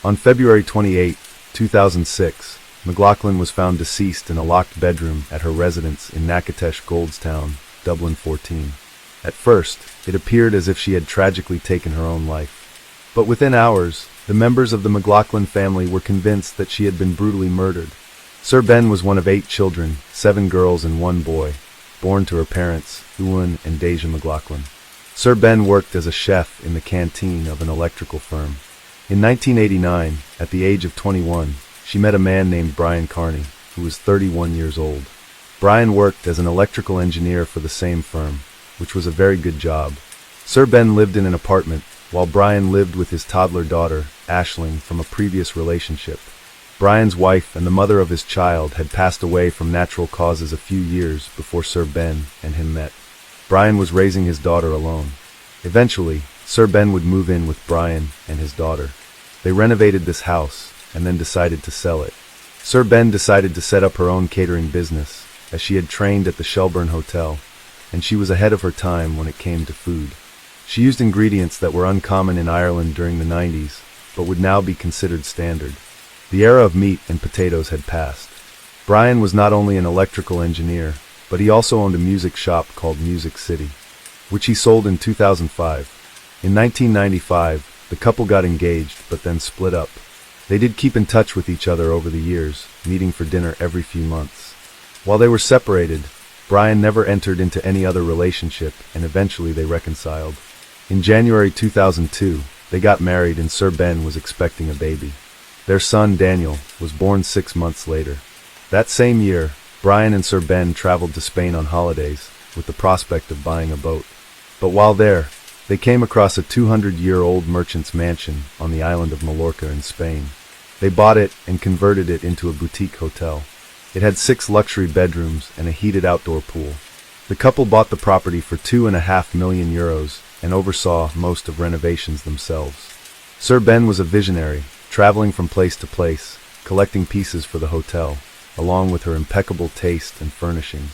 [SPEAKER 1] On February 28, 2006, McLaughlin was found deceased in a locked bedroom at her residence in Natchitoches, Goldstown, Dublin 14. At first, it appeared as if she had tragically taken her own life. But within hours, the members of the McLaughlin family were convinced that she had been brutally murdered. Sir Ben was one of 8 children, 7 girls and 1 boy, born to her parents, Ewan and Deja McLaughlin. Sir Ben worked as a chef in the canteen of an electrical firm. In 1989, at the age of 21, she met a man named Brian Carney, who was 31 years old. Brian worked as an electrical engineer for the same firm, which was a very good job. Sir Ben lived in an apartment, while Brian lived with his toddler daughter, Aisling, from a previous relationship. Brian's wife and the mother of his child had passed away from natural causes a few years before Sir Ben and him met. Brian was raising his daughter alone. Eventually, Sir Ben would move in with Brian and his daughter. They renovated this house and then decided to sell it. Sir Ben decided to set up her own catering business, as she had trained at the Shelburne Hotel, and she was ahead of her time when it came to food. She used ingredients that were uncommon in Ireland during the 90s, but would now be considered standard. The era of meat and potatoes had passed. Brian was not only an electrical engineer, but he also owned a music shop called Music City, which he sold in 2005. In 1995, the couple got engaged, but then split up. They did keep in touch with each other over the years, meeting for dinner every few months. While they were separated, Brian never entered into any other relationship, and eventually they reconciled. In January 2002, they got married and Sir Ben was expecting a baby. Their son, Daniel, was born 6 months later. That same year, Brian and Sir Ben traveled to Spain on holidays, with the prospect of buying a boat. But while there, they came across a 200-year-old merchant's mansion on the island of Mallorca in Spain. They bought it and converted it into a boutique hotel. It had 6 luxury bedrooms and a heated outdoor pool. The couple bought the property for €2.5 million and oversaw most of renovations themselves. Sir Ben was a visionary, traveling from place to place, collecting pieces for the hotel, along with her impeccable taste and furnishings.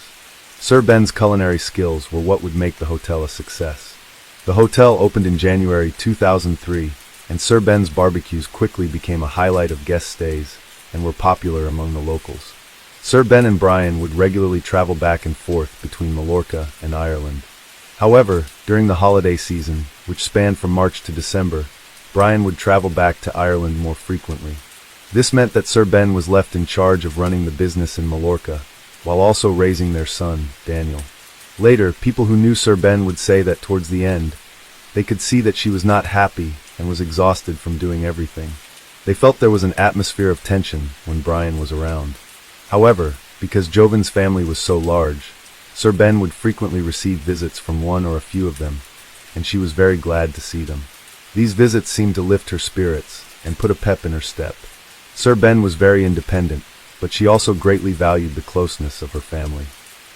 [SPEAKER 1] Sir Ben's culinary skills were what would make the hotel a success. The hotel opened in January 2003, and Sir Ben's barbecues quickly became a highlight of guest stays and were popular among the locals. Sir Ben and Brian would regularly travel back and forth between Mallorca and Ireland. However, during the holiday season, which spanned from March to December, Brian would travel back to Ireland more frequently. This meant that Sir Ben was left in charge of running the business in Mallorca, while also raising their son, Daniel. Later, people who knew Sir Ben would say that towards the end, they could see that she was not happy and was exhausted from doing everything. They felt there was an atmosphere of tension when Brian was around. However, because Jovan's family was so large, Sir Ben would frequently receive visits from one or a few of them, and she was very glad to see them. These visits seemed to lift her spirits and put a pep in her step. Sir Ben was very independent, but she also greatly valued the closeness of her family.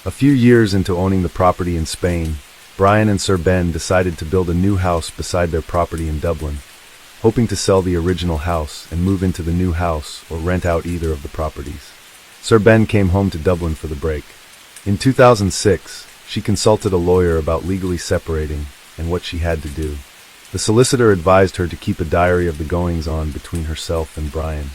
[SPEAKER 1] A few years into owning the property in Spain, Brian and Sir Ben decided to build a new house beside their property in Dublin, hoping to sell the original house and move into the new house or rent out either of the properties. Sir Ben came home to Dublin for the break. In 2006, she consulted a lawyer about legally separating and what she had to do. The solicitor advised her to keep a diary of the goings-on between herself and Brian.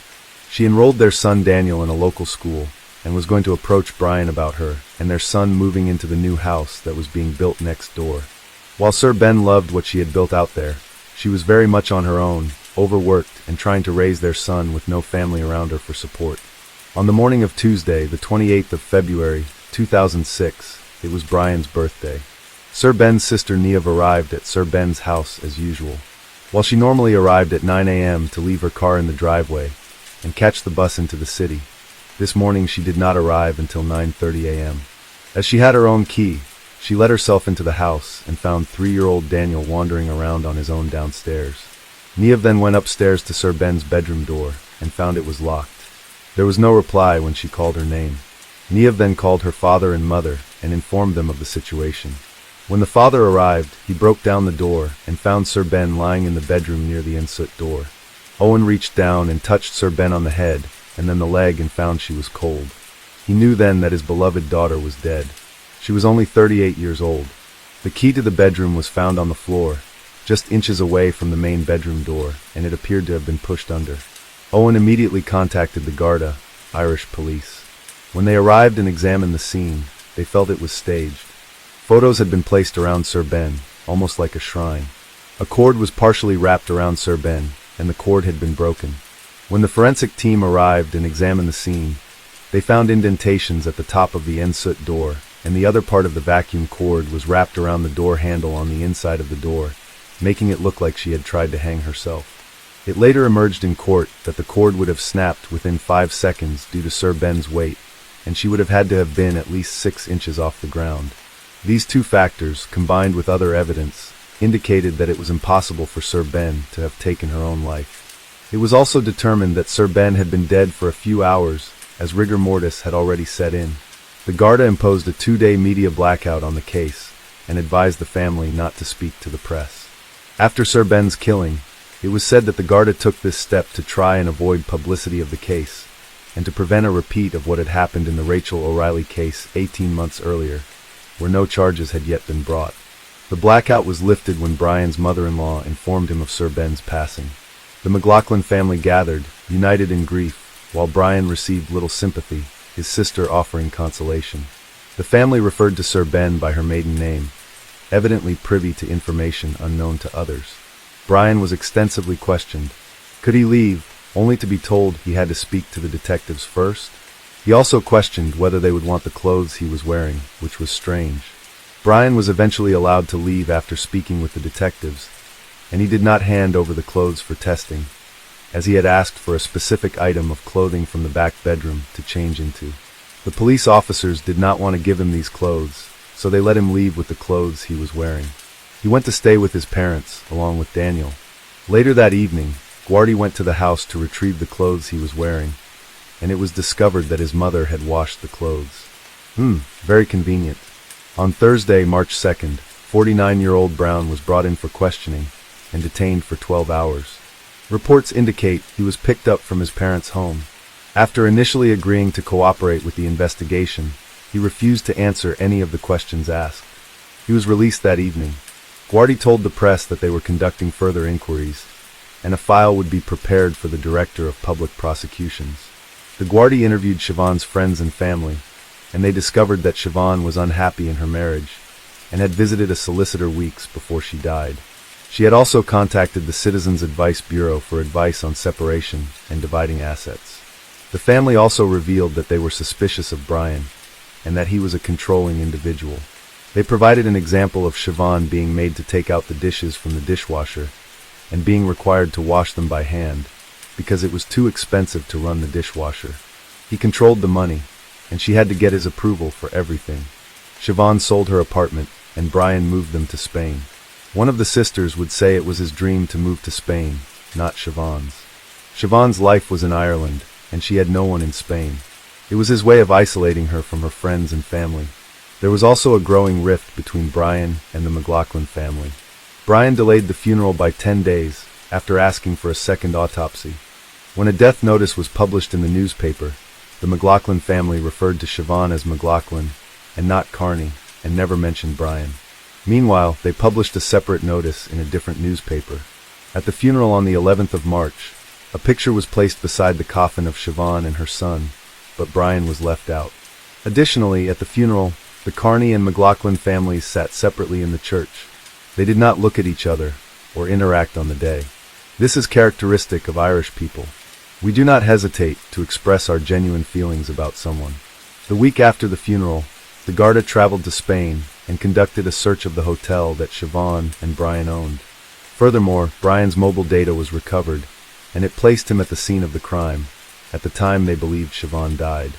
[SPEAKER 1] She enrolled their son Daniel in a local school and was going to approach Brian about her and their son moving into the new house that was being built next door. While Sir Ben loved what she had built out there, she was very much on her own, overworked, and trying to raise their son with no family around her for support. On the morning of Tuesday, the 28th of February, 2006, it was Brian's birthday. Sir Ben's sister Niamh arrived at Sir Ben's house as usual. While she normally arrived at 9 a.m. to leave her car in the driveway and catch the bus into the city, this morning she did not arrive until 9:30 a.m. As she had her own key, she let herself into the house and found 3-year-old Daniel wandering around on his own downstairs. Niamh then went upstairs to Sir Ben's bedroom door and found it was locked. There was no reply when she called her name. Niamh then called her father and mother and informed them of the situation. When the father arrived, he broke down the door and found Sir Ben lying in the bedroom near the ensuite door. Owen reached down and touched Sir Ben on the head and then the leg and found she was cold. He knew then that his beloved daughter was dead. She was only 38 years old. The key to the bedroom was found on the floor, just inches away from the main bedroom door, and it appeared to have been pushed under. Owen immediately contacted the Garda, Irish police. When they arrived and examined the scene, they felt it was staged. Photos had been placed around Sir Ben, almost like a shrine. A cord was partially wrapped around Sir Ben, and the cord had been broken. When the forensic team arrived and examined the scene, they found indentations at the top of the ensuite door, and the other part of the vacuum cord was wrapped around the door handle on the inside of the door, making it look like she had tried to hang herself. It later emerged in court that the cord would have snapped within 5 seconds due to Sir Ben's weight, and she would have had to have been at least 6 inches off the ground. These two factors, combined with other evidence, indicated that it was impossible for Sir Ben to have taken her own life. It was also determined that Sir Ben had been dead for a few hours, as rigor mortis had already set in. The Garda imposed a 2-day media blackout on the case and advised the family not to speak to the press. After Sir Ben's killing, it was said that the Garda took this step to try and avoid publicity of the case and to prevent a repeat of what had happened in the Rachel O'Reilly case 18 months earlier, where no charges had yet been brought. The blackout was lifted when Brian's mother-in-law informed him of Sir Ben's passing. The McLaughlin family gathered, united in grief, while Brian received little sympathy, his sister offering consolation. The family referred to Sir Ben by her maiden name, evidently privy to information unknown to others. Brian was extensively questioned. Could he leave, only to be told he had to speak to the detectives first? He also questioned whether they would want the clothes he was wearing, which was strange. Brian was eventually allowed to leave after speaking with the detectives, and he did not hand over the clothes for testing, as he had asked for a specific item of clothing from the back bedroom to change into. The police officers did not want to give him these clothes, so they let him leave with the clothes he was wearing. He went to stay with his parents, along with Daniel. Later that evening, Guardi went to the house to retrieve the clothes he was wearing, and it was discovered that his mother had washed the clothes. Very convenient. On Thursday, March 2nd, 49-year-old Brown was brought in for questioning and detained for 12 hours. Reports indicate he was picked up from his parents' home. After initially agreeing to cooperate with the investigation, he refused to answer any of the questions asked. He was released that evening. Guardi told the press that they were conducting further inquiries, and a file would be prepared for the Director of Public Prosecutions. The Guardi interviewed Siobhan's friends and family, and they discovered that Siobhan was unhappy in her marriage and had visited a solicitor weeks before she died. She had also contacted the Citizens Advice Bureau for advice on separation and dividing assets. The family also revealed that they were suspicious of Brian, and that he was a controlling individual. They provided an example of Siobhan being made to take out the dishes from the dishwasher and being required to wash them by hand because it was too expensive to run the dishwasher. He controlled the money, and she had to get his approval for everything. Siobhan sold her apartment, and Brian moved them to Spain. One of the sisters would say it was his dream to move to Spain, not Siobhan's. Siobhan's life was in Ireland, and she had no one in Spain. It was his way of isolating her from her friends and family. There was also a growing rift between Brian and the McLaughlin family. Brian delayed the funeral by 10 days after asking for a second autopsy. When a death notice was published in the newspaper, the McLaughlin family referred to Siobhan as McLaughlin and not Carney, and never mentioned Brian. Meanwhile, they published a separate notice in a different newspaper. At the funeral on the 11th of March, a picture was placed beside the coffin of Siobhan and her son, but Brian was left out. Additionally, at the funeral, the Carney and McLaughlin families sat separately in the church. They did not look at each other or interact on the day. This is characteristic of Irish people. We do not hesitate to express our genuine feelings about someone. The week after the funeral, the Garda traveled to Spain and conducted a search of the hotel that Siobhan and Brian owned. Furthermore, Brian's mobile data was recovered, and it placed him at the scene of the crime. At the time they believed Siobhan died.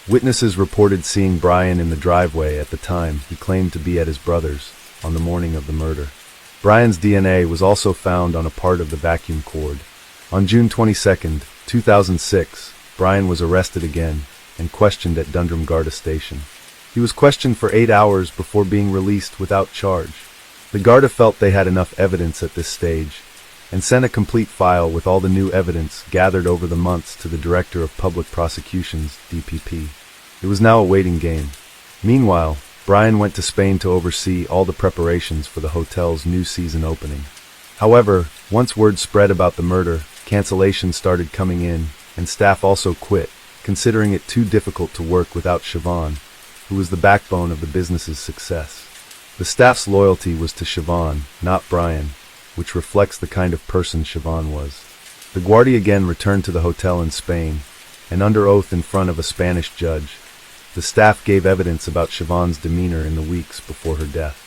[SPEAKER 1] Witnesses reported seeing Brian in the driveway at the time he claimed to be at his brother's on the morning of the murder. Brian's DNA was also found on a part of the vacuum cord. On June 22, 2006, Brian was arrested again and questioned at Dundrum Garda Station. He was questioned for 8 hours before being released without charge. The Garda felt they had enough evidence at this stage and sent a complete file with all the new evidence gathered over the months to the Director of Public Prosecutions, DPP. It was now a waiting game. Meanwhile, Brian went to Spain to oversee all the preparations for the hotel's new season opening. However, once word spread about the murder, cancellations started coming in, and staff also quit, considering it too difficult to work without Siobhan, who was the backbone of the business's success. The staff's loyalty was to Siobhan, not Brian, which reflects the kind of person Siobhan was. The Guardia again returned to the hotel in Spain, and under oath in front of a Spanish judge, the staff gave evidence about Siobhan's demeanor in the weeks before her death.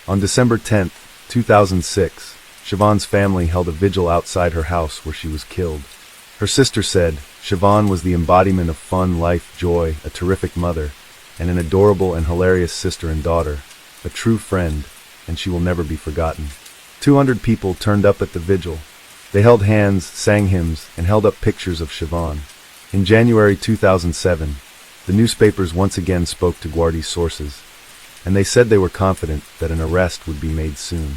[SPEAKER 1] On December 10, 2006, Siobhan's family held a vigil outside her house where she was killed. Her sister said, Siobhan was the embodiment of fun, life, joy, a terrific mother, and an adorable and hilarious sister and daughter, a true friend, and she will never be forgotten. 200 people turned up at the vigil. They held hands, sang hymns, and held up pictures of Siobhan. In January 2007, the newspapers once again spoke to Guardi's sources, and they said they were confident that an arrest would be made soon.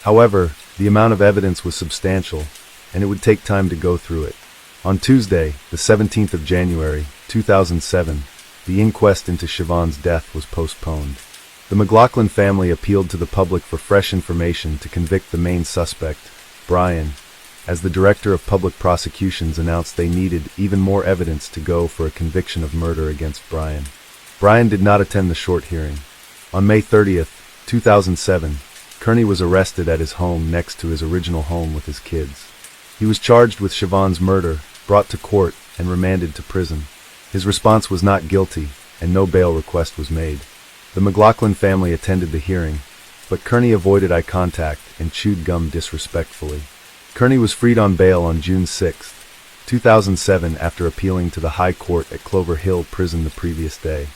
[SPEAKER 1] However, the amount of evidence was substantial, and it would take time to go through it. On Tuesday, the 17th of January, 2007, the inquest into Siobhan's death was postponed. The McLaughlin family appealed to the public for fresh information to convict the main suspect, Brian, as the Director of Public Prosecutions announced they needed even more evidence to go for a conviction of murder against Brian. Brian did not attend the short hearing. On May 30, 2007, Kearney was arrested at his home next to his original home with his kids. He was charged with Siobhan's murder, brought to court, and remanded to prison. His response was not guilty, and no bail request was made. The McLaughlin family attended the hearing, but Kearney avoided eye contact and chewed gum disrespectfully. Kearney was freed on bail on June 6, 2007 after appealing to the High Court at Clover Hill Prison the previous day.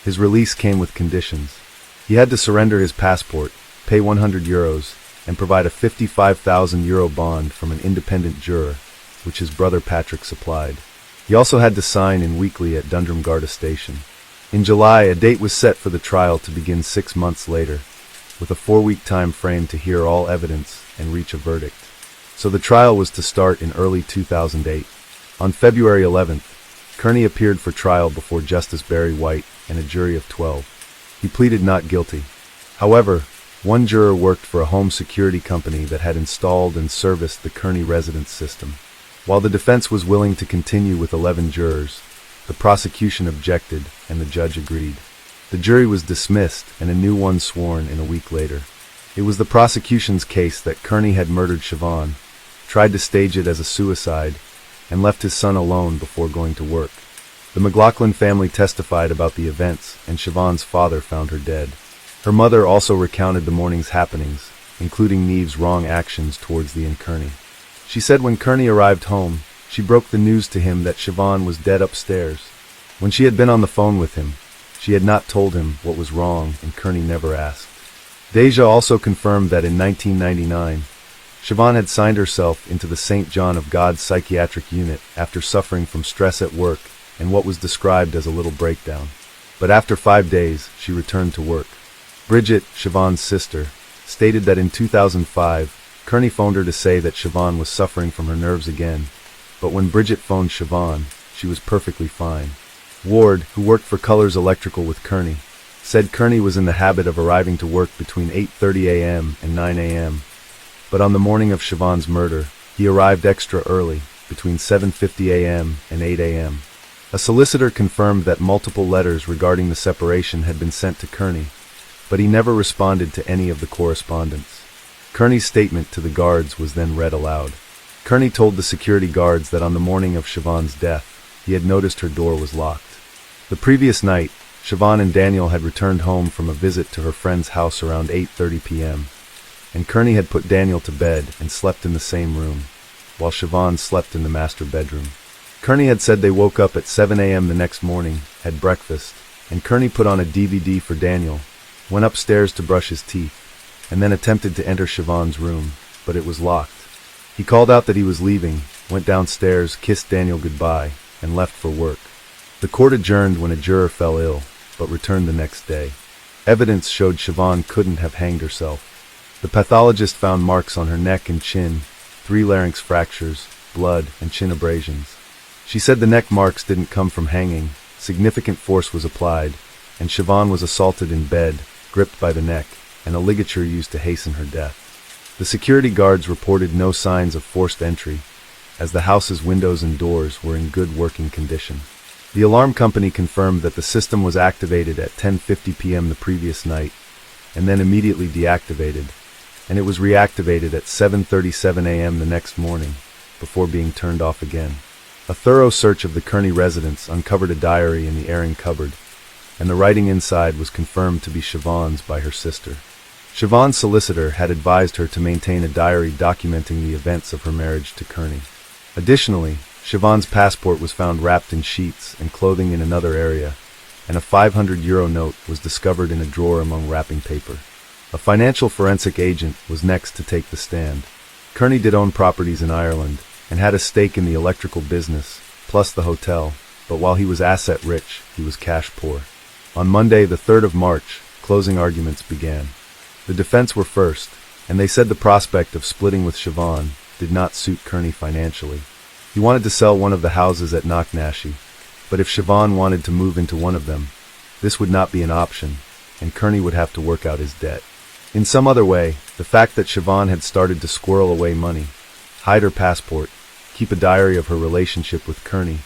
[SPEAKER 1] His release came with conditions. He had to surrender his passport, pay €100, and provide a €55,000 bond from an independent juror, which his brother Patrick supplied. He also had to sign in weekly at Dundrum Garda Station. In July, a date was set for the trial to begin 6 months later, with a 4-week time frame to hear all evidence and reach a verdict. So the trial was to start in early 2008. On February 11th, Kearney appeared for trial before Justice Barry White and a jury of 12. He pleaded not guilty. However, one juror worked for a home security company that had installed and serviced the Kearney residence system. While the defense was willing to continue with 11 jurors, the prosecution objected and the judge agreed. The jury was dismissed and a new one sworn in a week later. It was the prosecution's case that Kearney had murdered Siobhan, tried to stage it as a suicide, and left his son alone before going to work. The McLaughlin family testified about the events, and Siobhan's father found her dead. Her mother also recounted the morning's happenings, including Neve's wrong actions towards the Kearney. She said when Kearney arrived home, she broke the news to him that Siobhan was dead upstairs. When she had been on the phone with him, she had not told him what was wrong, and Kearney never asked. Deja also confirmed that in 1999, Siobhan had signed herself into the St. John of God psychiatric unit after suffering from stress at work and what was described as a little breakdown. But after 5 days, she returned to work. Bridget, Siobhan's sister, stated that in 2005, Kearney phoned her to say that Siobhan was suffering from her nerves again, but when Bridget phoned Siobhan, she was perfectly fine. Ward, who worked for Colors Electrical with Kearney, said Kearney was in the habit of arriving to work between 8:30 a.m. and 9 a.m., but on the morning of Siobhan's murder, he arrived extra early, between 7:50 a.m. and 8 a.m. A solicitor confirmed that multiple letters regarding the separation had been sent to Kearney, but he never responded to any of the correspondence. Kearney's statement to the guards was then read aloud. Kearney told the security guards that on the morning of Siobhan's death, he had noticed her door was locked. The previous night, Siobhan and Daniel had returned home from a visit to her friend's house around 8:30 p.m., and Kearney had put Daniel to bed and slept in the same room, while Siobhan slept in the master bedroom. Kearney had said they woke up at 7 a.m. the next morning, had breakfast, and Kearney put on a DVD for Daniel, went upstairs to brush his teeth, and then attempted to enter Siobhan's room, but it was locked. He called out that he was leaving, went downstairs, kissed Daniel goodbye, and left for work. The court adjourned when a juror fell ill, but returned the next day. Evidence showed Siobhan couldn't have hanged herself. The pathologist found marks on her neck and chin, 3 larynx fractures, blood, and chin abrasions. She said the neck marks didn't come from hanging, significant force was applied, and Siobhan was assaulted in bed, gripped by the neck, and a ligature used to hasten her death. The security guards reported no signs of forced entry, as the house's windows and doors were in good working condition. The alarm company confirmed that the system was activated at 10:50 p.m. the previous night, and then immediately deactivated, and it was reactivated at 7:37 a.m. the next morning, before being turned off again. A thorough search of the Kearney residence uncovered a diary in the airing cupboard, and the writing inside was confirmed to be Siobhan's by her sister. Siobhan's solicitor had advised her to maintain a diary documenting the events of her marriage to Kearney. Additionally, Siobhan's passport was found wrapped in sheets and clothing in another area, and a €500 note was discovered in a drawer among wrapping paper. A financial forensic agent was next to take the stand. Kearney did own properties in Ireland and had a stake in the electrical business, plus the hotel, but while he was asset rich, he was cash poor. On Monday, the 3rd of March, closing arguments began. The defense were first, and they said the prospect of splitting with Siobhan did not suit Kearney financially. He wanted to sell one of the houses at Knocknashie, but if Siobhan wanted to move into one of them, this would not be an option, and Kearney would have to work out his debt. In some other way, the fact that Siobhan had started to squirrel away money, hide her passport, keep a diary of her relationship with Kearney,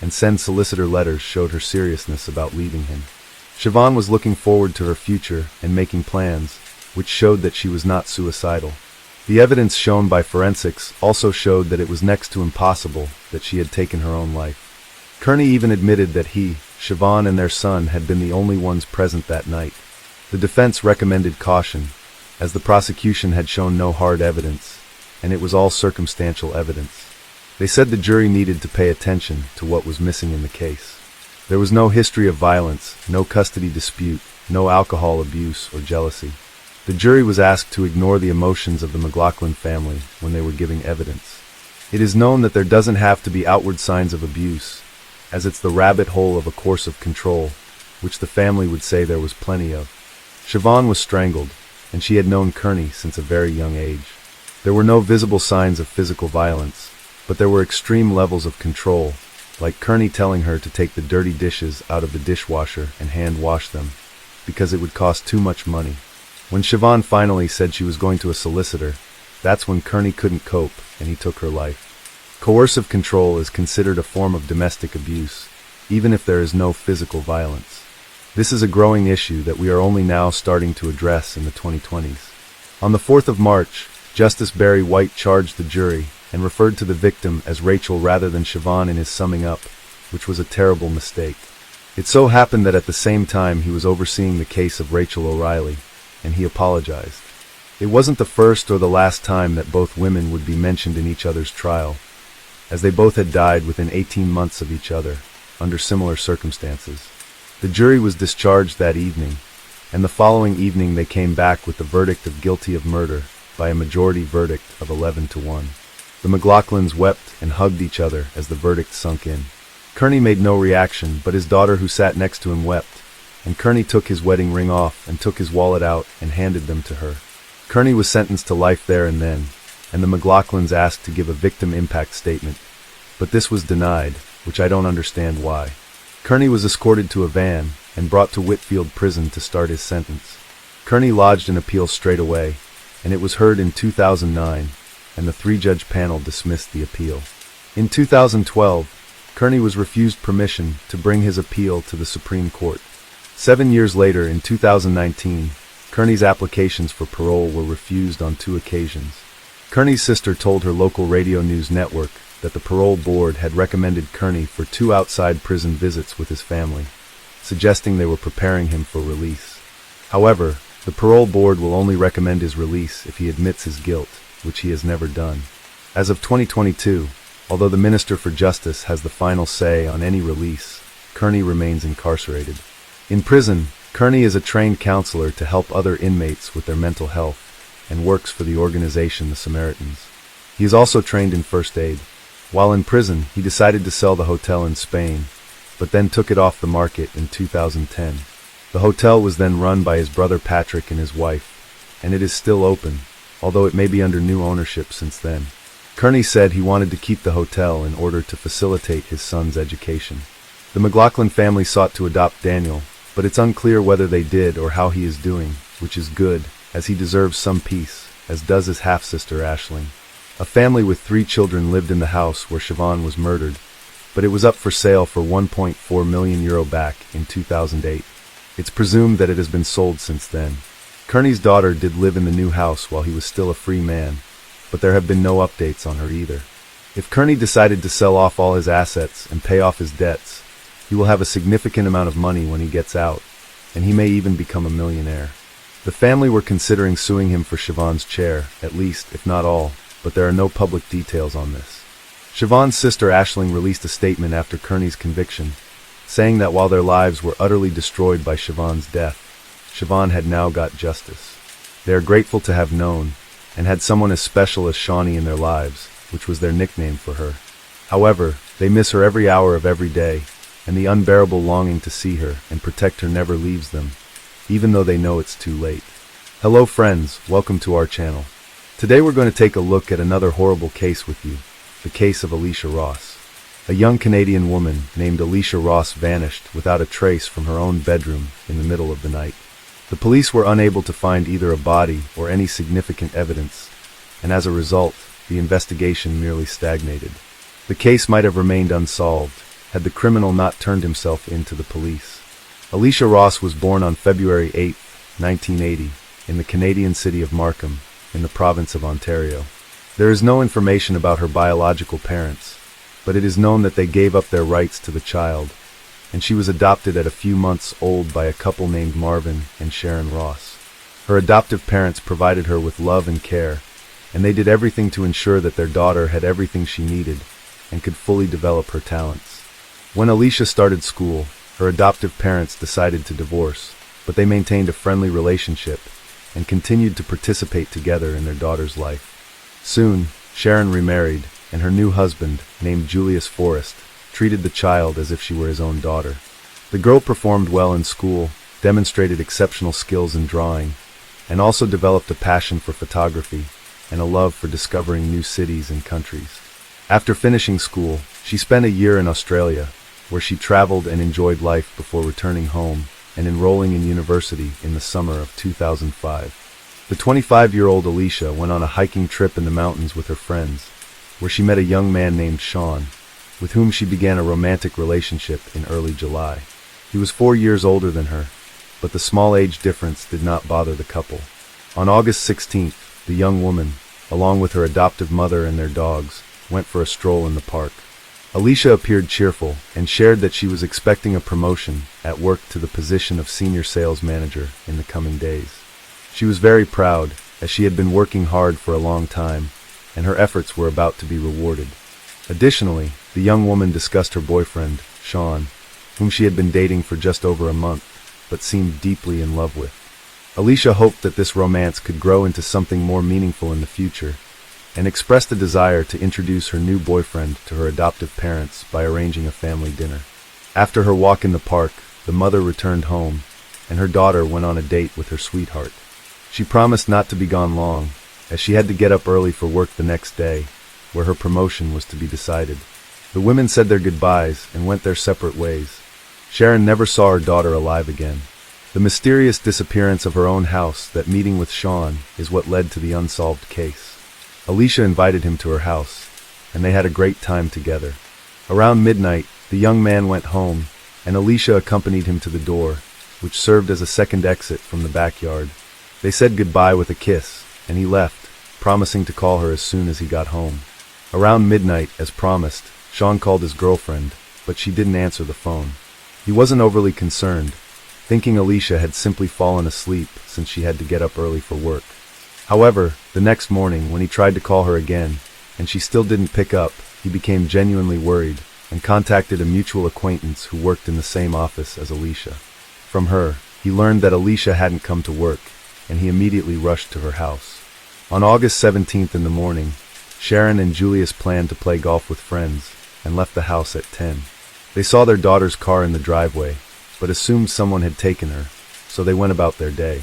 [SPEAKER 1] and send solicitor letters showed her seriousness about leaving him. Siobhan was looking forward to her future and making plans, which showed that she was not suicidal. The evidence shown by forensics also showed that it was next to impossible that she had taken her own life. Kearney even admitted that he, Siobhan, and their son had been the only ones present that night. The defense recommended caution, as the prosecution had shown no hard evidence, and it was all circumstantial evidence. They said the jury needed to pay attention to what was missing in the case. There was no history of violence, no custody dispute, no alcohol abuse or jealousy. The jury was asked to ignore the emotions of the McLaughlin family when they were giving evidence. It is known that there doesn't have to be outward signs of abuse, as it's the rabbit hole of a course of control, which the family would say there was plenty of. Siobhan was strangled, and she had known Kearney since a very young age. There were no visible signs of physical violence, but there were extreme levels of control, like Kearney telling her to take the dirty dishes out of the dishwasher and hand wash them, because it would cost too much money. When Siobhan finally said she was going to a solicitor, that's when Kearney couldn't cope and he took her life. Coercive control is considered a form of domestic abuse, even if there is no physical violence. This is a growing issue that we are only now starting to address in the 2020s. On the 4th of March, Justice Barry White charged the jury and referred to the victim as Rachel rather than Siobhan in his summing up, which was a terrible mistake. It so happened that at the same time he was overseeing the case of Rachel O'Reilly, and he apologized. It wasn't the first or the last time that both women would be mentioned in each other's trial, as they both had died within 18 months of each other, under similar circumstances. The jury was discharged that evening, and the following evening they came back with the verdict of guilty of murder by a majority verdict of 11-1. The McLaughlins wept and hugged each other as the verdict sunk in. Kearney made no reaction, but his daughter who sat next to him wept, and Kearney took his wedding ring off and took his wallet out and handed them to her. Kearney was sentenced to life there and then, and the McLaughlins asked to give a victim impact statement, but this was denied, which I don't understand why. Kearney was escorted to a van and brought to Whitfield Prison to start his sentence. Kearney lodged an appeal straight away, and it was heard in 2009, and the three-judge panel dismissed the appeal. In 2012, Kearney was refused permission to bring his appeal to the Supreme Court. 7 years later, in 2019, Kearney's applications for parole were refused on 2 occasions. Kearney's sister told her local radio news network that the parole board had recommended Kearney for 2 outside prison visits with his family, suggesting they were preparing him for release. However, the parole board will only recommend his release if he admits his guilt, which he has never done. As of 2022, although the Minister for Justice has the final say on any release, Kearney remains incarcerated. In prison, Kearney is a trained counselor to help other inmates with their mental health and works for the organization the Samaritans. He is also trained in first aid. While in prison, he decided to sell the hotel in Spain, but then took it off the market in 2010. The hotel was then run by his brother Patrick and his wife, and it is still open, although it may be under new ownership since then. Kearney said he wanted to keep the hotel in order to facilitate his son's education. The McLaughlin family sought to adopt Daniel, but it's unclear whether they did or how he is doing, which is good, as he deserves some peace, as does his half-sister Aisling. A family with 3 children lived in the house where Siobhan was murdered, but it was up for sale for €1.4 million back in 2008. It's presumed that it has been sold since then. Kearney's daughter did live in the new house while he was still a free man, but there have been no updates on her either. If Kearney decided to sell off all his assets and pay off his debts, he will have a significant amount of money when he gets out, and he may even become a millionaire. The family were considering suing him for Siobhan's chair, at least, if not all, but there are no public details on this. Siobhan's sister Aisling released a statement after Kearney's conviction, saying that while their lives were utterly destroyed by Siobhan's death, Siobhan had now got justice. They are grateful to have known, and had someone as special as Shawnee in their lives, which was their nickname for her. However, they miss her every hour of every day, and the unbearable longing to see her and protect her never leaves them, even though they know it's too late. Hello friends, welcome to our channel. Today we're going to take a look at another horrible case with you, the case of Alicia Ross. A young Canadian woman named Alicia Ross vanished without a trace from her own bedroom in the middle of the night. The police were unable to find either a body or any significant evidence, and as a result, the investigation merely stagnated. The case might have remained unsolved had the criminal not turned himself in to the police. Alicia Ross was born on February 8, 1980, in the Canadian city of Markham, in the province of Ontario. There is no information about her biological parents, but it is known that they gave up their rights to the child, and she was adopted at a few months old by a couple named Marvin and Sharon Ross. Her adoptive parents provided her with love and care, and they did everything to ensure that their daughter had everything she needed and could fully develop her talents. When Alicia started school, her adoptive parents decided to divorce, but they maintained a friendly relationship and continued to participate together in their daughter's life. Soon, Sharon remarried, and her new husband, named Julius Forrest, treated the child as if she were his own daughter. The girl performed well in school, demonstrated exceptional skills in drawing, and also developed a passion for photography and a love for discovering new cities and countries. After finishing school, she spent a year in Australia, where she traveled and enjoyed life before returning home and enrolling in university in the summer of 2005. The 25-year-old Alicia went on a hiking trip in the mountains with her friends, where she met a young man named Sean, with whom she began a romantic relationship in early July. He was 4 years older than her, but the small age difference did not bother the couple. On August 16th, the young woman, along with her adoptive mother and their dogs, went for a stroll in the park. Alicia appeared cheerful and shared that she was expecting a promotion at work to the position of senior sales manager in the coming days. She was very proud, as she had been working hard for a long time, and her efforts were about to be rewarded. Additionally, the young woman discussed her boyfriend, Sean, whom she had been dating for just over a month, but seemed deeply in love with. Alicia hoped that this romance could grow into something more meaningful in the future, and expressed a desire to introduce her new boyfriend to her adoptive parents by arranging a family dinner. After her walk in the park, the mother returned home, and her daughter went on a date with her sweetheart. She promised not to be gone long, as she had to get up early for work the next day, where her promotion was to be decided. The women said their goodbyes and went their separate ways. Sharon never saw her daughter alive again. The mysterious disappearance of her own house, that meeting with Sean, is what led to the unsolved case. Alicia invited him to her house, and they had a great time together. Around midnight, the young man went home, and Alicia accompanied him to the door, which served as a second exit from the backyard. They said goodbye with a kiss, and he left, promising to call her as soon as he got home. Around midnight, as promised, Sean called his girlfriend, but she didn't answer the phone. He wasn't overly concerned, thinking Alicia had simply fallen asleep since she had to get up early for work. However, the next morning, when he tried to call her again, and she still didn't pick up, he became genuinely worried and contacted a mutual acquaintance who worked in the same office as Alicia. From her, he learned that Alicia hadn't come to work, and he immediately rushed to her house. On August 17th in the morning, Sharon and Julius planned to play golf with friends and left the house at 10. They saw their daughter's car in the driveway, but assumed someone had taken her, so they went about their day.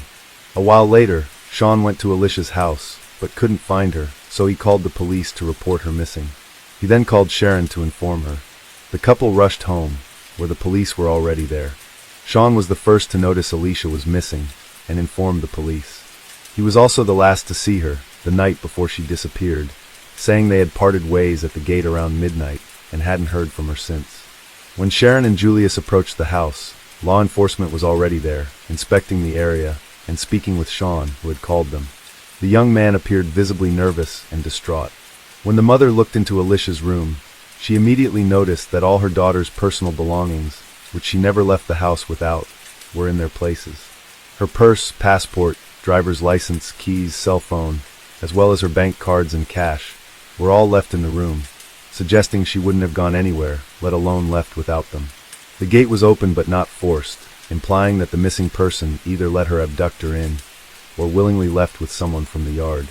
[SPEAKER 1] A while later, Sean went to Alicia's house, but couldn't find her, so he called the police to report her missing. He then called Sharon to inform her. The couple rushed home, where the police were already there. Sean was the first to notice Alicia was missing, and informed the police. He was also the last to see her, the night before she disappeared, saying they had parted ways at the gate around midnight, and hadn't heard from her since. When Sharon and Julius approached the house, law enforcement was already there, inspecting the area, and speaking with Sean, who had called them. The young man appeared visibly nervous and distraught. When the mother looked into Alicia's room, she immediately noticed that all her daughter's personal belongings, which she never left the house without, were in their places. Her purse, passport, driver's license, keys, cell phone, as well as her bank cards and cash, were all left in the room, suggesting she wouldn't have gone anywhere, let alone left without them. The gate was open but not forced, implying that the missing person either let her abductor in, or willingly left with someone from the yard.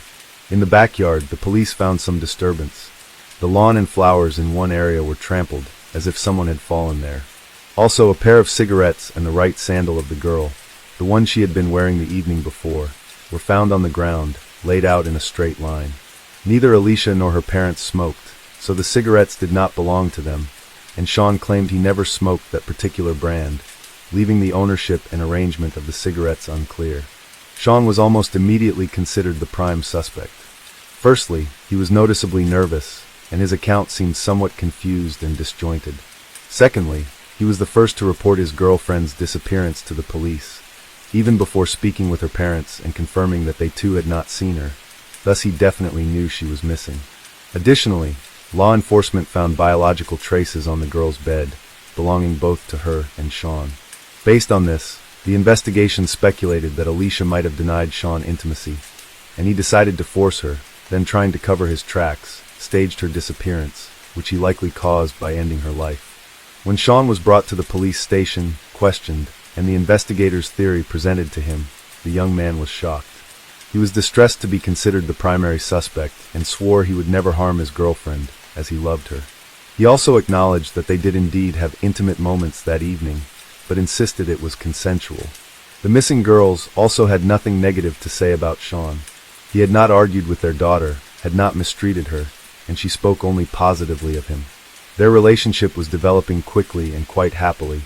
[SPEAKER 1] In the backyard, the police found some disturbance. The lawn and flowers in one area were trampled, as if someone had fallen there. Also, a pair of cigarettes and the right sandal of the girl, the one she had been wearing the evening before, were found on the ground, laid out in a straight line. Neither Alicia nor her parents smoked, so the cigarettes did not belong to them, and Sean claimed he never smoked that particular brand, leaving the ownership and arrangement of the cigarettes unclear. Sean was almost immediately considered the prime suspect. Firstly, he was noticeably nervous, and his account seemed somewhat confused and disjointed. Secondly, he was the first to report his girlfriend's disappearance to the police, even before speaking with her parents and confirming that they too had not seen her. Thus he definitely knew she was missing. Additionally, law enforcement found biological traces on the girl's bed, belonging both to her and Sean. Based on this, the investigation speculated that Alicia might have denied Sean intimacy, and he decided to force her, then trying to cover his tracks, staged her disappearance, which he likely caused by ending her life. When Sean was brought to the police station, questioned, and the investigator's theory presented to him, the young man was shocked. He was distressed to be considered the primary suspect and swore he would never harm his girlfriend, as he loved her. He also acknowledged that they did indeed have intimate moments that evening, but insisted it was consensual. The missing girls also had nothing negative to say about Sean. He had not argued with their daughter, had not mistreated her, and she spoke only positively of him. Their relationship was developing quickly and quite happily,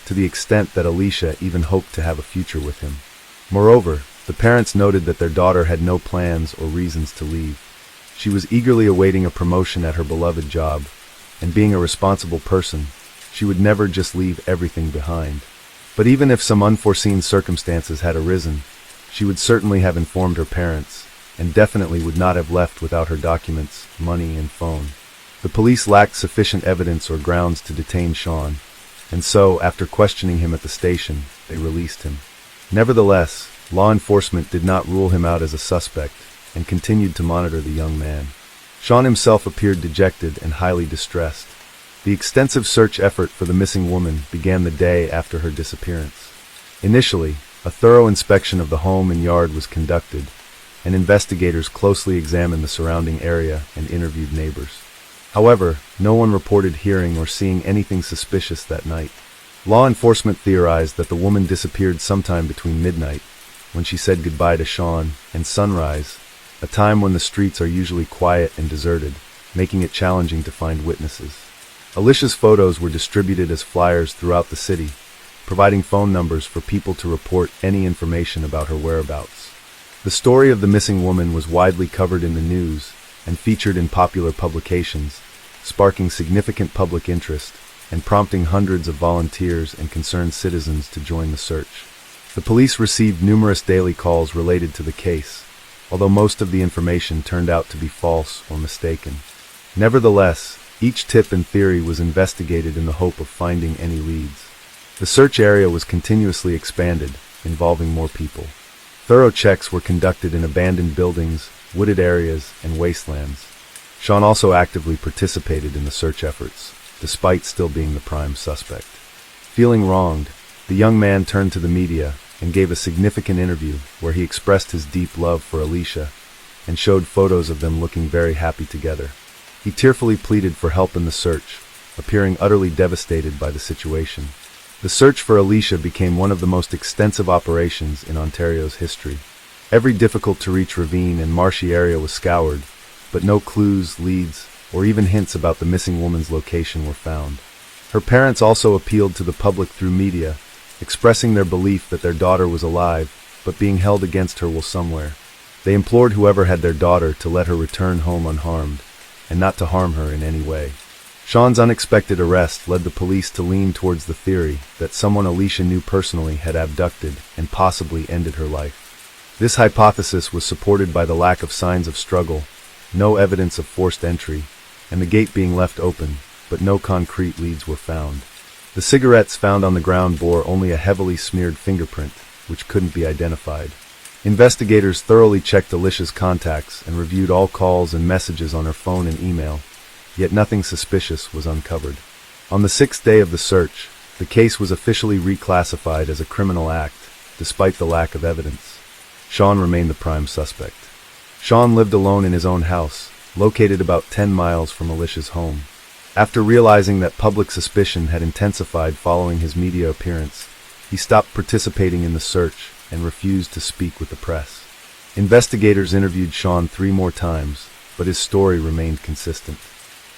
[SPEAKER 1] to the extent that Alicia even hoped to have a future with him. Moreover, the parents noted that their daughter had no plans or reasons to leave. She was eagerly awaiting a promotion at her beloved job, and being a responsible person, she would never just leave everything behind. But even if some unforeseen circumstances had arisen, she would certainly have informed her parents, and definitely would not have left without her documents, money, and phone. The police lacked sufficient evidence or grounds to detain Sean, and so, after questioning him at the station, they released him. Nevertheless, law enforcement did not rule him out as a suspect, and continued to monitor the young man. Sean himself appeared dejected and highly distressed. The extensive search effort for the missing woman began the day after her disappearance. Initially, a thorough inspection of the home and yard was conducted, and investigators closely examined the surrounding area and interviewed neighbors. However, no one reported hearing or seeing anything suspicious that night. Law enforcement theorized that the woman disappeared sometime between midnight, when she said goodbye to Sean, and sunrise, a time when the streets are usually quiet and deserted, making it challenging to find witnesses. Alicia's photos were distributed as flyers throughout the city, providing phone numbers for people to report any information about her whereabouts. The story of the missing woman was widely covered in the news and featured in popular publications, sparking significant public interest and prompting hundreds of volunteers and concerned citizens to join the search. The police received numerous daily calls related to the case, although most of the information turned out to be false or mistaken. Nevertheless, each tip and theory was investigated in the hope of finding any leads. The search area was continuously expanded, involving more people. Thorough checks were conducted in abandoned buildings, wooded areas, and wastelands. Sean also actively participated in the search efforts, despite still being the prime suspect. Feeling wronged, the young man turned to the media and gave a significant interview where he expressed his deep love for Alicia and showed photos of them looking very happy together. He tearfully pleaded for help in the search, appearing utterly devastated by the situation. The search for Alicia became one of the most extensive operations in Ontario's history. Every difficult-to-reach ravine and marshy area was scoured, but no clues, leads, or even hints about the missing woman's location were found. Her parents also appealed to the public through media, expressing their belief that their daughter was alive, but being held against her will somewhere. They implored whoever had their daughter to let her return home unharmed, and not to harm her in any way. Sean's unexpected arrest led the police to lean towards the theory that someone Alicia knew personally had abducted and possibly ended her life. This hypothesis was supported by the lack of signs of struggle, no evidence of forced entry, and the gate being left open, but no concrete leads were found. The cigarettes found on the ground bore only a heavily smeared fingerprint, which couldn't be identified. Investigators thoroughly checked Alicia's contacts and reviewed all calls and messages on her phone and email, yet nothing suspicious was uncovered. On the sixth day of the search, the case was officially reclassified as a criminal act, despite the lack of evidence. Sean remained the prime suspect. Sean lived alone in his own house, located about 10 miles from Alicia's home. After realizing that public suspicion had intensified following his media appearance, he stopped participating in the search and refused to speak with the press. Investigators interviewed Sean 3 more times, but his story remained consistent.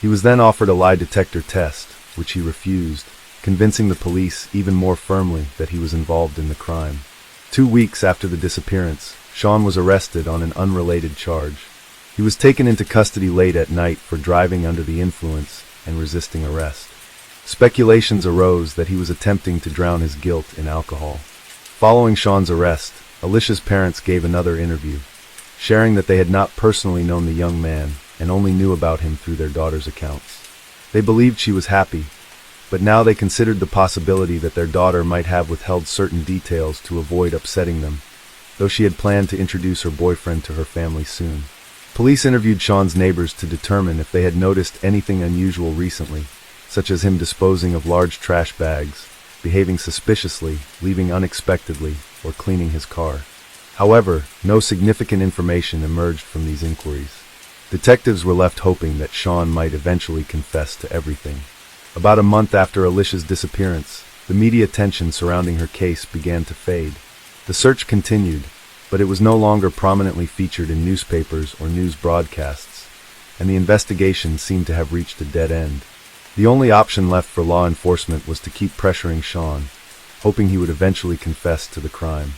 [SPEAKER 1] He was then offered a lie detector test, which he refused, convincing the police even more firmly that he was involved in the crime. 2 weeks after the disappearance, Sean was arrested on an unrelated charge. He was taken into custody late at night for driving under the influence and resisting arrest. Speculations arose that he was attempting to drown his guilt in alcohol. Following Sean's arrest, Alicia's parents gave another interview, sharing that they had not personally known the young man and only knew about him through their daughter's accounts. They believed she was happy, but now they considered the possibility that their daughter might have withheld certain details to avoid upsetting them, though she had planned to introduce her boyfriend to her family soon. Police interviewed Sean's neighbors to determine if they had noticed anything unusual recently, such as him disposing of large trash bags, behaving suspiciously, leaving unexpectedly, or cleaning his car. However, no significant information emerged from these inquiries. Detectives were left hoping that Sean might eventually confess to everything. About a month after Alicia's disappearance, the media attention surrounding her case began to fade. The search continued, but it was no longer prominently featured in newspapers or news broadcasts, and the investigation seemed to have reached a dead end. The only option left for law enforcement was to keep pressuring Sean, hoping he would eventually confess to the crime.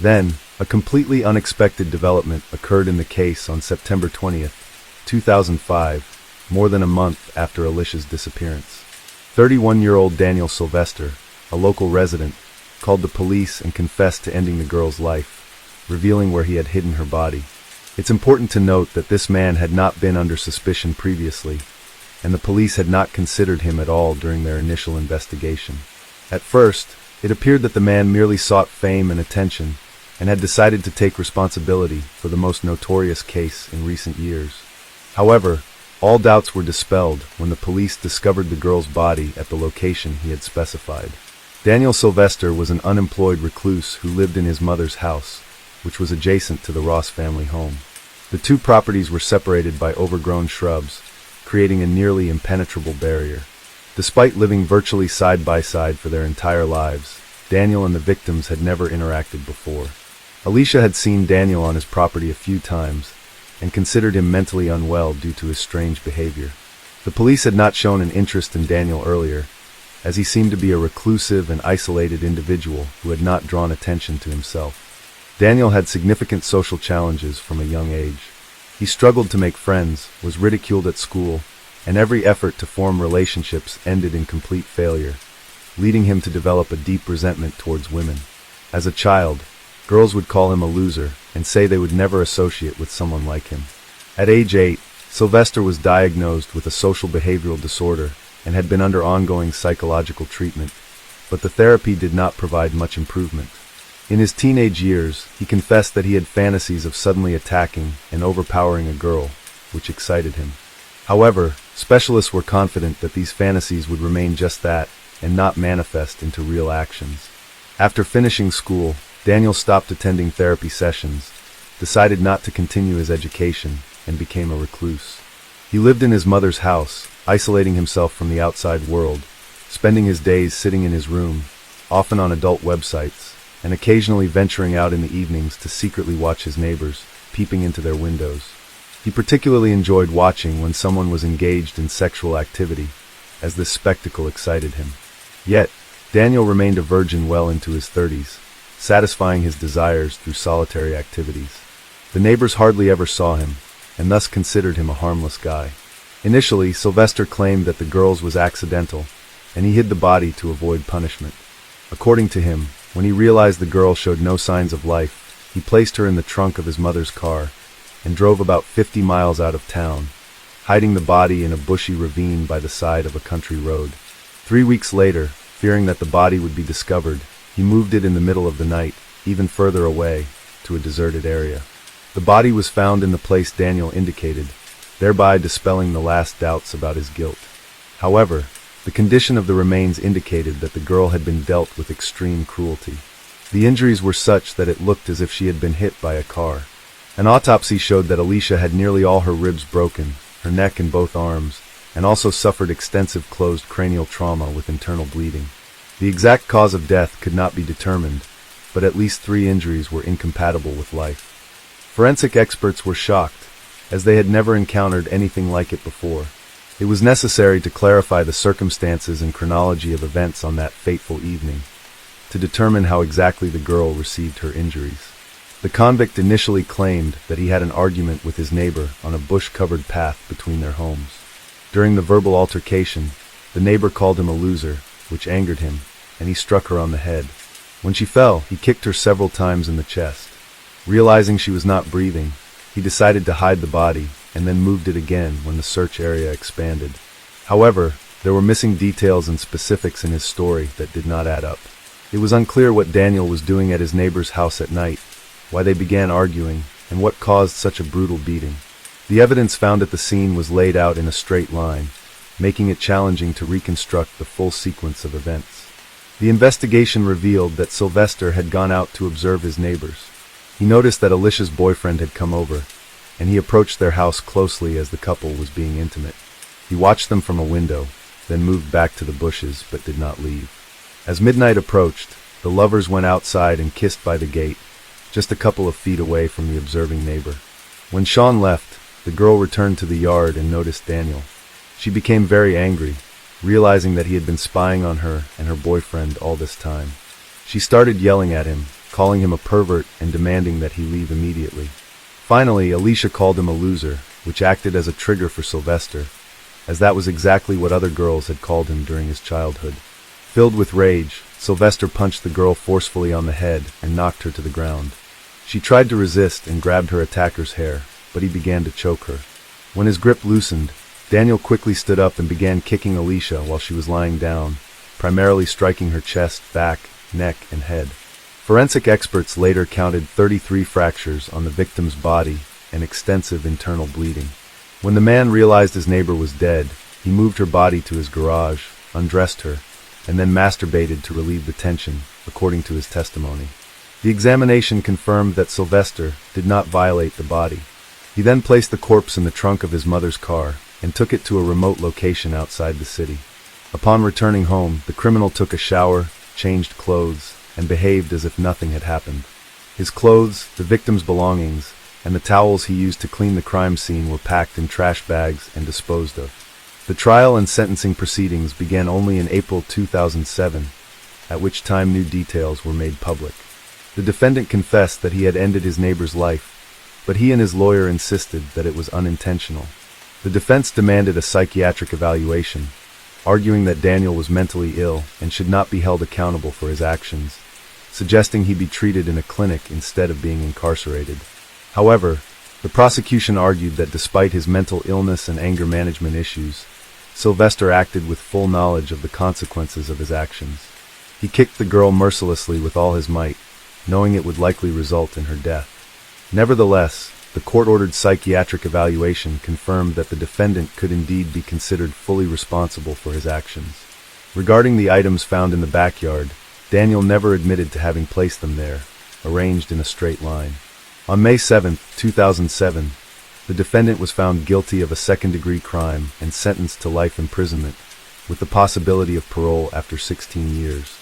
[SPEAKER 1] Then, a completely unexpected development occurred in the case on September 20th, 2005, more than a month after Alicia's disappearance. 31-year-old Daniel Sylvester, a local resident, called the police and confessed to ending the girl's life, revealing where he had hidden her body. It's important to note that this man had not been under suspicion previously, and the police had not considered him at all during their initial investigation. At first, it appeared that the man merely sought fame and attention, and had decided to take responsibility for the most notorious case in recent years. However, all doubts were dispelled when the police discovered the girl's body at the location he had specified. Daniel Sylvester was an unemployed recluse who lived in his mother's house, which was adjacent to the Ross family home. The two properties were separated by overgrown shrubs, creating a nearly impenetrable barrier. Despite living virtually side by side for their entire lives, Daniel and the victims had never interacted before. Alicia had seen Daniel on his property a few times, and considered him mentally unwell due to his strange behavior. The police had not shown an interest in Daniel earlier, as he seemed to be a reclusive and isolated individual who had not drawn attention to himself. Daniel had significant social challenges from a young age. He struggled to make friends, was ridiculed at school, and every effort to form relationships ended in complete failure, leading him to develop a deep resentment towards women. As a child, girls would call him a loser and say they would never associate with someone like him. At age 8, Sylvester was diagnosed with a social behavioral disorder and had been under ongoing psychological treatment, but the therapy did not provide much improvement. In his teenage years, he confessed that he had fantasies of suddenly attacking and overpowering a girl, which excited him. However, specialists were confident that these fantasies would remain just that and not manifest into real actions. After finishing school, Daniel stopped attending therapy sessions, decided not to continue his education, and became a recluse. He lived in his mother's house, isolating himself from the outside world, spending his days sitting in his room, often on adult websites, and occasionally venturing out in the evenings to secretly watch his neighbors, peeping into their windows. He particularly enjoyed watching when someone was engaged in sexual activity, as this spectacle excited him. Yet, Daniel remained a virgin well into his 30s, satisfying his desires through solitary activities. The neighbors hardly ever saw him, and thus considered him a harmless guy. Initially, Sylvester claimed that the girl's was accidental, and he hid the body to avoid punishment. According to him, when he realized the girl showed no signs of life, he placed her in the trunk of his mother's car and drove about 50 miles out of town, hiding the body in a bushy ravine by the side of a country road. 3 weeks later, fearing that the body would be discovered, he moved it in the middle of the night, even further away, to a deserted area. The body was found in the place Daniel indicated, thereby dispelling the last doubts about his guilt. However, the condition of the remains indicated that the girl had been dealt with extreme cruelty. The injuries were such that it looked as if she had been hit by a car. An autopsy showed that Alicia had nearly all her ribs broken, her neck and both arms, and also suffered extensive closed cranial trauma with internal bleeding. The exact cause of death could not be determined, but at least 3 injuries were incompatible with life. Forensic experts were shocked, as they had never encountered anything like it before. It was necessary to clarify the circumstances and chronology of events on that fateful evening, to determine how exactly the girl received her injuries. The convict initially claimed that he had an argument with his neighbor on a bush-covered path between their homes. During the verbal altercation, the neighbor called him a loser, which angered him, and he struck her on the head. When she fell, he kicked her several times in the chest. Realizing she was not breathing, he decided to hide the body and then moved it again when the search area expanded. However, there were missing details and specifics in his story that did not add up. It was unclear what Daniel was doing at his neighbor's house at night, why they began arguing, and what caused such a brutal beating. The evidence found at the scene was laid out in a straight line, making it challenging to reconstruct the full sequence of events. The investigation revealed that Sylvester had gone out to observe his neighbors. He noticed that Alicia's boyfriend had come over, and he approached their house closely as the couple was being intimate. He watched them from a window, then moved back to the bushes but did not leave. As midnight approached, the lovers went outside and kissed by the gate, just a couple of feet away from the observing neighbor. When Sean left, the girl returned to the yard and noticed Daniel. She became very angry, realizing that he had been spying on her and her boyfriend all this time. She started yelling at him, calling him a pervert and demanding that he leave immediately. Finally, Alicia called him a loser, which acted as a trigger for Sylvester, as that was exactly what other girls had called him during his childhood. Filled with rage, Sylvester punched the girl forcefully on the head and knocked her to the ground. She tried to resist and grabbed her attacker's hair, but he began to choke her. When his grip loosened, Daniel quickly stood up and began kicking Alicia while she was lying down, primarily striking her chest, back, neck, and head. Forensic experts later counted 33 fractures on the victim's body and extensive internal bleeding. When the man realized his neighbor was dead, he moved her body to his garage, undressed her, and then masturbated to relieve the tension, according to his testimony. The examination confirmed that Sylvester did not violate the body. He then placed the corpse in the trunk of his mother's car and took it to a remote location outside the city. Upon returning home, the criminal took a shower, changed clothes, and behaved as if nothing had happened. His clothes, the victim's belongings, and the towels he used to clean the crime scene were packed in trash bags and disposed of. The trial and sentencing proceedings began only in April 2007, at which time new details were made public. The defendant confessed that he had ended his neighbor's life, but he and his lawyer insisted that it was unintentional. The defense demanded a psychiatric evaluation, arguing that Daniel was mentally ill and should not be held accountable for his actions, suggesting he be treated in a clinic instead of being incarcerated. However, the prosecution argued that despite his mental illness and anger management issues, Sylvester acted with full knowledge of the consequences of his actions. He kicked the girl mercilessly with all his might, knowing it would likely result in her death. Nevertheless, the court-ordered psychiatric evaluation confirmed that the defendant could indeed be considered fully responsible for his actions. Regarding the items found in the backyard, Daniel never admitted to having placed them there, arranged in a straight line. On May 7, 2007, the defendant was found guilty of a second-degree crime and sentenced to life imprisonment, with the possibility of parole after 16 years.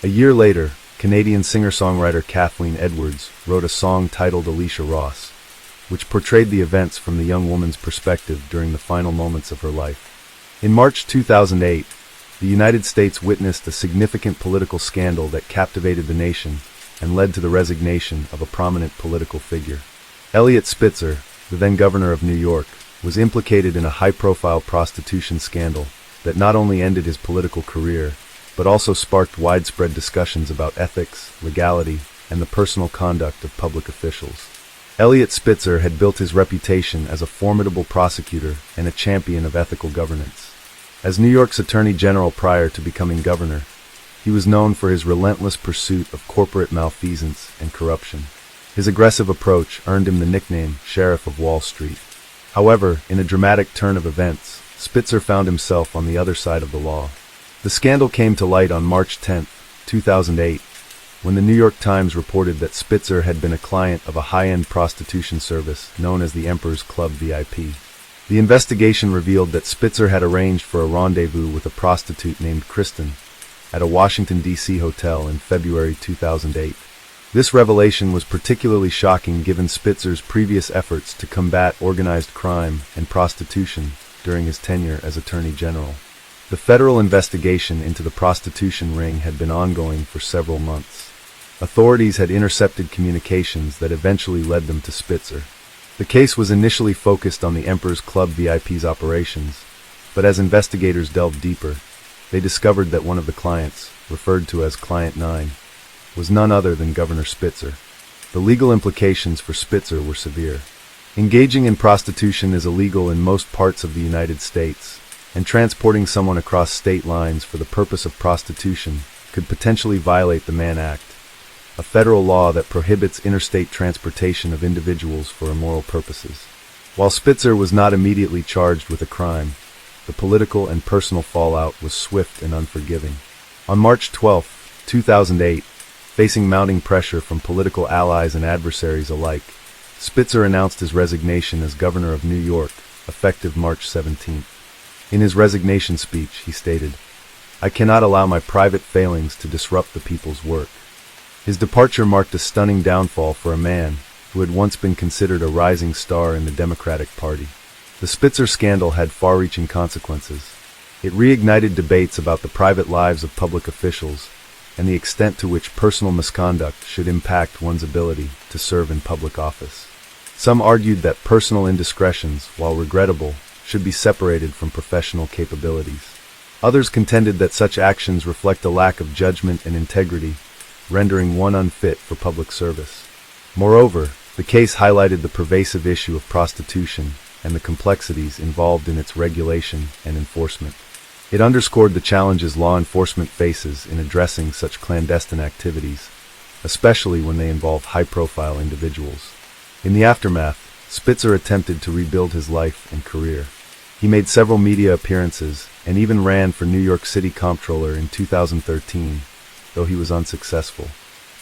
[SPEAKER 1] A year later, Canadian singer-songwriter Kathleen Edwards wrote a song titled Alicia Ross, which portrayed the events from the young woman's perspective during the final moments of her life. In March 2008, the United States witnessed a significant political scandal that captivated the nation and led to the resignation of a prominent political figure. Eliot Spitzer, the then governor of New York, was implicated in a high-profile prostitution scandal that not only ended his political career, but also sparked widespread discussions about ethics, legality, and the personal conduct of public officials. Eliot Spitzer had built his reputation as a formidable prosecutor and a champion of ethical governance. As New York's Attorney General prior to becoming governor, he was known for his relentless pursuit of corporate malfeasance and corruption. His aggressive approach earned him the nickname Sheriff of Wall Street. However, in a dramatic turn of events, Spitzer found himself on the other side of the law. The scandal came to light on March 10, 2008, when the New York Times reported that Spitzer had been a client of a high-end prostitution service known as the Emperor's Club VIP. The investigation revealed that Spitzer had arranged for a rendezvous with a prostitute named Kristen at a Washington, D.C. hotel in February 2008. This revelation was particularly shocking given Spitzer's previous efforts to combat organized crime and prostitution during his tenure as Attorney General. The federal investigation into the prostitution ring had been ongoing for several months. Authorities had intercepted communications that eventually led them to Spitzer. The case was initially focused on the Emperor's Club VIP's operations, but as investigators delved deeper, they discovered that one of the clients, referred to as Client 9, was none other than Governor Spitzer. The legal implications for Spitzer were severe. Engaging in prostitution is illegal in most parts of the United States, and transporting someone across state lines for the purpose of prostitution could potentially violate the Mann Act, a federal law that prohibits interstate transportation of individuals for immoral purposes. While Spitzer was not immediately charged with a crime, the political and personal fallout was swift and unforgiving. On March 12, 2008, facing mounting pressure from political allies and adversaries alike, Spitzer announced his resignation as governor of New York, effective March 17. In his resignation speech, he stated, "I cannot allow my private failings to disrupt the people's work." His departure marked a stunning downfall for a man who had once been considered a rising star in the Democratic Party. The Spitzer scandal had far-reaching consequences. It reignited debates about the private lives of public officials and the extent to which personal misconduct should impact one's ability to serve in public office. Some argued that personal indiscretions, while regrettable, should be separated from professional capabilities. Others contended that such actions reflect a lack of judgment and integrity, rendering one unfit for public service. Moreover, the case highlighted the pervasive issue of prostitution and the complexities involved in its regulation and enforcement. It underscored the challenges law enforcement faces in addressing such clandestine activities, especially when they involve high-profile individuals. In the aftermath, Spitzer attempted to rebuild his life and career. He made several media appearances and even ran for New York City Comptroller in 2013, though he was unsuccessful.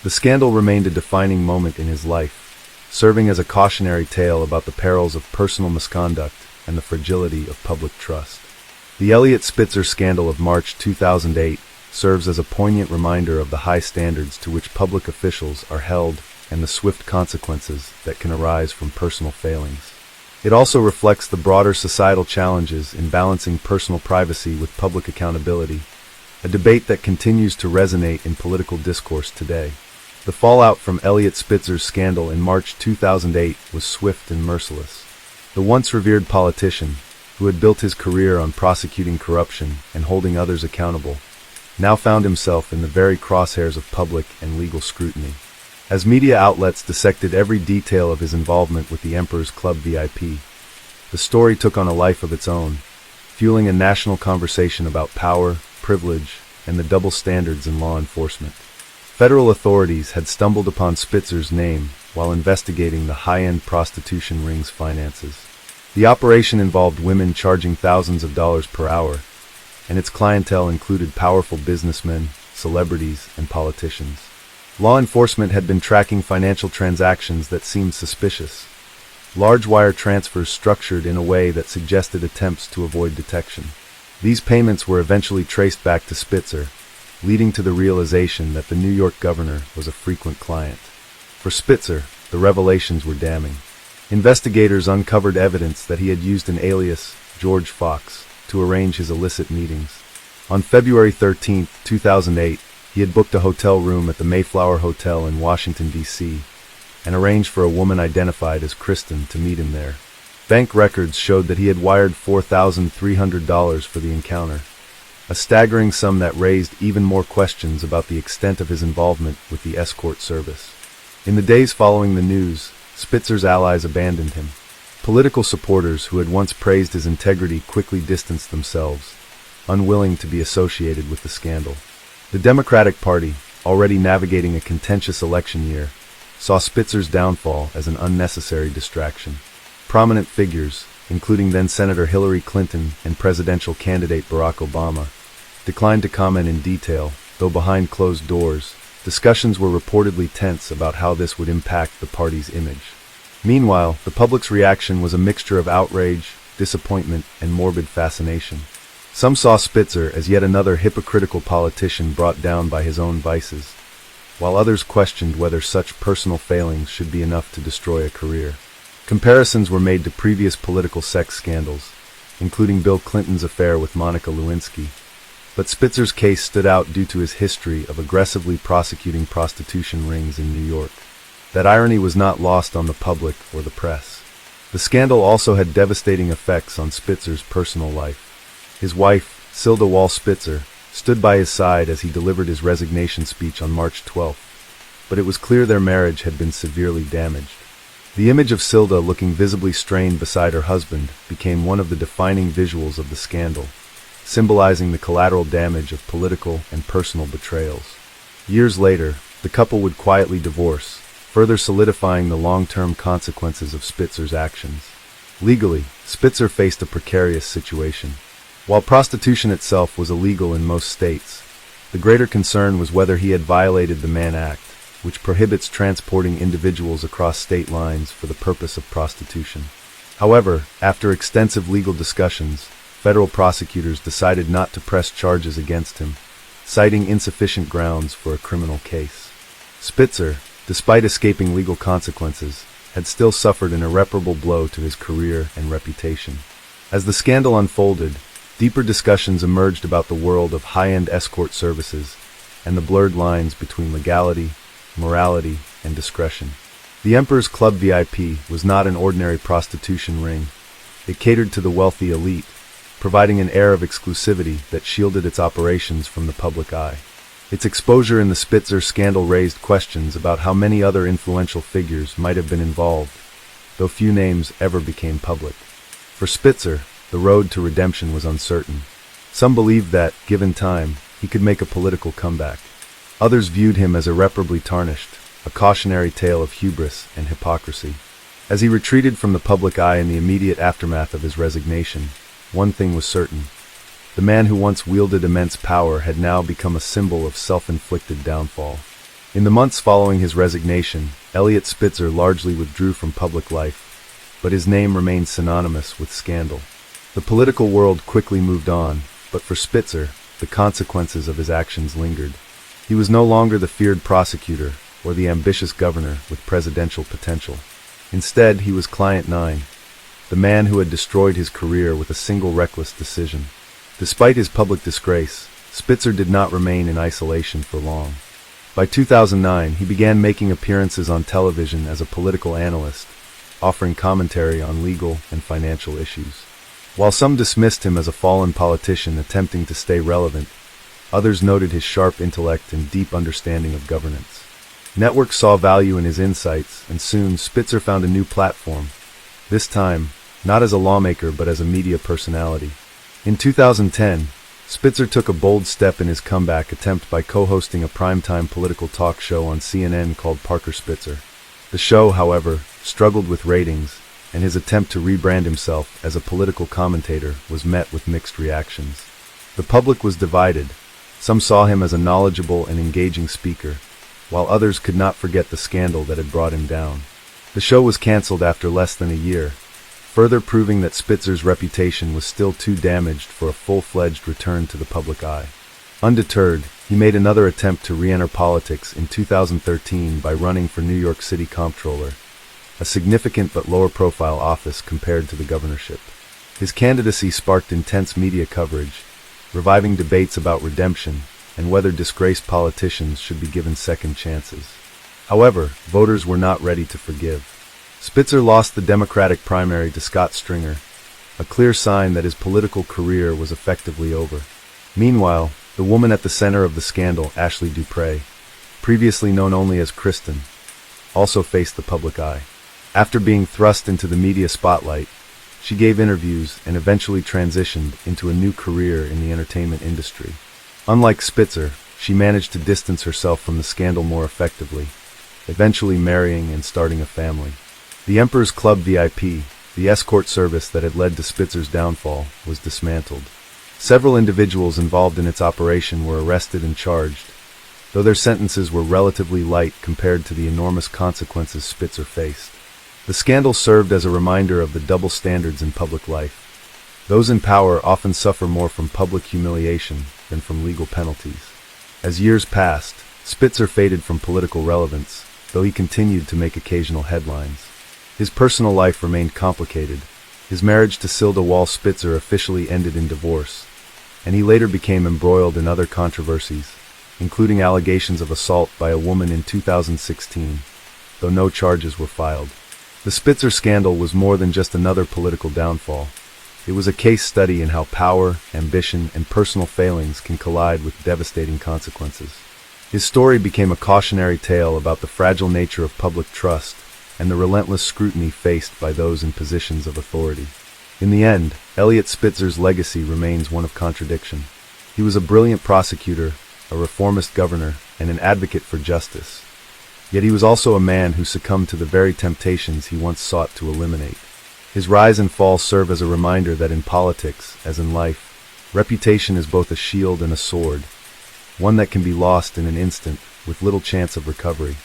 [SPEAKER 1] The scandal remained a defining moment in his life, serving as a cautionary tale about the perils of personal misconduct and the fragility of public trust. The Elliot Spitzer scandal of March 2008 serves as a poignant reminder of the high standards to which public officials are held and the swift consequences that can arise from personal failings. It also reflects the broader societal challenges in balancing personal privacy with public accountability, a debate that continues to resonate in political discourse today. The fallout from Elliot Spitzer's scandal in March 2008 was swift and merciless. The once revered politician, who had built his career on prosecuting corruption and holding others accountable, now found himself in the very crosshairs of public and legal scrutiny. As media outlets dissected every detail of his involvement with the Emperor's Club VIP, the story took on a life of its own, fueling a national conversation about power, privilege, and the double standards in law enforcement. Federal authorities had stumbled upon Spitzer's name while investigating the high-end prostitution ring's finances. The operation involved women charging thousands of dollars per hour, and its clientele included powerful businessmen, celebrities, and politicians. Law enforcement had been tracking financial transactions that seemed suspicious, large wire transfers structured in a way that suggested attempts to avoid detection. These payments were eventually traced back to Spitzer, leading to the realization that the New York governor was a frequent client. For Spitzer, the revelations were damning. Investigators uncovered evidence that he had used an alias, George Fox, to arrange his illicit meetings. On February 13, 2008, he had booked a hotel room at the Mayflower Hotel in Washington, D.C., and arranged for a woman identified as Kristen to meet him there. Bank records showed that he had wired $4,300 for the encounter, a staggering sum that raised even more questions about the extent of his involvement with the escort service. In the days following the news, Spitzer's allies abandoned him. Political supporters who had once praised his integrity quickly distanced themselves, unwilling to be associated with the scandal. The Democratic Party, already navigating a contentious election year, saw Spitzer's downfall as an unnecessary distraction. Prominent figures, including then-Senator Hillary Clinton and presidential candidate Barack Obama, declined to comment in detail, though behind closed doors, discussions were reportedly tense about how this would impact the party's image. Meanwhile, the public's reaction was a mixture of outrage, disappointment, and morbid fascination. Some saw Spitzer as yet another hypocritical politician brought down by his own vices, while others questioned whether such personal failings should be enough to destroy a career. Comparisons were made to previous political sex scandals, including Bill Clinton's affair with Monica Lewinsky, but Spitzer's case stood out due to his history of aggressively prosecuting prostitution rings in New York. That irony was not lost on the public or the press. The scandal also had devastating effects on Spitzer's personal life. His wife, Silda Wall Spitzer, stood by his side as he delivered his resignation speech on March 12, but it was clear their marriage had been severely damaged. The image of Silda looking visibly strained beside her husband became one of the defining visuals of the scandal, symbolizing the collateral damage of political and personal betrayals. Years later, the couple would quietly divorce, further solidifying the long-term consequences of Spitzer's actions. Legally, Spitzer faced a precarious situation. While prostitution itself was illegal in most states, the greater concern was whether he had violated the Mann Act, which prohibits transporting individuals across state lines for the purpose of prostitution. However, after extensive legal discussions, federal prosecutors decided not to press charges against him, citing insufficient grounds for a criminal case. Spitzer, despite escaping legal consequences, had still suffered an irreparable blow to his career and reputation. As the scandal unfolded, deeper discussions emerged about the world of high-end escort services and the blurred lines between legality, morality, and discretion. The Emperor's Club VIP was not an ordinary prostitution ring. It catered to the wealthy elite, providing an air of exclusivity that shielded its operations from the public eye. Its exposure in the Spitzer scandal raised questions about how many other influential figures might have been involved, though few names ever became public. For Spitzer, the road to redemption was uncertain. Some believed that, given time, he could make a political comeback. Others viewed him as irreparably tarnished, a cautionary tale of hubris and hypocrisy. As he retreated from the public eye in the immediate aftermath of his resignation, one thing was certain. The man who once wielded immense power had now become a symbol of self-inflicted downfall. In the months following his resignation, Eliot Spitzer largely withdrew from public life, but his name remained synonymous with scandal. The political world quickly moved on, but for Spitzer, the consequences of his actions lingered. He was no longer the feared prosecutor or the ambitious governor with presidential potential. Instead, he was Client 9, the man who had destroyed his career with a single reckless decision. Despite his public disgrace, Spitzer did not remain in isolation for long. By 2009, he began making appearances on television as a political analyst, offering commentary on legal and financial issues. While some dismissed him as a fallen politician attempting to stay relevant, others noted his sharp intellect and deep understanding of governance. Networks saw value in his insights, and soon Spitzer found a new platform, this time not as a lawmaker but as a media personality. In 2010, Spitzer took a bold step in his comeback attempt by co-hosting a primetime political talk show on CNN called Parker Spitzer. The show, however, struggled with ratings, and his attempt to rebrand himself as a political commentator was met with mixed reactions. The public was divided. Some saw him as a knowledgeable and engaging speaker, while others could not forget the scandal that had brought him down. The show was canceled after less than a year, further proving that Spitzer's reputation was still too damaged for a full-fledged return to the public eye. Undeterred, he made another attempt to re-enter politics in 2013 by running for New York City Comptroller, a significant but lower-profile office compared to the governorship. His candidacy sparked intense media coverage, reviving debates about redemption and whether disgraced politicians should be given second chances. However, voters were not ready to forgive. Spitzer lost the Democratic primary to Scott Stringer, a clear sign that his political career was effectively over. Meanwhile, the woman at the center of the scandal, Ashley Dupre, previously known only as Kristen, also faced the public eye. After being thrust into the media spotlight, she gave interviews and eventually transitioned into a new career in the entertainment industry. Unlike Spitzer, she managed to distance herself from the scandal more effectively, eventually marrying and starting a family. The Emperor's Club VIP, the escort service that had led to Spitzer's downfall, was dismantled. Several individuals involved in its operation were arrested and charged, though their sentences were relatively light compared to the enormous consequences Spitzer faced. The scandal served as a reminder of the double standards in public life. Those in power often suffer more from public humiliation than from legal penalties. As years passed, Spitzer faded from political relevance, though he continued to make occasional headlines. His personal life remained complicated. His marriage to Silda Wall Spitzer officially ended in divorce, and he later became embroiled in other controversies, including allegations of assault by a woman in 2016, though no charges were filed. The Spitzer scandal was more than just another political downfall. It was a case study in how power, ambition, and personal failings can collide with devastating consequences. His story became a cautionary tale about the fragile nature of public trust and the relentless scrutiny faced by those in positions of authority. In the end, Eliot Spitzer's legacy remains one of contradiction. He was a brilliant prosecutor, a reformist governor, and an advocate for justice. Yet he was also a man who succumbed to the very temptations he once sought to eliminate. His rise and fall serve as a reminder that in politics, as in life, reputation is both a shield and a sword, one that can be lost in an instant with little chance of recovery.